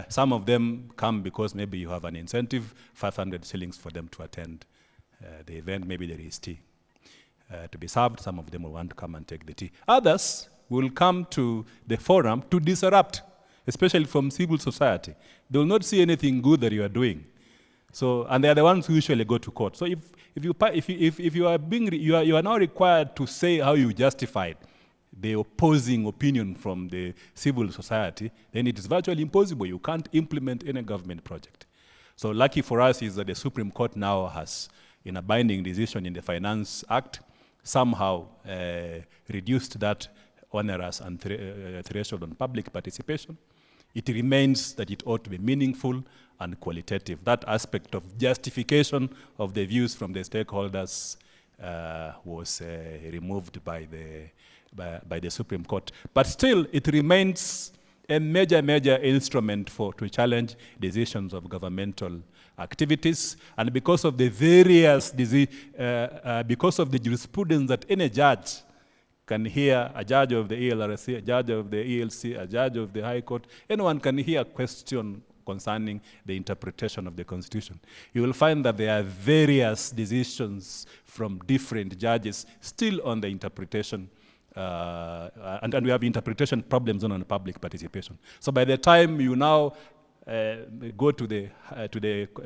some of them come because maybe you have an incentive, 500 shillings for them to attend the event, maybe there is tea. to be served. Some of them will want to come and take the tea. Others will come to the forum to disrupt, especially from civil society. They will not see anything good that you are doing. So, and they are the ones who usually go to court. So if you are now required to say how you justified the opposing opinion from the civil society, then it is virtually impossible. You can't implement any government project. So lucky for us is that the Supreme Court now has, in a binding decision in the Finance Act, somehow reduced that onerous and threshold on public participation. It remains that it ought to be meaningful and qualitative. That aspect of justification of the views from the stakeholders was removed by the Supreme Court. But still, it remains a major instrument to challenge decisions of governmental activities. And because of the various because of the jurisprudence that any judge can hear, a judge of the ELRC, a judge of the ELC, a judge of the High Court, anyone can hear a question concerning the interpretation of the Constitution. You will find that there are various decisions from different judges still on the interpretation, and we have interpretation problems on public participation. So by the time you now go to the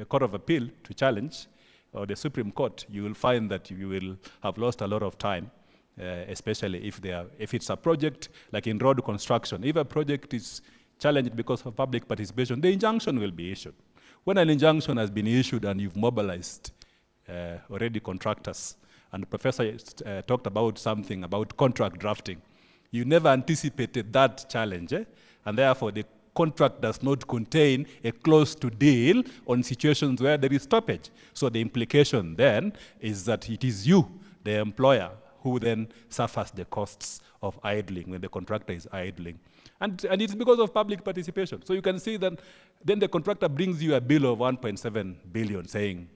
Court of Appeal to challenge, or the Supreme Court, you will find that you will have lost a lot of time, especially if it's a project like in road construction. If a project is challenged because of public participation, the injunction will be issued. When an injunction has been issued and you've mobilized already contractors, and the professor talked about something about contract drafting, you never anticipated that challenge, and therefore the contract does not contain a clause to deal on situations where there is stoppage. So the implication then is that it is you, the employer, who then suffers the costs of idling when the contractor is idling. And it's because of public participation. So you can see that then the contractor brings you a bill of 1.7 billion saying,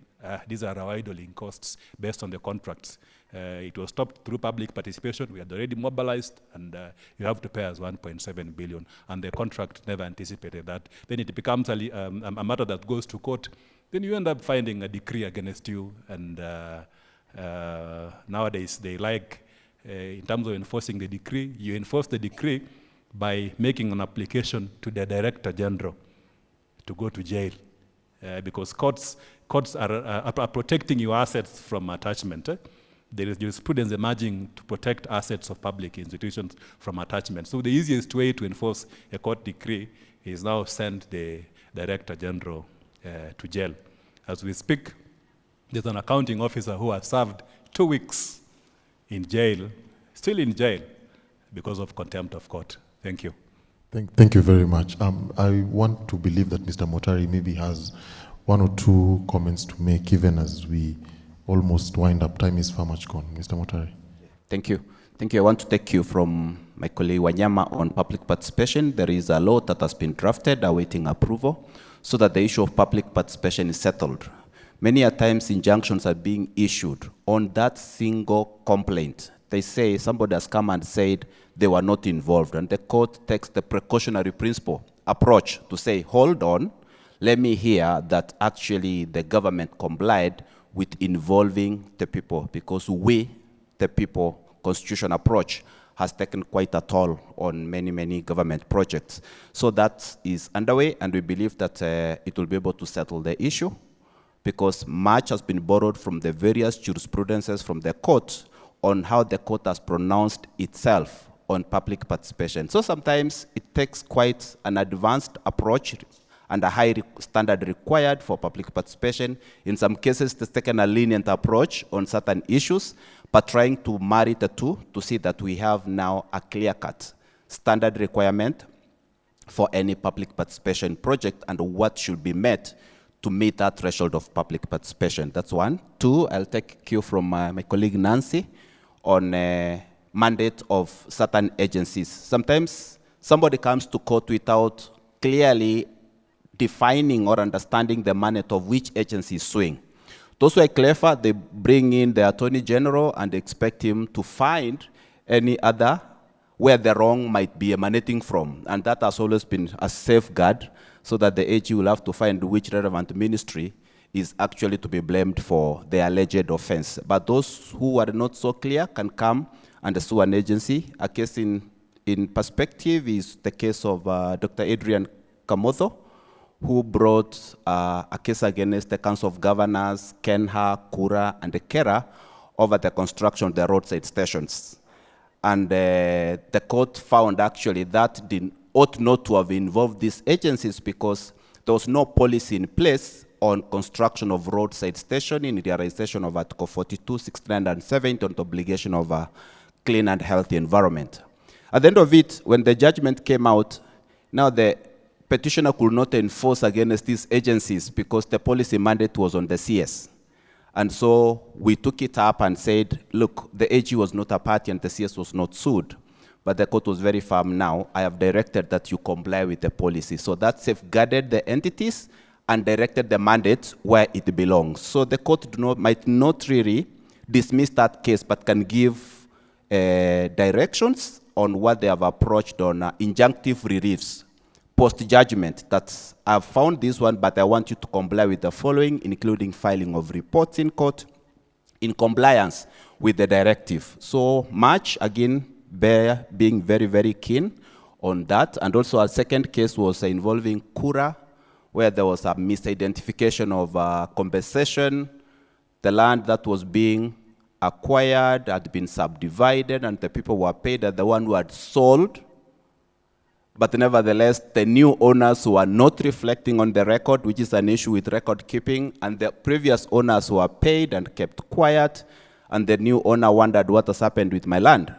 these are our idling costs based on the contracts. It was stopped through public participation. We had already mobilized, and you have to pay us 1.7 billion. And the contract never anticipated that. Then it becomes a matter that goes to court. Then you end up finding a decree against you. And nowadays, they like, in terms of enforcing the decree, you enforce the decree by making an application to the Director General to go to jail. Because courts are protecting your assets from attachment. There is jurisprudence emerging to protect assets of public institutions from attachment. So the easiest way to enforce a court decree is now send the Director General to jail. As we speak, there's an accounting officer who has served 2 weeks in jail, still in jail, because of contempt of court. Thank you. Thank you very much. I want to believe that Mr. Motari maybe has 1 or 2 comments to make, even as we almost wind up. Time is far much gone. Mr. Motari. Thank you. Thank you. I want to take you from my colleague Wanyama on public participation. There is a law that has been drafted awaiting approval so that the issue of public participation is settled. Many a times injunctions are being issued on that single complaint. They say somebody has come and said they were not involved, and the court takes the precautionary principle approach to say, hold on, let me hear that actually the government complied with involving the people, because we, the people, constitution approach has taken quite a toll on many government projects. So that is underway, and we believe that it will be able to settle the issue, because much has been borrowed from the various jurisprudences from the court on how the court has pronounced itself on public participation. So sometimes it takes quite an advanced approach and a high standard required for public participation. In some cases, it's taken a lenient approach on certain issues, but trying to marry the two to see that we have now a clear-cut standard requirement for any public participation project and what should be met to meet that threshold of public participation. That's 1. 2, I'll take cue from my colleague Nancy on mandate of certain agencies. Sometimes somebody comes to court without clearly defining or understanding the mandate of which agency is suing. Those who are clever, they bring in the Attorney General and expect him to find any other where the wrong might be emanating from. And that has always been a safeguard, so that the AG will have to find which relevant ministry is actually to be blamed for the alleged offense. But those who are not so clear can come and sue an agency. A case in perspective is the case of Dr. Adrian Kamotho, who brought a case against the Council of Governors, KeNHA, Kura, and the KERA over the construction of the roadside stations. And the court found actually that ought not to have involved these agencies because there was no policy in place on construction of roadside stationing in the realization of Article 42, 69, and 70 on the obligation of a clean and healthy environment. At the end of it, when the judgment came out, now the petitioner could not enforce against these agencies because the policy mandate was on the CS. And so we took it up and said, look, the AG was not a party and the CS was not sued. But the court was very firm now. I have directed that you comply with the policy. So that safeguarded the entities and directed the mandate where it belongs. So the court might not really dismiss that case, but can give directions on what they have approached on injunctive reliefs post-judgment. That I've found this one, but I want you to comply with the following, including filing of reports in court in compliance with the directive. So much, again, being very, very keen on that. And also a second case was involving Kura, where there was a misidentification of compensation. The land that was being acquired had been subdivided and the people were paid as the one who had sold. But nevertheless, the new owners were not reflecting on the record, which is an issue with record keeping, and the previous owners were paid and kept quiet, and the new owner wondered what has happened with my land.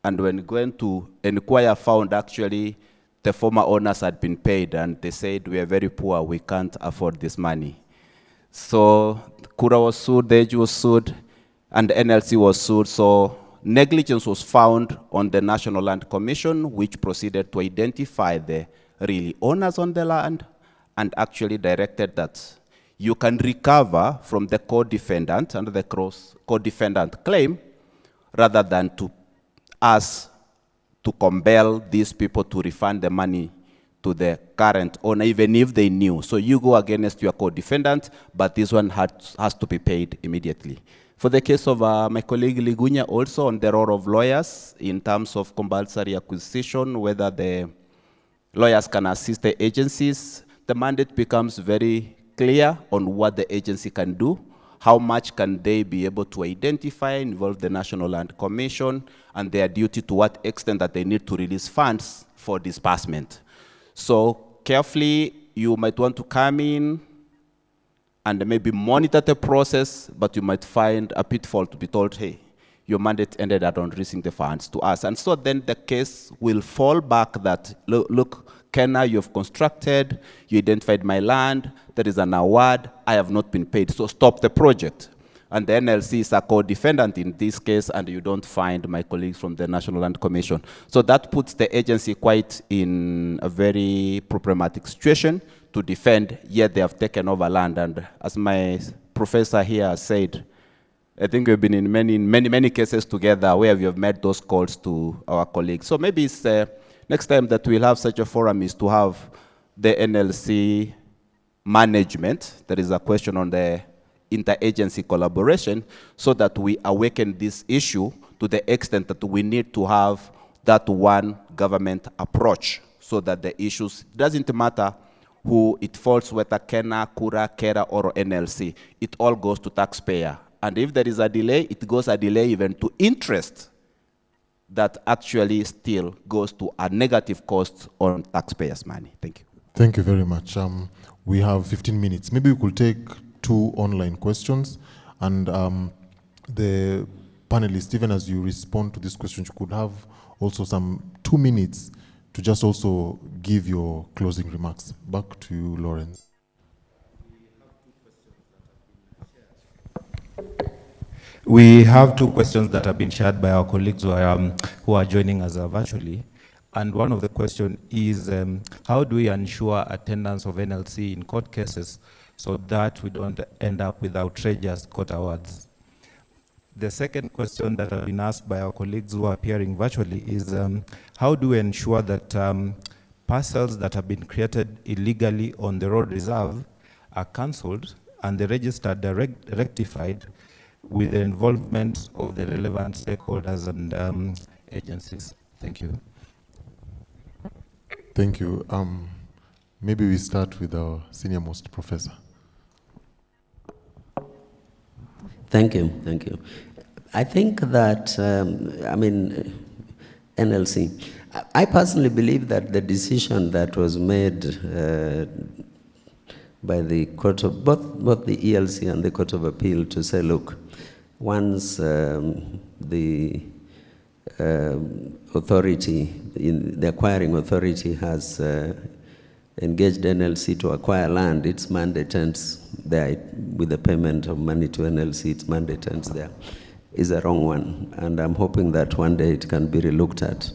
And when going to inquire, found actually the former owners had been paid, and they said, we are very poor, we can't afford this money. So Kura was sued, the AG was sued, and the NLC was sued. So negligence was found on the National Land Commission, which proceeded to identify the real owners on the land and actually directed that you can recover from the co-defendant under the co-defendant claim rather than to ask to compel these people to refund the money to the current owner, even if they knew. So you go against your co-defendant, but this one has to be paid immediately. For the case of my colleague Ligunya, also on the role of lawyers in terms of compulsory acquisition, whether the lawyers can assist the agencies, the mandate becomes very clear on what the agency can do, how much can they be able to identify, involve the National Land Commission, and their duty to what extent that they need to release funds for disbursement. So carefully, you might want to come in and maybe monitor the process, but you might find a pitfall to be told, hey, your mandate ended at on releasing the funds to us. And so then the case will fall back that, look, KeNHA, you've constructed, you identified my land, there is an award, I have not been paid, so stop the project. And the NLC is a co-defendant in this case, and you don't find my colleagues from the National Land Commission. So that puts the agency quite in a very problematic situation to defend, yet they have taken over land. And as my professor here said, I think we've been in many cases together where we have made those calls to our colleagues. So maybe it's next time that we'll have such a forum is to have the NLC management. There is a question on the interagency collaboration so that we awaken this issue to the extent that we need to have that one government approach so that the issues, doesn't matter who it falls, whether KeNHA, Kura, KERA, or NLC, it all goes to taxpayer. And if there is a delay, it goes a delay even to interest that actually still goes to a negative cost on taxpayers' money. Thank you. Thank you very much. We have 15 minutes. Maybe we could take 2 online questions, and the panelists, even as you respond to this question, you could have also some 2 minutes to just also give your closing remarks. Back to you, Lawrence. We have 2 questions that have been shared by our colleagues who are joining us virtually. And one of the questions is, how do we ensure attendance of NLC in court cases so that we don't end up with outrageous court awards? The second question that has been asked by our colleagues who are appearing virtually is, how do we ensure that parcels that have been created illegally on the road reserve are cancelled and the register rectified with the involvement of the relevant stakeholders and agencies. Thank you. Thank you. Maybe we start with our senior-most professor. Thank you, thank you. I think that, NLC, I personally believe that the decision that was made by the court of, both the ELC and the Court of Appeal to say, look, once the authority, the acquiring authority has engaged NLC to acquire land, its mandate ends there. With the payment of money to NLC, its mandate ends there, is a wrong one. And I'm hoping that one day it can be relooked at.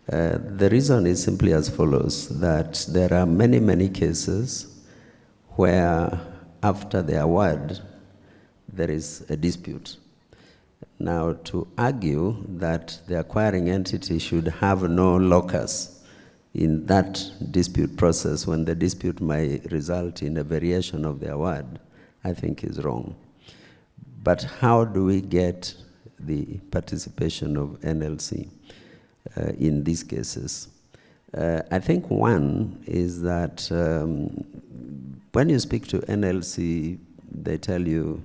The reason is simply as follows, that there are many, many cases where after the award, there is a dispute. Now, to argue that the acquiring entity should have no locus in that dispute process when the dispute might result in a variation of the award, I think is wrong. But how do we get the participation of NLC in these cases? I think one is that when you speak to NLC, they tell you,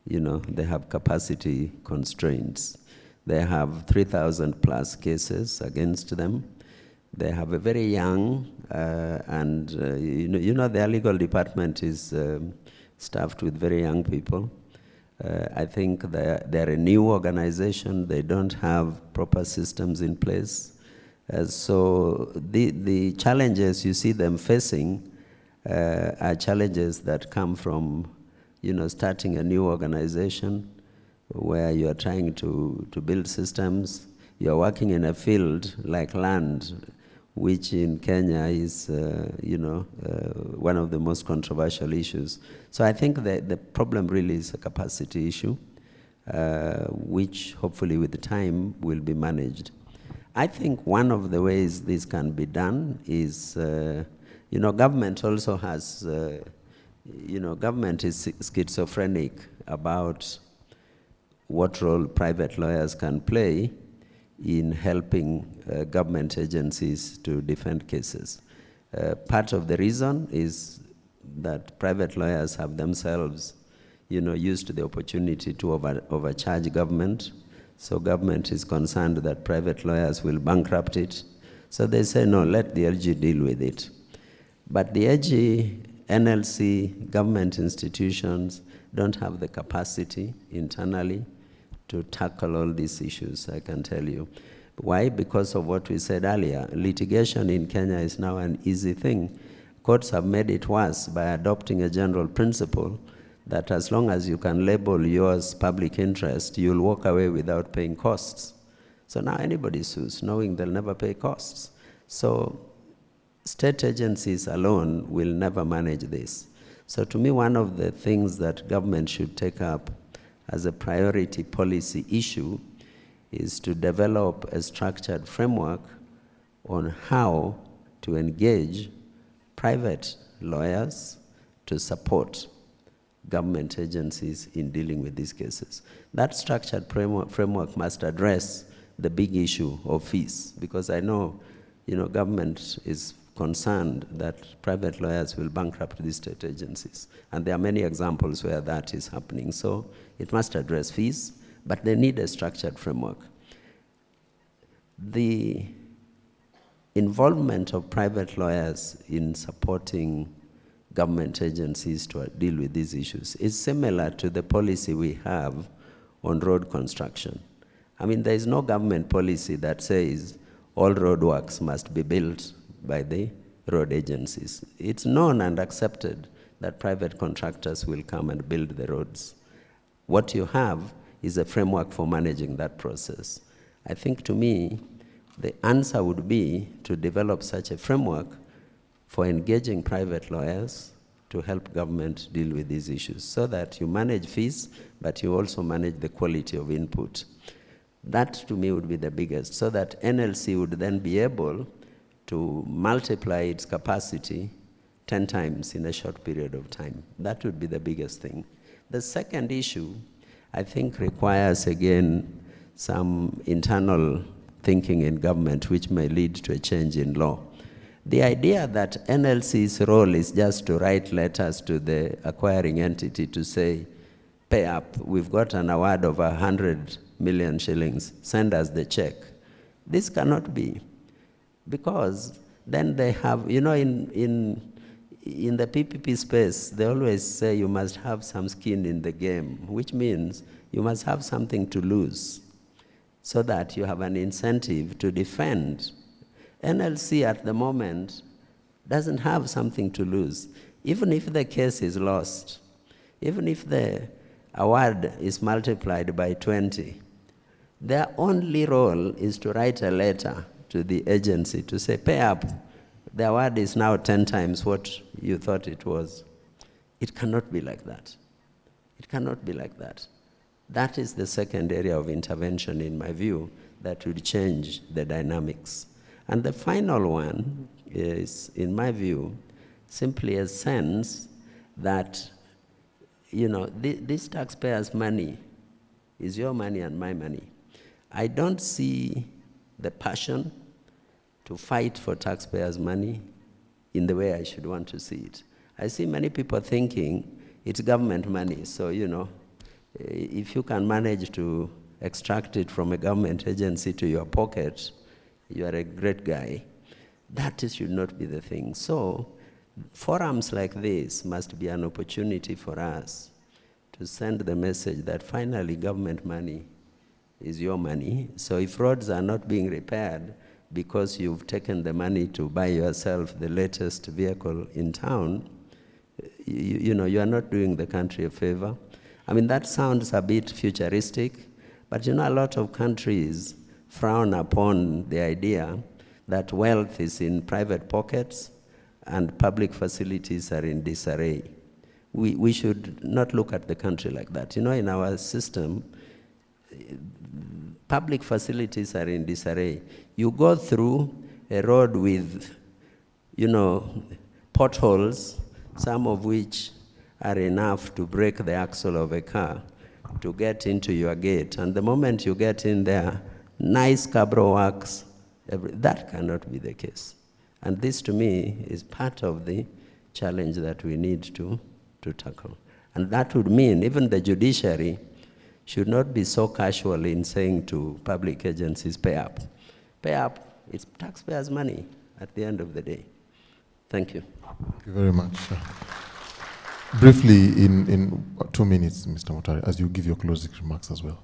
they have capacity constraints. They have 3,000 plus cases against them. They have a very young, their legal department is staffed with very young people. I think they're a new organization. They don't have proper systems in place. So the challenges you see them facing are challenges that come from starting a new organization where you are trying to build systems. You are working in a field like land, which in Kenya is, one of the most controversial issues. So I think that the problem really is a capacity issue, which hopefully with time will be managed. I think one of the ways this can be done is, government also has, government is schizophrenic about what role private lawyers can play in helping government agencies to defend cases. Part of the reason is that private lawyers have themselves, used the opportunity to overcharge government. So government is concerned that private lawyers will bankrupt it. So they say, no, let the LG deal with it. But the LG, NLC, government institutions don't have the capacity internally to tackle all these issues, I can tell you. Why? Because of what we said earlier. Litigation in Kenya is now an easy thing. Courts have made it worse by adopting a general principle that as long as you can label yours public interest, you'll walk away without paying costs. So now anybody sues, knowing they'll never pay costs. So state agencies alone will never manage this. So to me, one of the things that government should take up as a priority policy issue is to develop a structured framework on how to engage private lawyers to support government agencies in dealing with these cases. That structured framework must address the big issue of fees, because I know, government is concerned that private lawyers will bankrupt these state agencies. And there are many examples where that is happening. So it must address fees, but they need a structured framework. The involvement of private lawyers in supporting government agencies to deal with these issues is similar to the policy we have on road construction. I mean, there is no government policy that says all roadworks must be built by the road agencies. It's known and accepted that private contractors will come and build the roads. What you have is a framework for managing that process. I think, to me, the answer would be to develop such a framework for engaging private lawyers to help government deal with these issues, so that you manage fees, but you also manage the quality of input. That, to me, would be the biggest, so that NLC would then be able to multiply its capacity 10 times in a short period of time. That would be the biggest thing. The second issue, I think, requires, again, some internal thinking in government, which may lead to a change in law. The idea that NLC's role is just to write letters to the acquiring entity to say, pay up, we've got an award of 100 million shillings, send us the check. This cannot be, because then they have, you know, in the PPP space, they always say you must have some skin in the game, which means you must have something to lose so that you have an incentive to defend. NLC at the moment doesn't have something to lose. Even if the case is lost, even if the award is multiplied by 20, their only role is to write a letter to the agency to say, pay up. The award is now 10 times what you thought it was. It cannot be like that. It cannot be like that. That is the second area of intervention, in my view, that would change the dynamics. And the final one is, in my view, simply a sense that, you know, this taxpayers' money is your money and my money. I don't see the passion to fight for taxpayers' money in the way I should want to see it. I see many people thinking it's government money, so, you know, if you can manage to extract it from a government agency to your pocket, you are a great guy. That should not be the thing. So forums like this must be an opportunity for us to send the message that finally government money is your money. So if roads are not being repaired because you've taken the money to buy yourself the latest vehicle in town, you know, you are not doing the country a favor. I mean, that sounds a bit futuristic, but you know, a lot of countries frown upon the idea that wealth is in private pockets and public facilities are in disarray. We should not look at the country like that. You know, in our system, public facilities are in disarray. You go through a road with, you know, potholes, some of which are enough to break the axle of a car to get into your gate. And the moment you get in there, nice cabro works, that cannot be the case. And this, to me, is part of the challenge that we need to tackle. And that would mean even the judiciary should not be so casual in saying to public agencies, pay up. Pay up, it's taxpayers' money at the end of the day. Thank you. Thank you very much. Briefly, in 2 minutes, Mr. Mutari, as you give your closing remarks as well.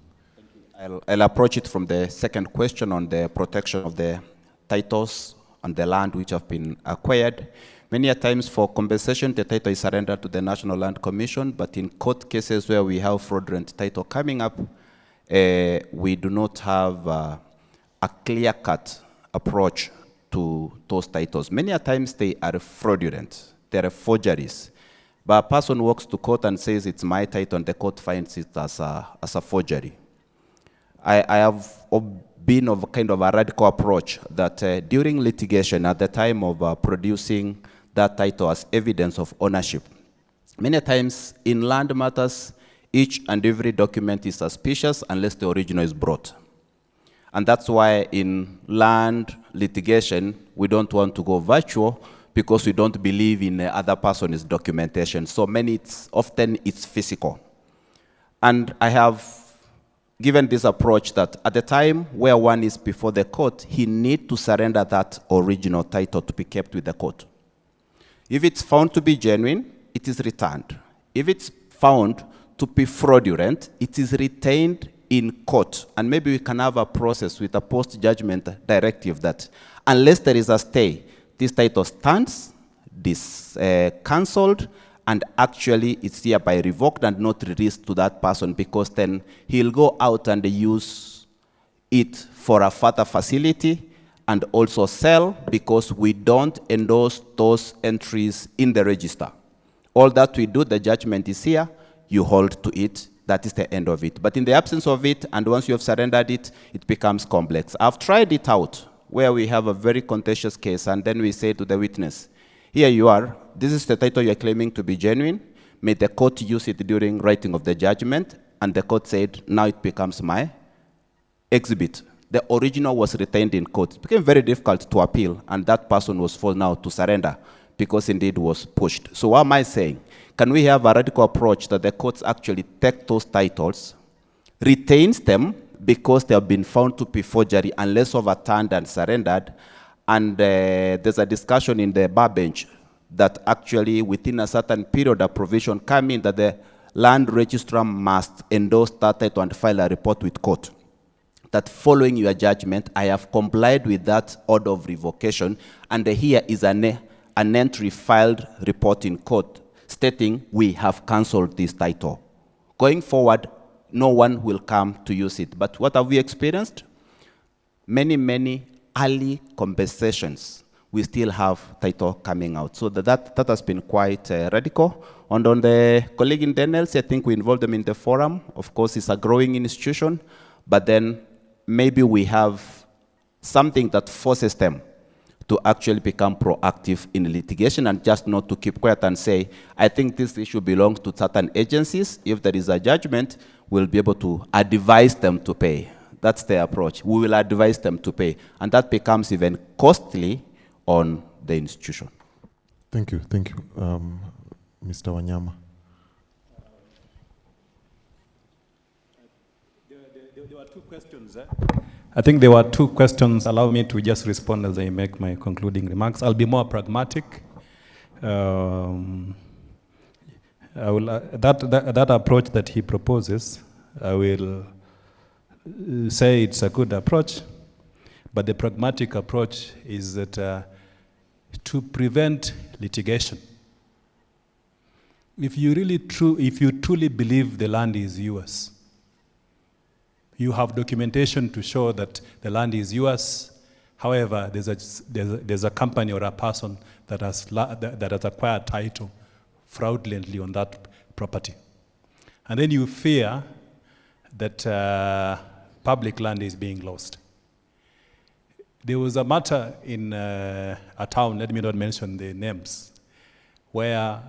I'll approach it from the second question on the protection of the titles on the land which have been acquired. Many a times for compensation, the title is surrendered to the National Land Commission, but in court cases where we have fraudulent title coming up, we do not have a clear-cut approach to those titles. Many a times they are fraudulent, they are forgeries. But a person walks to court and says it's my title, and the court finds it as a forgery. I have been of a kind of a radical approach that during litigation, at the time of producing that title as evidence of ownership, many times in land matters, each and every document is suspicious unless the original is brought. And that's why in land litigation, we don't want to go virtual because we don't believe in the other person's documentation. So often it's physical. And I have given this approach that at the time where one is before the court, he needs to surrender that original title to be kept with the court. If it's found to be genuine, it is returned. If it's found to be fraudulent, it is retained in court. And maybe we can have a process with a post-judgment directive that unless there is a stay, this title stands, cancelled, and actually it's hereby revoked and not released to that person, because then he'll go out and use it for a further facility and also sell, because we don't endorse those entries in the register. All that we do, the judgment is here, you hold to it, that is the end of it. But in the absence of it, and once you have surrendered it, it becomes complex. I've tried it out where we have a very contentious case, and then we say to the witness, here you are, this is the title you're claiming to be genuine. May the court use it during writing of the judgment. And the court said, now it becomes my exhibit. The original was retained in court. It became very difficult to appeal, and that person was forced now to surrender because indeed was pushed. So what am I saying? Can we have a radical approach that the courts actually take those titles, retains them because they have been found to be forgery unless overturned and surrendered, and there's a discussion in the bar bench that actually within a certain period a provision come in that the land registrar must endorse that title and file a report with court. That following your judgment, I have complied with that order of revocation, and here is an entry filed report in court stating we have cancelled this title. Going forward, no one will come to use it. But what have we experienced? Many, many early compensations. We still have title coming out. So that has been quite radical. And on the colleague in Daniels, I think we involved them in the forum. Of course, it's a growing institution, but then maybe we have something that forces them to actually become proactive in litigation and just not to keep quiet and say, I think this issue belongs to certain agencies. If there is a judgment, we'll be able to advise them to pay. That's the approach. We will advise them to pay. And that becomes even costly on the institution. Thank you. Thank you. Mr. Wanyama. There were two questions. I think there were two questions. Allow me to just respond as I make my concluding remarks. I'll be more pragmatic. I will, that approach that he proposes, I will say it's a good approach, but the pragmatic approach is that to prevent litigation, if you truly believe the land is yours, you have documentation to show that the land is yours. However, there's a company or a person that has acquired title fraudulently on that property. And then you fear that public land is being lost. There was a matter in a town, let me not mention the names, where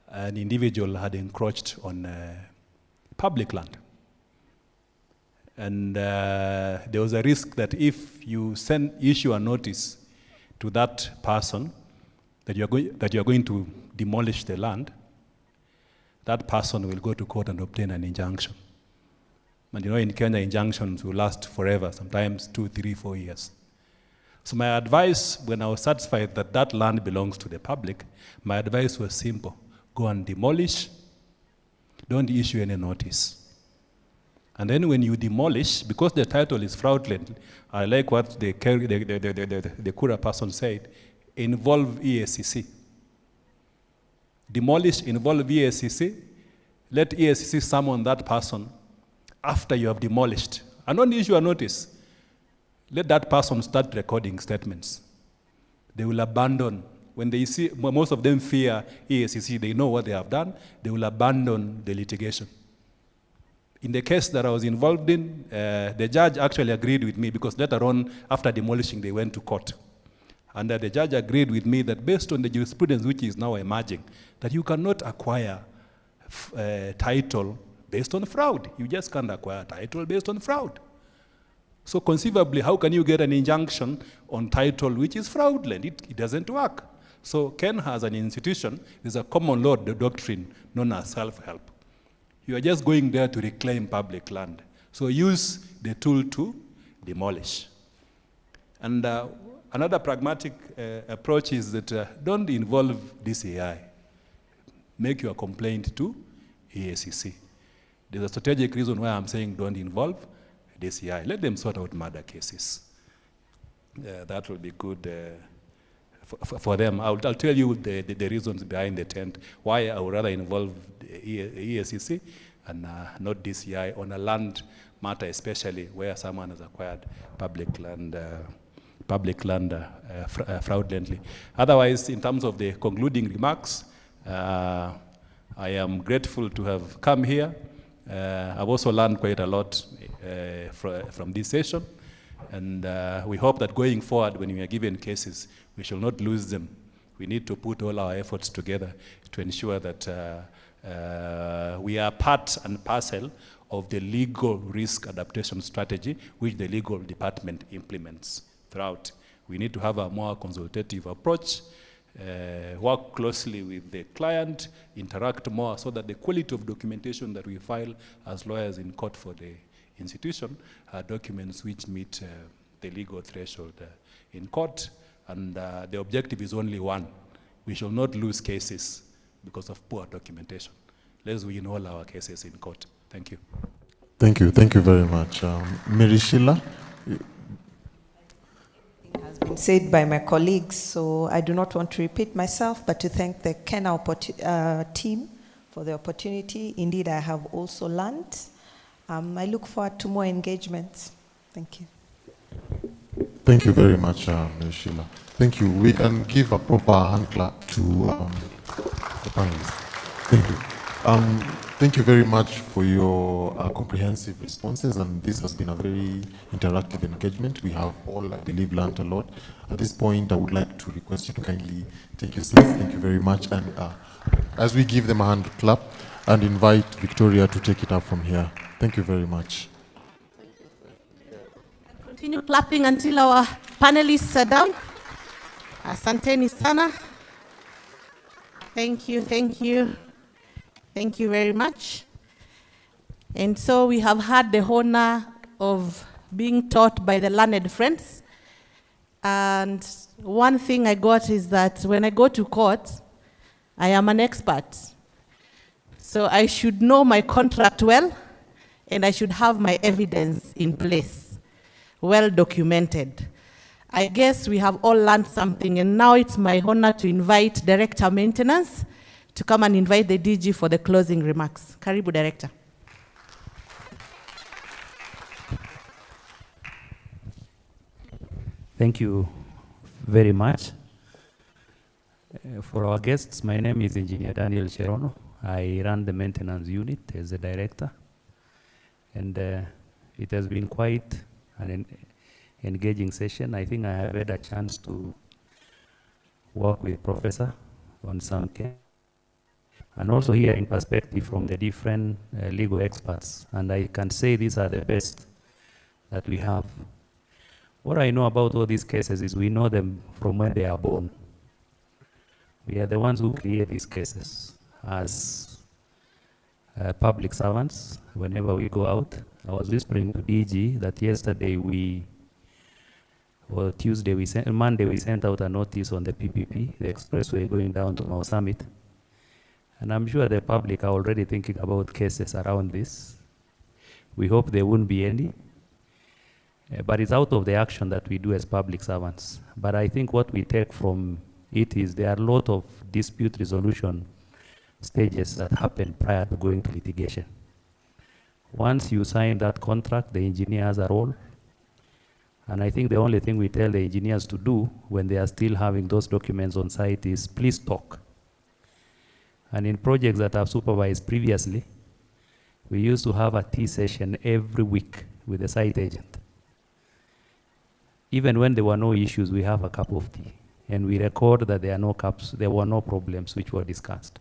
an individual had encroached on public land. And there was a risk that if you issue a notice to that person that you are going to demolish the land, that person will go to court and obtain an injunction. And you know, in Kenya, injunctions will last forever, sometimes 2, 3, 4 years. So my advice, when I was satisfied that that land belongs to the public, my advice was simple. Go and demolish. Don't issue any notice. And then when you demolish, because the title is fraudulent, I like what the Kura person said, involve EACC. Demolish, involve EACC. Let EACC summon that person after you have demolished. And don't issue a notice. Let that person start recording statements. They will abandon. When they see, most of them fear EACC, they know what they have done, they will abandon the litigation. In the case that I was involved in, the judge actually agreed with me because later on, after demolishing, they went to court. And the judge agreed with me that based on the jurisprudence which is now emerging, that you cannot acquire title based on fraud. You just can't acquire title based on fraud. So conceivably, how can you get an injunction on title which is fraudulent? It doesn't work. So KeNHA as an institution is a common law doctrine known as self-help. You are just going there to reclaim public land. So use the tool to demolish. And another pragmatic approach is that don't involve DCI. Make your complaint to EACC. There's a strategic reason why I'm saying don't involve DCI. Let them sort out murder cases. That will be good for them. I'll tell you the reasons behind the tent, why I would rather involve EACC and not DCI on a land matter, especially where someone has acquired public land fraudulently. Otherwise, in terms of the concluding remarks, I am grateful to have come here. I've also learned quite a lot from this session, and we hope that going forward, when we are given cases, we shall not lose them. we need to put all our efforts together to ensure that we are part and parcel of the legal risk adaptation strategy which the legal department implements throughout. We need to have a more consultative approach, work closely with the client, interact more so that the quality of documentation that we file as lawyers in court for the institution are documents which meet the legal threshold in court. And the objective is only one. We shall not lose cases because of poor documentation. Let's win all our cases in court. Thank you. Thank you very much. Mary Sheila? Has been said by my colleagues, so I do not want to repeat myself, but to thank the KeNHA team for the opportunity. Indeed, I have also learned. I look forward to more engagements. Thank you. Thank you very much, Mary Sheila. Thank you. We can give a proper hand clap to the panelists. Thank you. Thank you very much for your comprehensive responses, and this has been a very interactive engagement. We have all, I believe, learned a lot. At this point, I would like to request you to kindly take your seats. Thank you very much. And as we give them a hand clap, and invite Victoria to take it up from here. Thank you very much. Continue clapping until our panelists are down. Asanteni sana. Thank you, thank you. Thank you very much. And so we have had the honor of being taught by the learned friends. And one thing I got is that when I go to court, I am an expert. So I should know my contract well, and I should have my evidence in place, well documented. I guess we have all learned something, and now it's my honor to invite Director Maintenance to come and invite the DG for the closing remarks. Karibu, Director. Thank you very much. For our guests, my name is Engineer Daniel Cherono. I run the maintenance unit as a director. And it has been quite an engaging session. I think I have had a chance to work with Professor on some case, and also hearing perspective from the different legal experts. And I can say these are the best that we have. What I know about all these cases is we know them from when they are born. We are the ones who create these cases as public servants. Whenever we go out, I was whispering to DG that yesterday Monday we sent out a notice on the PPP, the expressway going down to Mau Summit. And I'm sure the public are already thinking about cases around this. We hope there won't be any. But it's out of the action that we do as public servants. But I think what we take from it is there are a lot of dispute resolution stages that happen prior to going to litigation. Once you sign that contract, the engineer has a role. And I think the only thing we tell the engineers to do when they are still having those documents on site is please talk. And in projects that I've supervised previously, we used to have a tea session every week with the site agent. Even when there were no issues, we have a cup of tea. And we record that there were no problems which were discussed.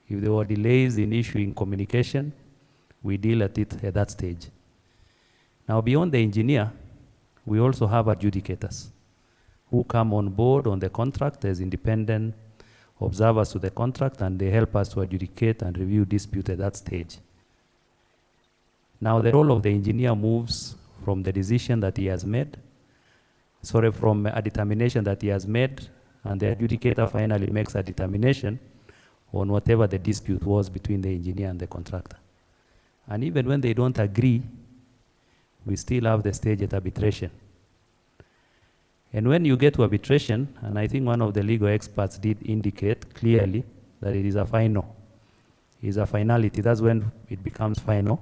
If there were delays in issuing communication, we deal at it at that stage. Now, beyond the engineer, we also have adjudicators who come on board on the contract as independent observers to the contract, and they help us to adjudicate and review dispute at that stage. Now, the role of the engineer moves from the decision that he has made, from a determination that he has made, and the adjudicator finally makes a determination on whatever the dispute was between the engineer and the contractor. And even when they don't agree, we still have the stage at arbitration. And when you get to arbitration, and I think one of the legal experts did indicate clearly that it is a final. It's a finality. That's when it becomes final.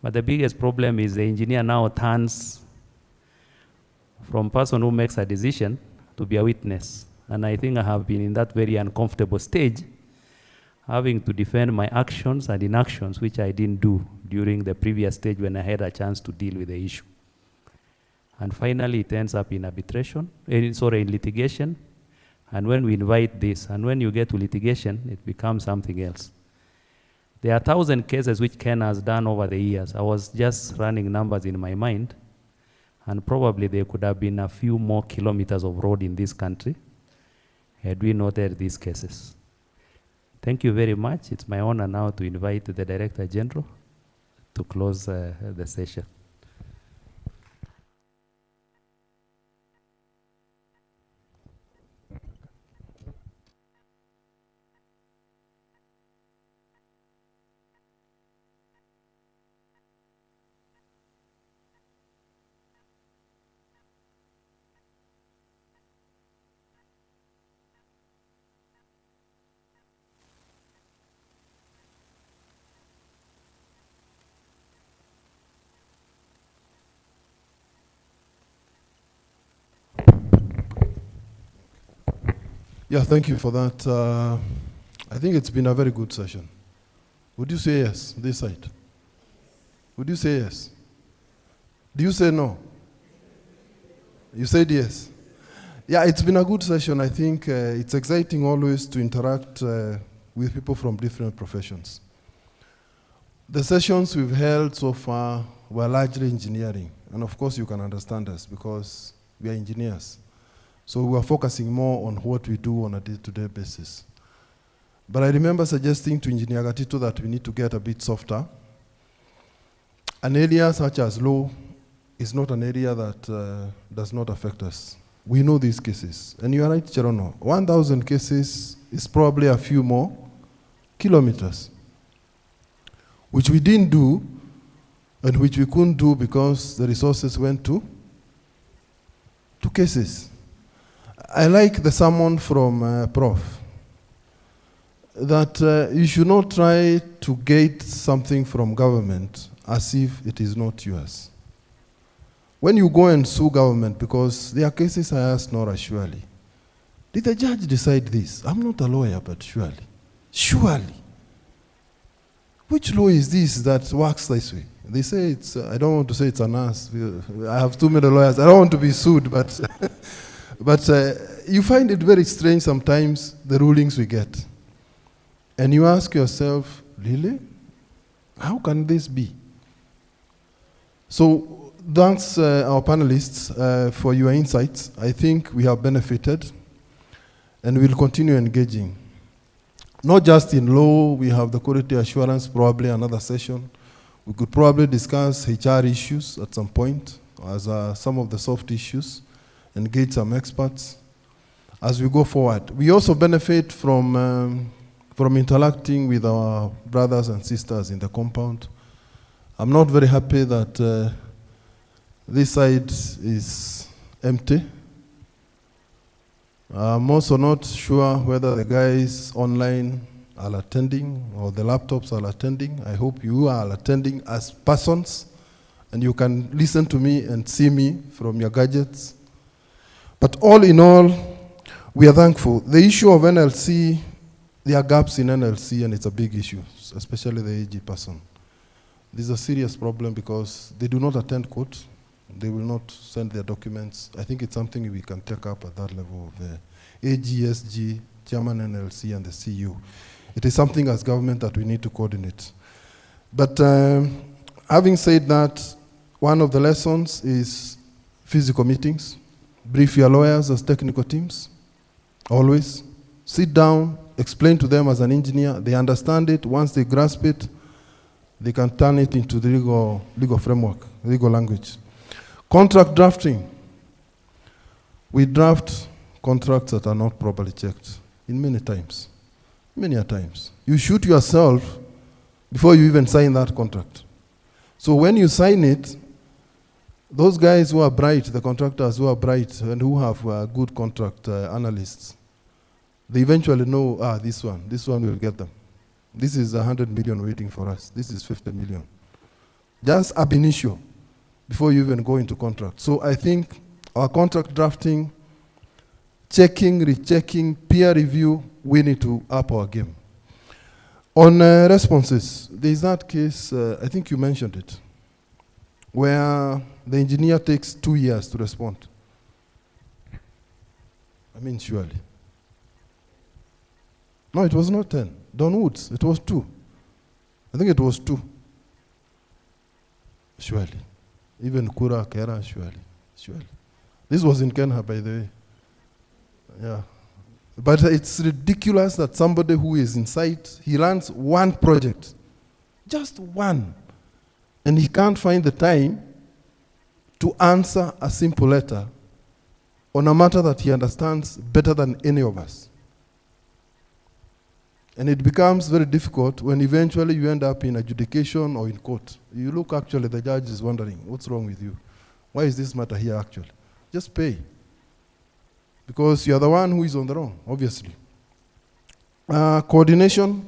But the biggest problem is the engineer now turns from person who makes a decision to be a witness. And I think I have been in that very uncomfortable stage, having to defend my actions and inactions, which I didn't do during the previous stage when I had a chance to deal with the issue. And finally, it ends up in arbitration, in litigation, And when we invite this, and when you get to litigation, it becomes something else. There are 1,000 cases which Ken has done over the years. I was just running numbers in my mind, and probably there could have been a few more kilometers of road in this country had we noted these cases. Thank you very much. It's my honor now to invite the Director General to close the session. Yeah, thank you for that. I think it's been a very good session. Would you say yes, this side? Would you say yes? Do you say no? You said yes. Yeah, it's been a good session. I think it's exciting always to interact with people from different professions. The sessions we've held so far were largely engineering. And of course you can understand us because we are engineers. So we are focusing more on what we do on a day-to-day basis. But I remember suggesting to Engineer Gatito that we need to get a bit softer. An area such as law is not an area that does not affect us. We know these cases. And you are right, Cherono. 1,000 cases is probably a few more kilometers, which we didn't do and which we couldn't do because the resources went to cases. I like the sermon from Prof. that you should not try to get something from government as if it is not yours. When you go and sue government, because there are cases I asked Nora, surely, did the judge decide this? I'm not a lawyer, but surely. Surely. Which law is this that works this way? They say it's, I don't want to say it's an us. I have too many lawyers. I don't want to be sued, but, but you find it very strange sometimes, the rulings we get. And you ask yourself, really? How can this be? So thanks our panelists for your insights. I think we have benefited and we'll continue engaging. Not just in law, we have the quality assurance, probably another session. We could probably discuss HR issues at some point as some of the soft issues, engage some experts as we go forward. We also benefit from interacting with our brothers and sisters in the compound. I'm not very happy that this side is empty. I'm also not sure whether the guys online are attending or the laptops are attending. I hope you are attending as persons and you can listen to me and see me from your gadgets. But all in all, we are thankful. The issue of NLC, there are gaps in NLC and it's a big issue, especially the AG person. This is a serious problem because they do not attend court. They will not send their documents. I think it's something we can take up at that level of AGSG, Chairman NLC, and the CU. It is something as government that we need to coordinate. But having said that, one of the lessons is physical meetings. Brief your lawyers as technical teams, always. Sit down, explain to them as an engineer. They understand it. Once they grasp it, they can turn it into the legal framework, legal language. Contract drafting. We draft contracts that are not properly checked in many times. Many a times. You shoot yourself before you even sign that contract. So when you sign it, those guys who are bright, the contractors who are bright and who have good contract analysts, they eventually know, this one will get them. This is 100 million waiting for us. This is 50 million. Just ab initio, before you even go into contract. So I think our contract drafting, checking, rechecking, peer review, we need to up our game. On responses, there is that case, I think you mentioned it, where the engineer takes 2 years to respond. I mean, surely. No, it was not 10. Don Woods, it was 2. I think it was 2. Surely. Even Kura, Kera, surely. Surely. This was in KeNHA, by the way. Yeah. But it's ridiculous that somebody who is in sight, he runs one project. Just one. And he can't find the time to answer a simple letter on a matter that he understands better than any of us. And it becomes very difficult when eventually you end up in adjudication or in court. You look, actually, the judge is wondering, what's wrong with you? Why is this matter here, actually? Just pay. Because you're the one who is on the wrong, obviously. Coordination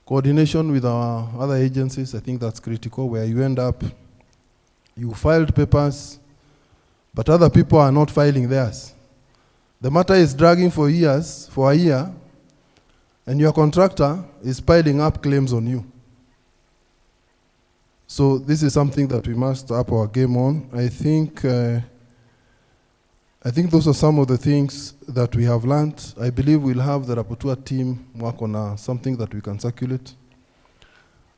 with our other agencies, I think that's critical, where you end up, you filed papers, but other people are not filing theirs. The matter is dragging for years, for a year, and your contractor is piling up claims on you. So this is something that we must up our game on. I think those are some of the things that we have learned. I believe we'll have the rapporteur team work on something that we can circulate.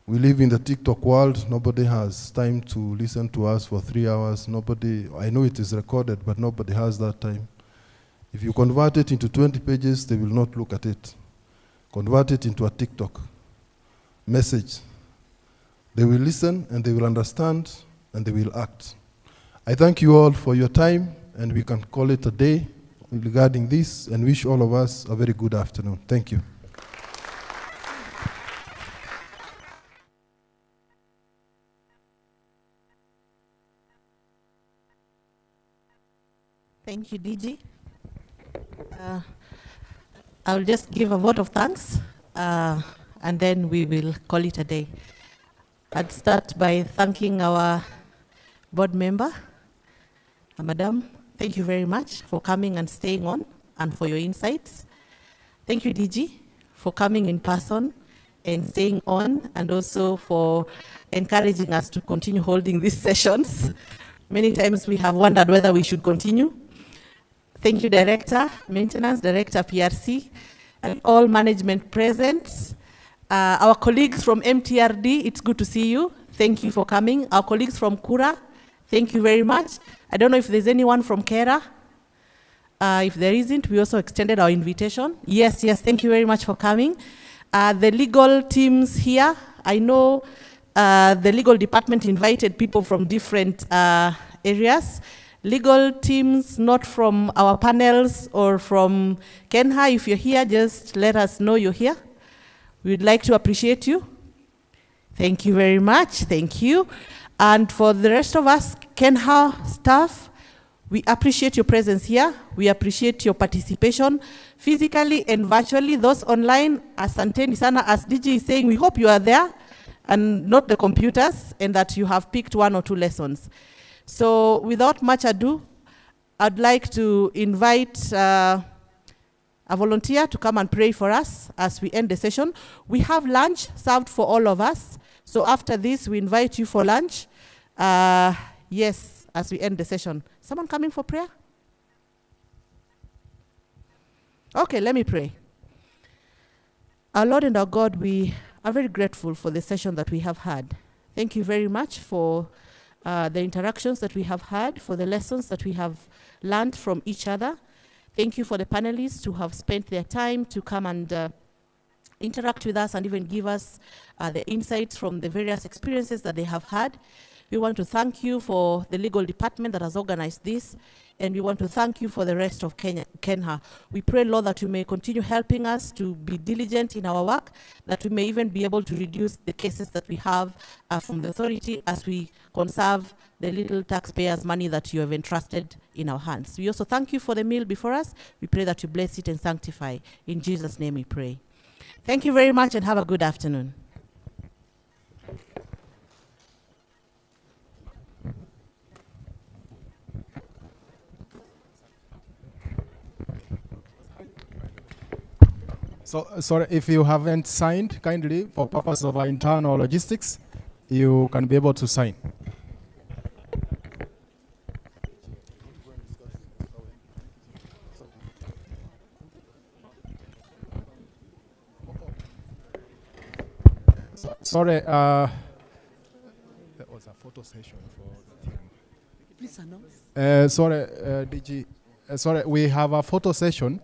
We live in the TikTok world. Nobody has time to listen to us for 3 hours. Nobody, I know it is recorded, but nobody has that time. If you convert it into 20 pages, they will not look at it. Convert it into a TikTok message. They will listen and they will understand and they will act. I thank you all for your time, and we can call it a day regarding this, and wish all of us a very good afternoon. Thank you. Thank you, DG. I'll just give a vote of thanks, and then we will call it a day. I'd start by thanking our board member, Madam. Thank you very much for coming and staying on and for your insights. Thank you, DG, for coming in person and staying on, and also for encouraging us to continue holding these sessions. Many times we have wondered whether we should continue. Thank you, Director, Maintenance, Director, PRC, and all management present. Our colleagues from MTRD, it's good to see you. Thank you for coming. Our colleagues from Kura, thank you very much. I don't know if there's anyone from Kera. If there isn't, we also extended our invitation. Yes, thank you very much for coming. The legal teams here, I know the legal department invited people from different areas. Legal teams, not from our panels or from KeNHA, if you're here, just let us know you're here. We'd like to appreciate you. Thank you very much, thank you. And for the rest of us, KeNHA staff, we appreciate your presence here. We appreciate your participation, physically and virtually. Those online, asanteni sana, as DG is saying, we hope you are there and not the computers, and that you have picked 1 or 2 lessons. So without much ado, I'd like to invite a volunteer to come and pray for us as we end the session. We have lunch served for all of us. So after this, we invite you for lunch. Yes, as we end the session. Someone coming for prayer? Okay, let me pray. Our Lord and our God, we are very grateful for the session that we have had. Thank you very much for the interactions that we have had, for the lessons that we have learned from each other. Thank you for the panelists who have spent their time to come and interact with us and even give us the insights from the various experiences that they have had. We want to thank you for the legal department that has organized this, and we want to thank you for the rest of KeNHA. We pray, Lord, that you may continue helping us to be diligent in our work, that we may even be able to reduce the cases that we have from the authority as we conserve the little taxpayers' money that you have entrusted in our hands. We also thank you for the meal before us. We pray that you bless it and sanctify. In Jesus' name we pray. Thank you very much and have a good afternoon. So, sorry, if you haven't signed, kindly, for purpose of our internal logistics, you can be able to sign. Sorry, there was a photo session for the team. Please announce. Sorry, DG. Sorry, we have a photo session